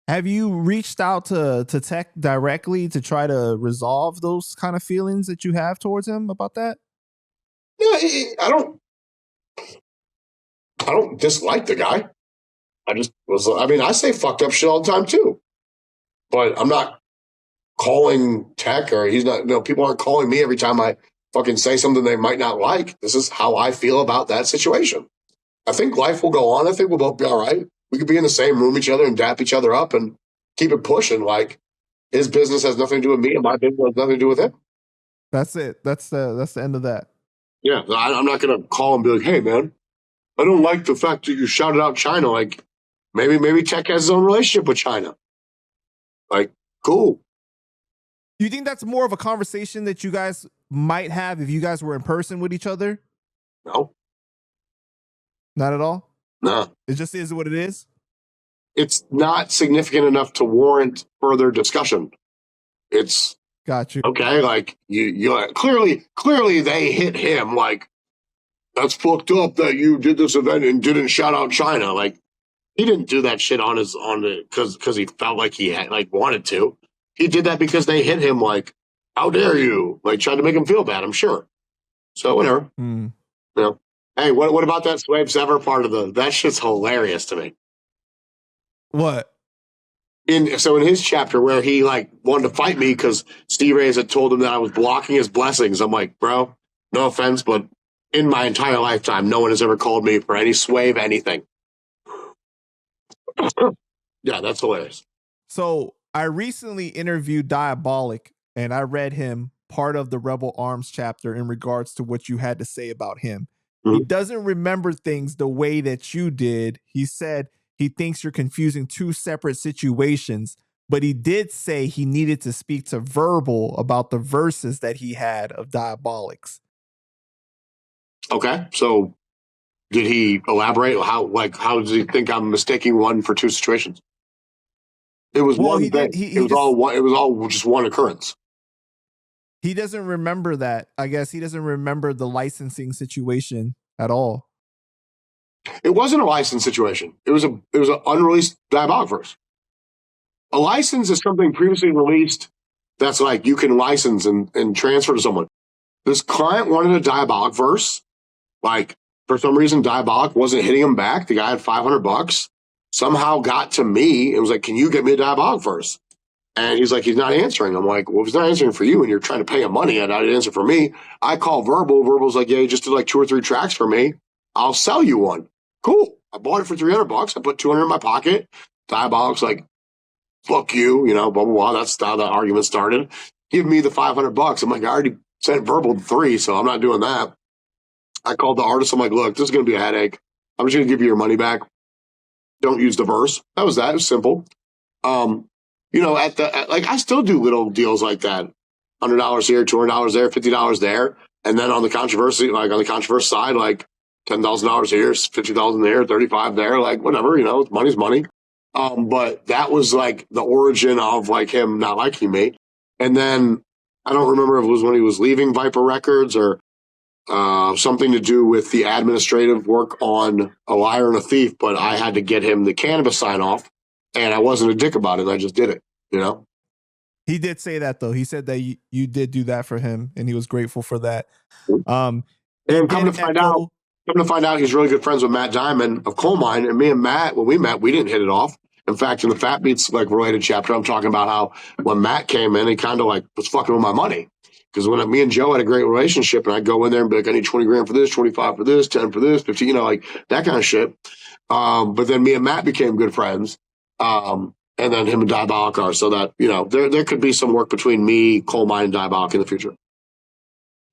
A: Have you reached out to Tech directly to try to resolve those kind of feelings that you have towards him about that?
B: Yeah, I don't dislike the guy. I say fucked up shit all the time too. But I'm not calling Tech, or he's not, people aren't calling me every time I fucking say something they might not like. This is how I feel about that situation. I think life will go on. I think we'll both be all right. We could be in the same room with each other and dap each other up and keep it pushing. Like his business has nothing to do with me and my business has nothing to do with him.
A: That's it. That's the end of that.
B: Yeah. I'm not going to call and be like, hey man, I don't like the fact that you shouted out China. Like maybe Tech has his own relationship with China. Like, cool.
A: Do you think that's more of a conversation that you guys might have if you guys were in person with each other?
B: No.
A: Not at all?
B: No.
A: It just is what it is?
B: It's not significant enough to warrant further discussion. It's
A: got you.
B: Okay, like you clearly they hit him like, that's fucked up that you did this event and didn't shout out China. Like he didn't do that shit on it because he felt like he had wanted to. He did that because they hit him like, how dare you? Like tried to make him feel bad, I'm sure. So whatever. You know. Hey, what about that Swave Sever part of that shit's hilarious to me.
A: What?
B: In his chapter where he wanted to fight me because Steve Reyes had told him that I was blocking his blessings. I'm like, bro, no offense, but in my entire lifetime, no one has ever called me for any Swave anything. Yeah, that's hilarious.
A: So I recently interviewed Diabolic and I read him part of the Rebel Armz chapter in regards to what you had to say about him. He doesn't remember things the way that you did. He said he thinks you're confusing two separate situations, but he did say he needed to speak to Verbal about the verses that he had of Diabolics.
B: Okay, so did he elaborate? How does he think I'm mistaking one for two situations? It was one thing. It was all just one occurrence.
A: He doesn't remember that. I guess he doesn't remember the licensing situation at all.
B: It wasn't a license situation. It was an unreleased Diabolic verse. A license is something previously released that's like you can license and transfer to someone. This client wanted a Diabolic verse. Like, for some reason, Diabolic wasn't hitting him back. The guy had $500. Somehow got to me and was like, "Can you get me a Diabolic verse?" And he's like, "He's not answering." I'm like, "Well, if he's not answering for you and you're trying to pay him money and I didn't answer for me," I call Verbal. Verbal's like, "Yeah, he just did like 2 or 3 tracks for me. I'll sell you one." Cool. I bought it for $300. I put 200 in my pocket. Diabolic's like, "Fuck you," blah, blah, blah. That's how the argument started. Give me the $500. I'm like, I already sent Verbal 3, so I'm not doing that. I called the artist. I'm like, "Look, this is going to be a headache. I'm just going to give you your money back. Don't use the verse." That was that. It was simple. I still do little deals like that. $100 here, $200 there, $50 there. And then on the controversy side, like $10,000 here, $50,000 there, $35 there, like whatever, money's money. But that was like the origin of like him not liking me. And then I don't remember if it was when he was leaving Viper Records or something to do with the administrative work on A Liar and a Thief, but I had to get him the Canibus sign off, and I wasn't a dick about it. I just did it,
A: He did say that though. He said that you did do that for him, and he was grateful for that.
B: And come to find out, he's really good friends with Matt Diamond of Coal Mine, and me and Matt, when we met, we didn't hit it off. In fact, in the Fat Beats like related chapter, I'm talking about how when Matt came in, he kind of like was fucking with my money. Because when me and Joe had a great relationship, and I'd go in there and be like, "I need 20 grand for this, 25 for this, 10 for this, 15, like that kind of shit." But then me and Matt became good friends. And then him and Diabolic are, so that, there could be some work between me, Coal Mine, and Diabolic in the future.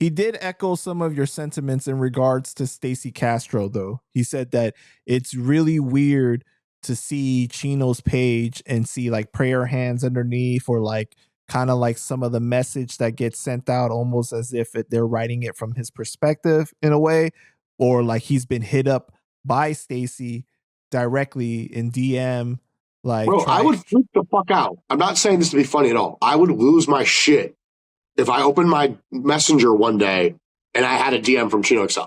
A: He did echo some of your sentiments in regards to Stacey Castro, though. He said that it's really weird to see Chino's page and see like prayer hands underneath, or like kind of like some of the message that gets sent out almost as if they're writing it from his perspective in a way, or like he's been hit up by Stacey directly in DM. Like,
B: bro, I would freak the fuck out. I'm not saying this to be funny at all. I would lose my shit if I opened my messenger one day and I had a DM from Chino XL.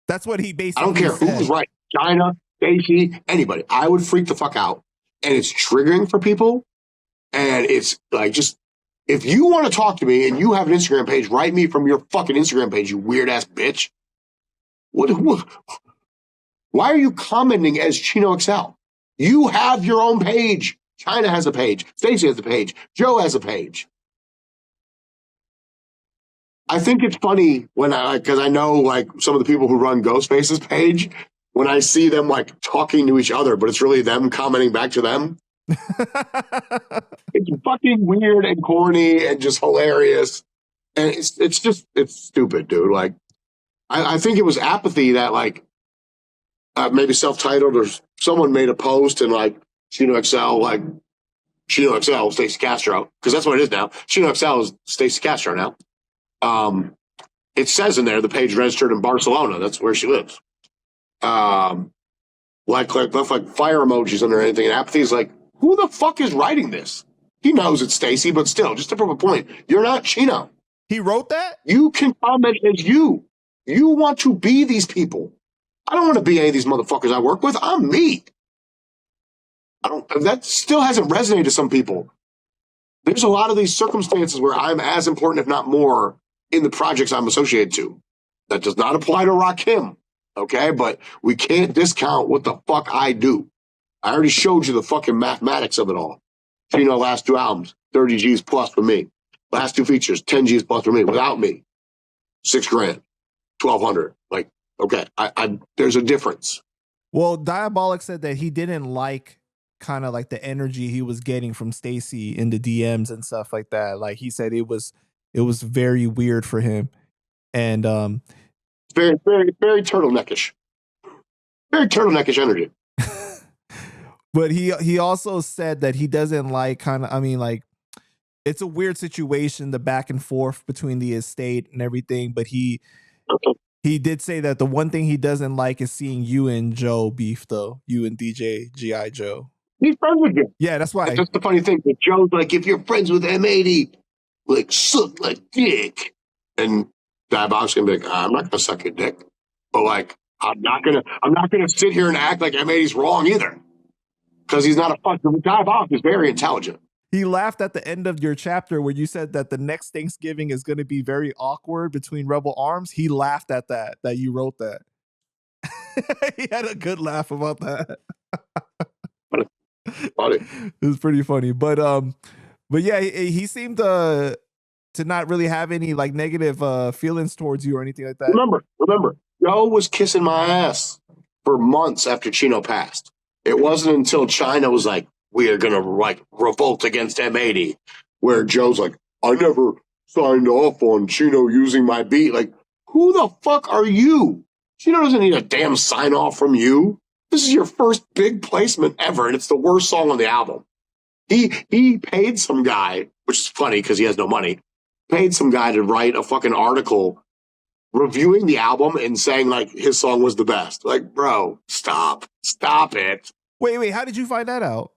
A: That's what he basically
B: I don't care
A: said.
B: who's right. China, Stacey, anybody. I would freak the fuck out. And it's triggering for people. And it's like, just, if you want to talk to me and you have an Instagram page, write me from your fucking Instagram page, you weird ass bitch. What? Why are you commenting as Chino XL? You have your own page. China has a page. Stacey has a page. Joe has a page. I think it's funny when because I know like some of the people who run Ghostface's page, when I see them like talking to each other, but it's really them commenting back to them. It's fucking weird and corny and just hilarious. And it's stupid, dude. Like, I think it was apathy that like, maybe self-titled or someone made a post and like Chino XL, like Chino XL, Stacey Castro, because that's what it is now. Chino XL is Stacey Castro now. It says in there the page registered in Barcelona. That's where she lives. Left like fire emojis under anything. And apathy is like, who the fuck is writing this? He knows it's Stacey, but still, just to prove a point, you're not Chino.
A: He wrote that?
B: You can comment as you. You want to be these people. I don't want to be any of these motherfuckers I work with. I'm me. That still hasn't resonated to some people. There's a lot of these circumstances where I'm as important, if not more, in the projects I'm associated to. That does not apply to Rakim, okay? But we can't discount what the fuck I do. I already showed you the fucking mathematics of it all. Chino last 2 albums, 30 G's plus for me. Last 2 features, 10 G's plus for me. Without me, $6 grand, 1,200. Like, okay, there's a difference.
A: Well, Diabolic said that he didn't like kind of like the energy he was getting from Stacey in the DMs and stuff like that. Like he said it was very weird for him. And
B: very, very, very turtleneckish. Very turtleneckish energy.
A: But he also said that he doesn't like like it's a weird situation, the back and forth between the estate and everything, but he did say that the one thing he doesn't like is seeing you and Joe beef, though. You and DJ G.I. Joe.
B: He's friends with you.
A: Yeah, that's why.
B: That's the funny thing. But Joe's like, if you're friends with M80, like, suck my dick. And Diabolic's going to be like, I'm not going to suck your dick. But, like, I'm not gonna sit here and act like M80's wrong either. Because he's not a fucking Diabolic is very intelligent.
A: He laughed at the end of your chapter where you said that the next Thanksgiving is going to be very awkward between Rebel Armz. He laughed at that you wrote that. He had a good laugh about that.
B: Funny.
A: It was pretty funny. But yeah, he seemed to not really have any like negative feelings towards you or anything like that.
B: Remember, Joe was kissing my ass for months after Chino passed. It wasn't until China was like, we are gonna like revolt against M80, where Joe's like, I never signed off on Chino using my beat. Like, who the fuck are you? Chino doesn't need a damn sign off from you. This is your first big placement ever, and it's the worst song on the album. He paid some guy, which is funny because he has no money, paid some guy to write a fucking article reviewing the album and saying like his song was the best. Like, bro, stop it.
A: Wait, how did you find that out?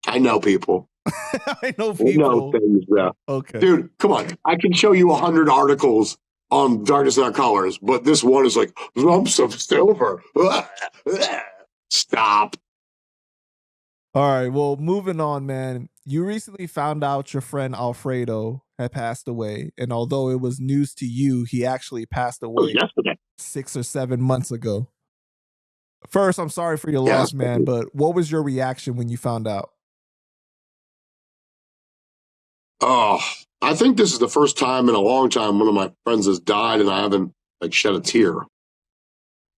B: I know people.
A: I know people.
B: know things, yeah.
A: Okay.
B: Dude, come on. I can show you 100 articles on Darkness in Our Colors, but this one is like, lumps of silver. Stop.
A: All right, well, moving on, man. You recently found out your friend Alfredo had passed away, and although it was news to you, he actually passed away
B: yesterday,
A: 6 or 7 months ago. First, I'm sorry for your loss, man, but what was your reaction when you found out?
B: Oh, I think this is the first time in a long time one of my friends has died and I haven't like shed a tear.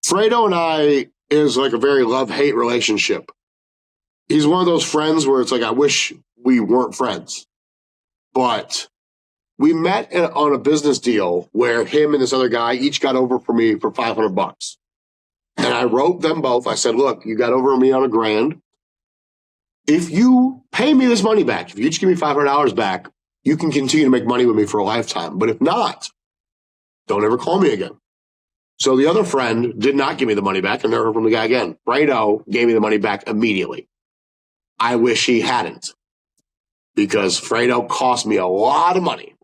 B: Fredo and I is like a very love-hate relationship. He's one of those friends where it's like, I wish we weren't friends. But we met on a business deal where him and this other guy each got over for me for $500. And I wrote them both. I said, look, you got over me on $1,000. If you pay me this money back, if you each give me $500 back, you can continue to make money with me for a lifetime. But if not, don't ever call me again. So the other friend did not give me the money back and never heard from the guy again. Fredo gave me the money back immediately. I wish he hadn't, because Fredo cost me a lot of money.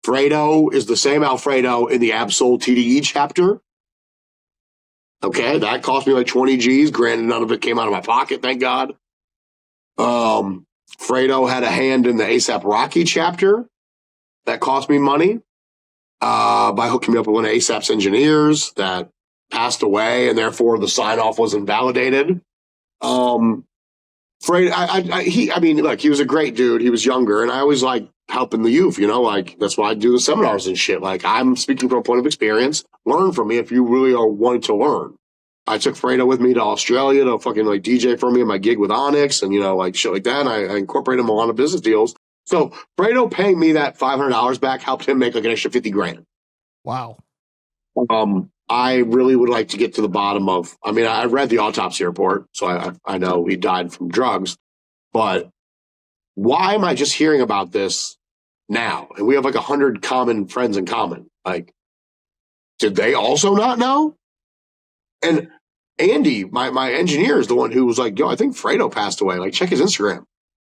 B: Fredo is the same Alfredo in the Absol TDE chapter. Okay, that cost me like 20 G's. Granted, none of it came out of my pocket, thank God. Fredo had a hand in the ASAP Rocky chapter. That cost me money by hooking me up with one of ASAP's engineers that passed away, and therefore the sign-off was invalidated. Fredo, look, he was a great dude. He was younger, and I always like helping the youth, you know, like that's why I do the seminars and shit. Like, I'm speaking from a point of experience. Learn from me if you really are wanting to learn. I took Fredo with me to Australia to fucking like DJ for me at my gig with Onyx and, you know, like shit like that. And I incorporated him in a lot of business deals. So Fredo paying me that $500 back helped him make like an extra 50 grand.
A: Wow.
B: I really would like to get to the bottom of, I mean, I read the autopsy report, so I know he died from drugs, but why am I just hearing about this now? And we have like 100 common friends in common. Like, did they also not know? And Andy, my engineer, is the one who was like, yo, I think Fredo passed away. Like, check his Instagram.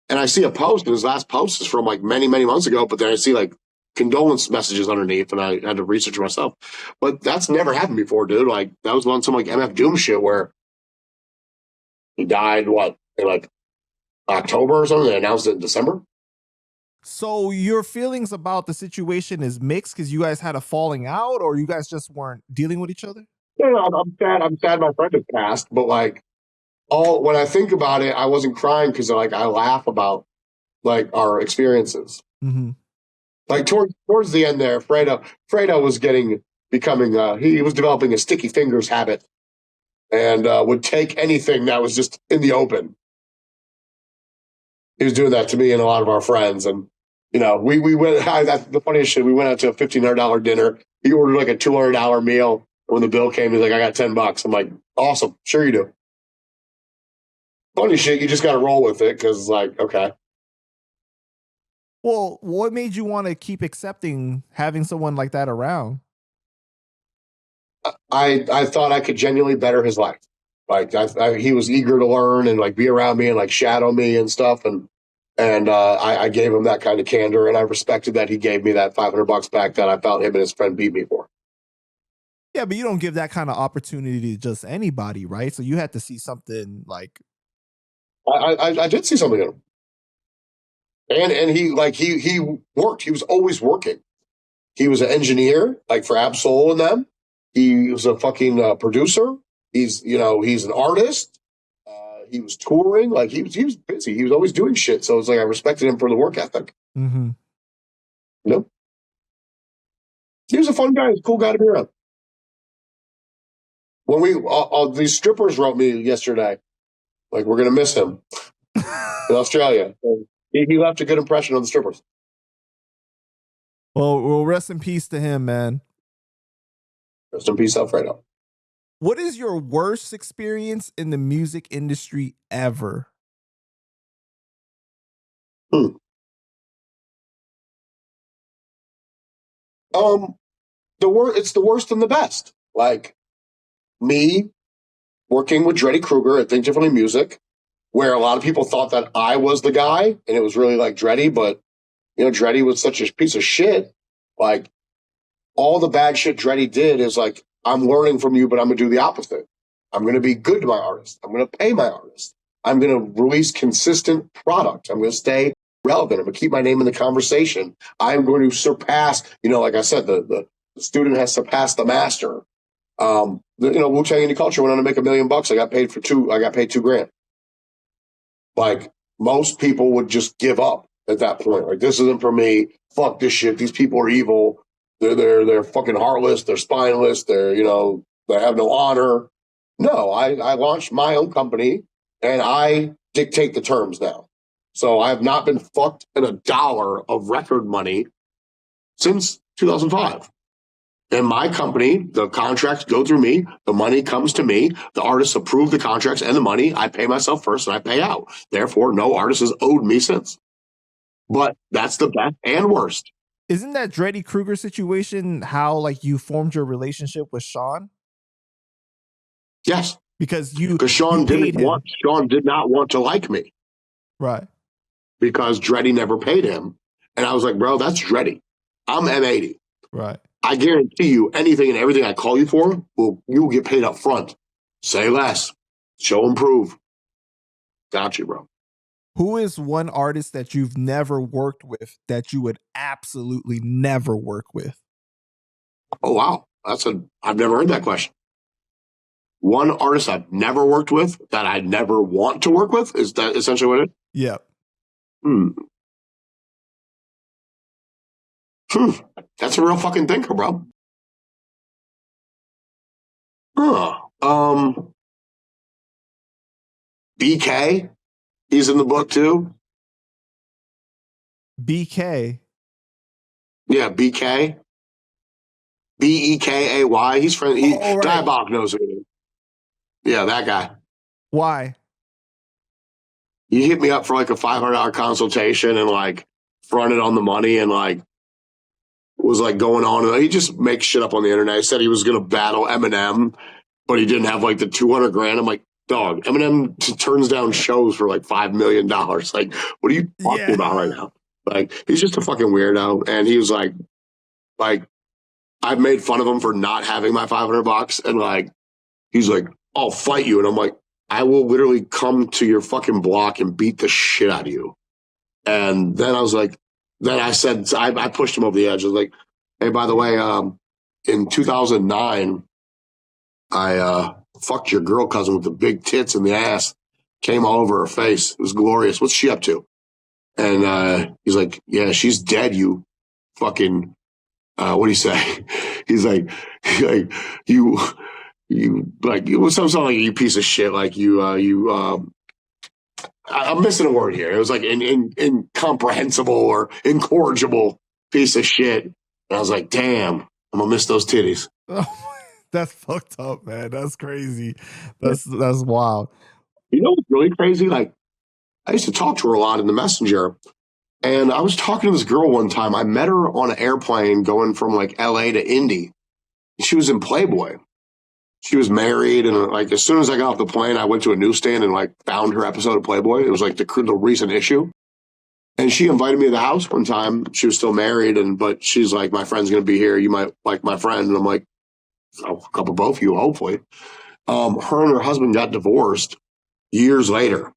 B: And I see a post, and his last post is from like many, many months ago, but then I see like condolence messages underneath, and I had to research myself. But that's never happened before, dude. Like, that was on some like MF Doom shit where he died, in like October or something? They announced it in December.
A: So your feelings about the situation is mixed because you guys had a falling out, or you guys just weren't dealing with each other?
B: Yeah, I'm sad. I'm sad my friend has passed, but like, when I think about it, I wasn't crying because like I laugh about like our experiences.
A: Mm-hmm.
B: Like towards the end there, Fredo was he was developing a sticky fingers habit, and would take anything that was just in the open. He was doing that to me and a lot of our friends, and you know, we went. The funniest shit, we went out to a $1,500 dinner. He ordered like a $200 meal. When the bill came, he's like, I got $10. I'm like, awesome, sure you do. Funny shit, you just got to roll with it because, like, okay.
A: Well, what made you want to keep accepting having someone like that around?
B: I thought I could genuinely better his life. Like, he was eager to learn and like be around me and like shadow me and stuff, and I gave him that kind of candor, and I respected that he gave me that $500 back that I felt him and his friend beat me for.
A: Yeah, but you don't give that kind of opportunity to just anybody, right? So you had to see something like.
B: I did see something in him, and he worked. He was always working. He was an engineer, like for Absol and them. He was a fucking producer. He's an artist. He was touring. Like he was busy. He was always doing shit. So it's like I respected him for the work ethic.
A: Mm-hmm.
B: You know, he was a fun guy. He's a cool guy to be around. When these strippers wrote me yesterday, like we're gonna miss him in Australia. He left a good impression on the strippers.
A: Well, rest in peace to him, man.
B: Rest in peace, Alfredo.
A: What is your worst experience in the music industry ever?
B: It's the worst and the best. Like me working with Dreddy Kruger at Think Differently Music, where a lot of people thought that I was the guy, and it was really like Dreddy, but Dreddy was such a piece of shit. Like all the bad shit Dreddy did is like, I'm learning from you, but I'm gonna do the opposite. I'm gonna be good to my artist. I'm gonna pay my artist. I'm gonna release consistent product. I'm gonna stay relevant. I'm gonna keep my name in the conversation. I'm going to surpass, like I said, the student has surpassed the master. Wu-Tang Indie Culture went on to make $1 million. I got paid $2,000. Like most people would just give up at that point. Like, this isn't for me. Fuck this shit. These people are evil. They're fucking heartless. They're spineless. They have no honor. No, I launched my own company and I dictate the terms now. So I have not been fucked in $1 of record money since 2005. In my company, the contracts go through me. The money comes to me. The artists approve the contracts and the money. I pay myself first and I pay out. Therefore, no artist has owed me since. But that's the best and worst.
A: Isn't that Dreddy Kruger situation how like you formed your relationship with Sean?
B: Yes.
A: Because
B: Sean did not want to like me.
A: Right.
B: Because Dreddy never paid him. And I was like, bro, that's Dreddy. I'm M80.
A: Right.
B: I guarantee you anything and everything I call you for, you'll get paid up front. Say less. Show and prove. Got you, bro.
A: Who is one artist that you've never worked with that you would absolutely never work with?
B: Oh, wow. I've never heard that question. One artist I've never worked with that I never want to work with? Is that essentially what it is?
A: Yeah.
B: That's a real fucking thinker, bro. BK, he's in the book too.
A: BK?
B: Yeah, BK. Bekay. He's friendly. Right. Diabolic knows it. Yeah, that guy.
A: Why?
B: He hit me up for like a $500 consultation and like fronted on the money and like was like going on. He just makes shit up on the internet. He said he was going to battle Eminem, but he didn't have like the $200,000. I'm like, dog, Eminem turns down shows for like $5 million. Like, what are you talking about right now? Like, he's just a fucking weirdo. And he was like, I've made fun of him for not having my $500. And like, he's like, I'll fight you. And I'm like, I will literally come to your fucking block and beat the shit out of you. And then I was like, I said, I pushed him over the edge. I was like, hey, by the way, in 2009, I fucked your girl cousin with the big tits and the ass. Came all over her face. It was glorious. What's she up to? And he's like, yeah, she's dead, fucking, what do you say? He's like, you like, it was something like you piece of shit. Like I'm missing a word here. It was like incomprehensible or incorrigible piece of shit. And I was like, damn, I'm gonna miss those titties.
A: That's fucked up, man. That's crazy. That's wild.
B: You know what's really crazy? Like, I used to talk to her a lot in the messenger. And I was talking to this girl one time. I met her on an airplane going from like LA to Indy. She was in Playboy. She was married, and like as soon as I got off the plane, I went to a newsstand and like found her episode of Playboy. It was like the recent issue, and she invited me to the house one time. She was still married, but she's like, "My friend's gonna be here. You might like my friend." And I'm like, a couple, both of you, hopefully. Her and her husband got divorced years later.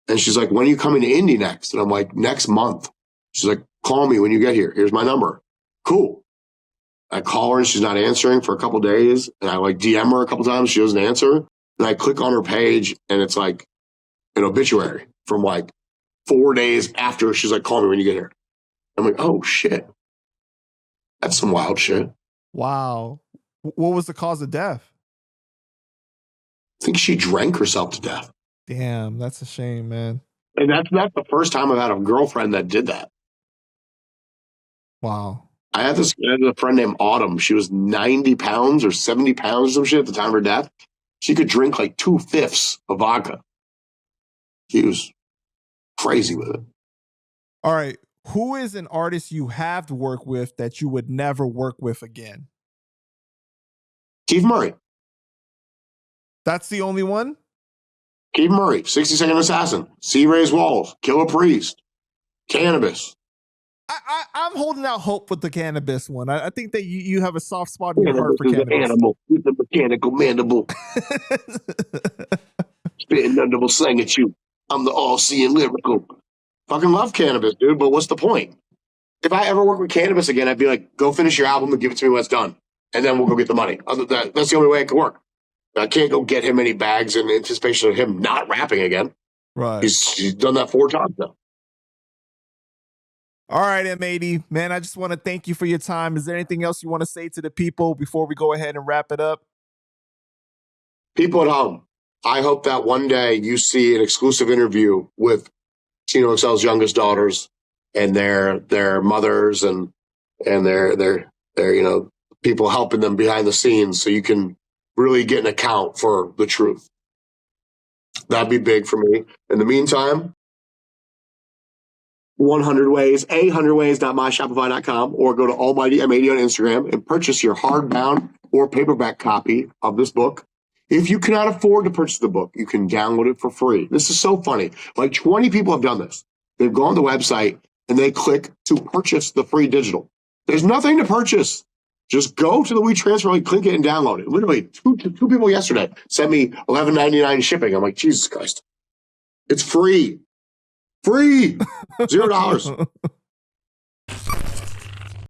B: And she's like, when are you coming to Indy next? And I'm like, next month. She's like, call me when you get here. Here's my number. Cool. I call her and she's not answering for a couple days. And I like DM her a couple times. She doesn't answer. And I click on her page and it's like an obituary from like 4 days after she's like, call me when you get here. I'm like, oh shit. That's some wild shit.
A: Wow. What was the cause of death?
B: I think she drank herself to death.
A: Damn, that's a shame, man.
B: And that's the first time I've had a girlfriend that did that.
A: Wow.
B: I had a friend named Autumn. She was 90 pounds or 70 pounds or some shit at the time of her death. She could drink like 2/5 of vodka. She was crazy with it.
A: All right. Who is an artist you have to work with that you would never work with again?
B: Keith Murray.
A: That's the only one?
B: Keith Murray, 60-Second Assassin, C. Ray's Walls, Killer Priest, Canibus.
A: I'm holding out hope with the Canibus one. I think that you have a soft spot in your heart for Canibus.
B: An animal with a mechanical mandible. Spitting double slang at you. I'm the all-seeing lyrical. Fucking love Canibus, dude, but what's the point? If I ever work with Canibus again, I'd be like, go finish your album and give it to me when it's done. And then we'll go get the money. That's the only way it can work. I can't go get him any bags in anticipation of him not rapping again.
A: Right.
B: He's done that 4 times now.
A: All right, M80. Man, I just want to thank you for your time. Is there anything else you want to say to the people before we go ahead and wrap it up?
B: People at home, I hope that one day you see an exclusive interview with Chino XL's youngest daughters and their mothers and their people helping them behind the scenes so you can really get an account for the truth. That'd be big for me. In the meantime, 100ways.myshopify.com, or go to Almighty M80 on Instagram and purchase your hardbound or paperback copy of this book. If you cannot afford to purchase the book, you can download it for free. This is so funny. Like 20 people have done this. They've gone to the website and they click to purchase the free digital. There's nothing to purchase. Just go to the WeTransfer link, click it, and download it. Literally, two people yesterday sent me $11.99 shipping. I'm like, Jesus Christ. It's free. Free. $0.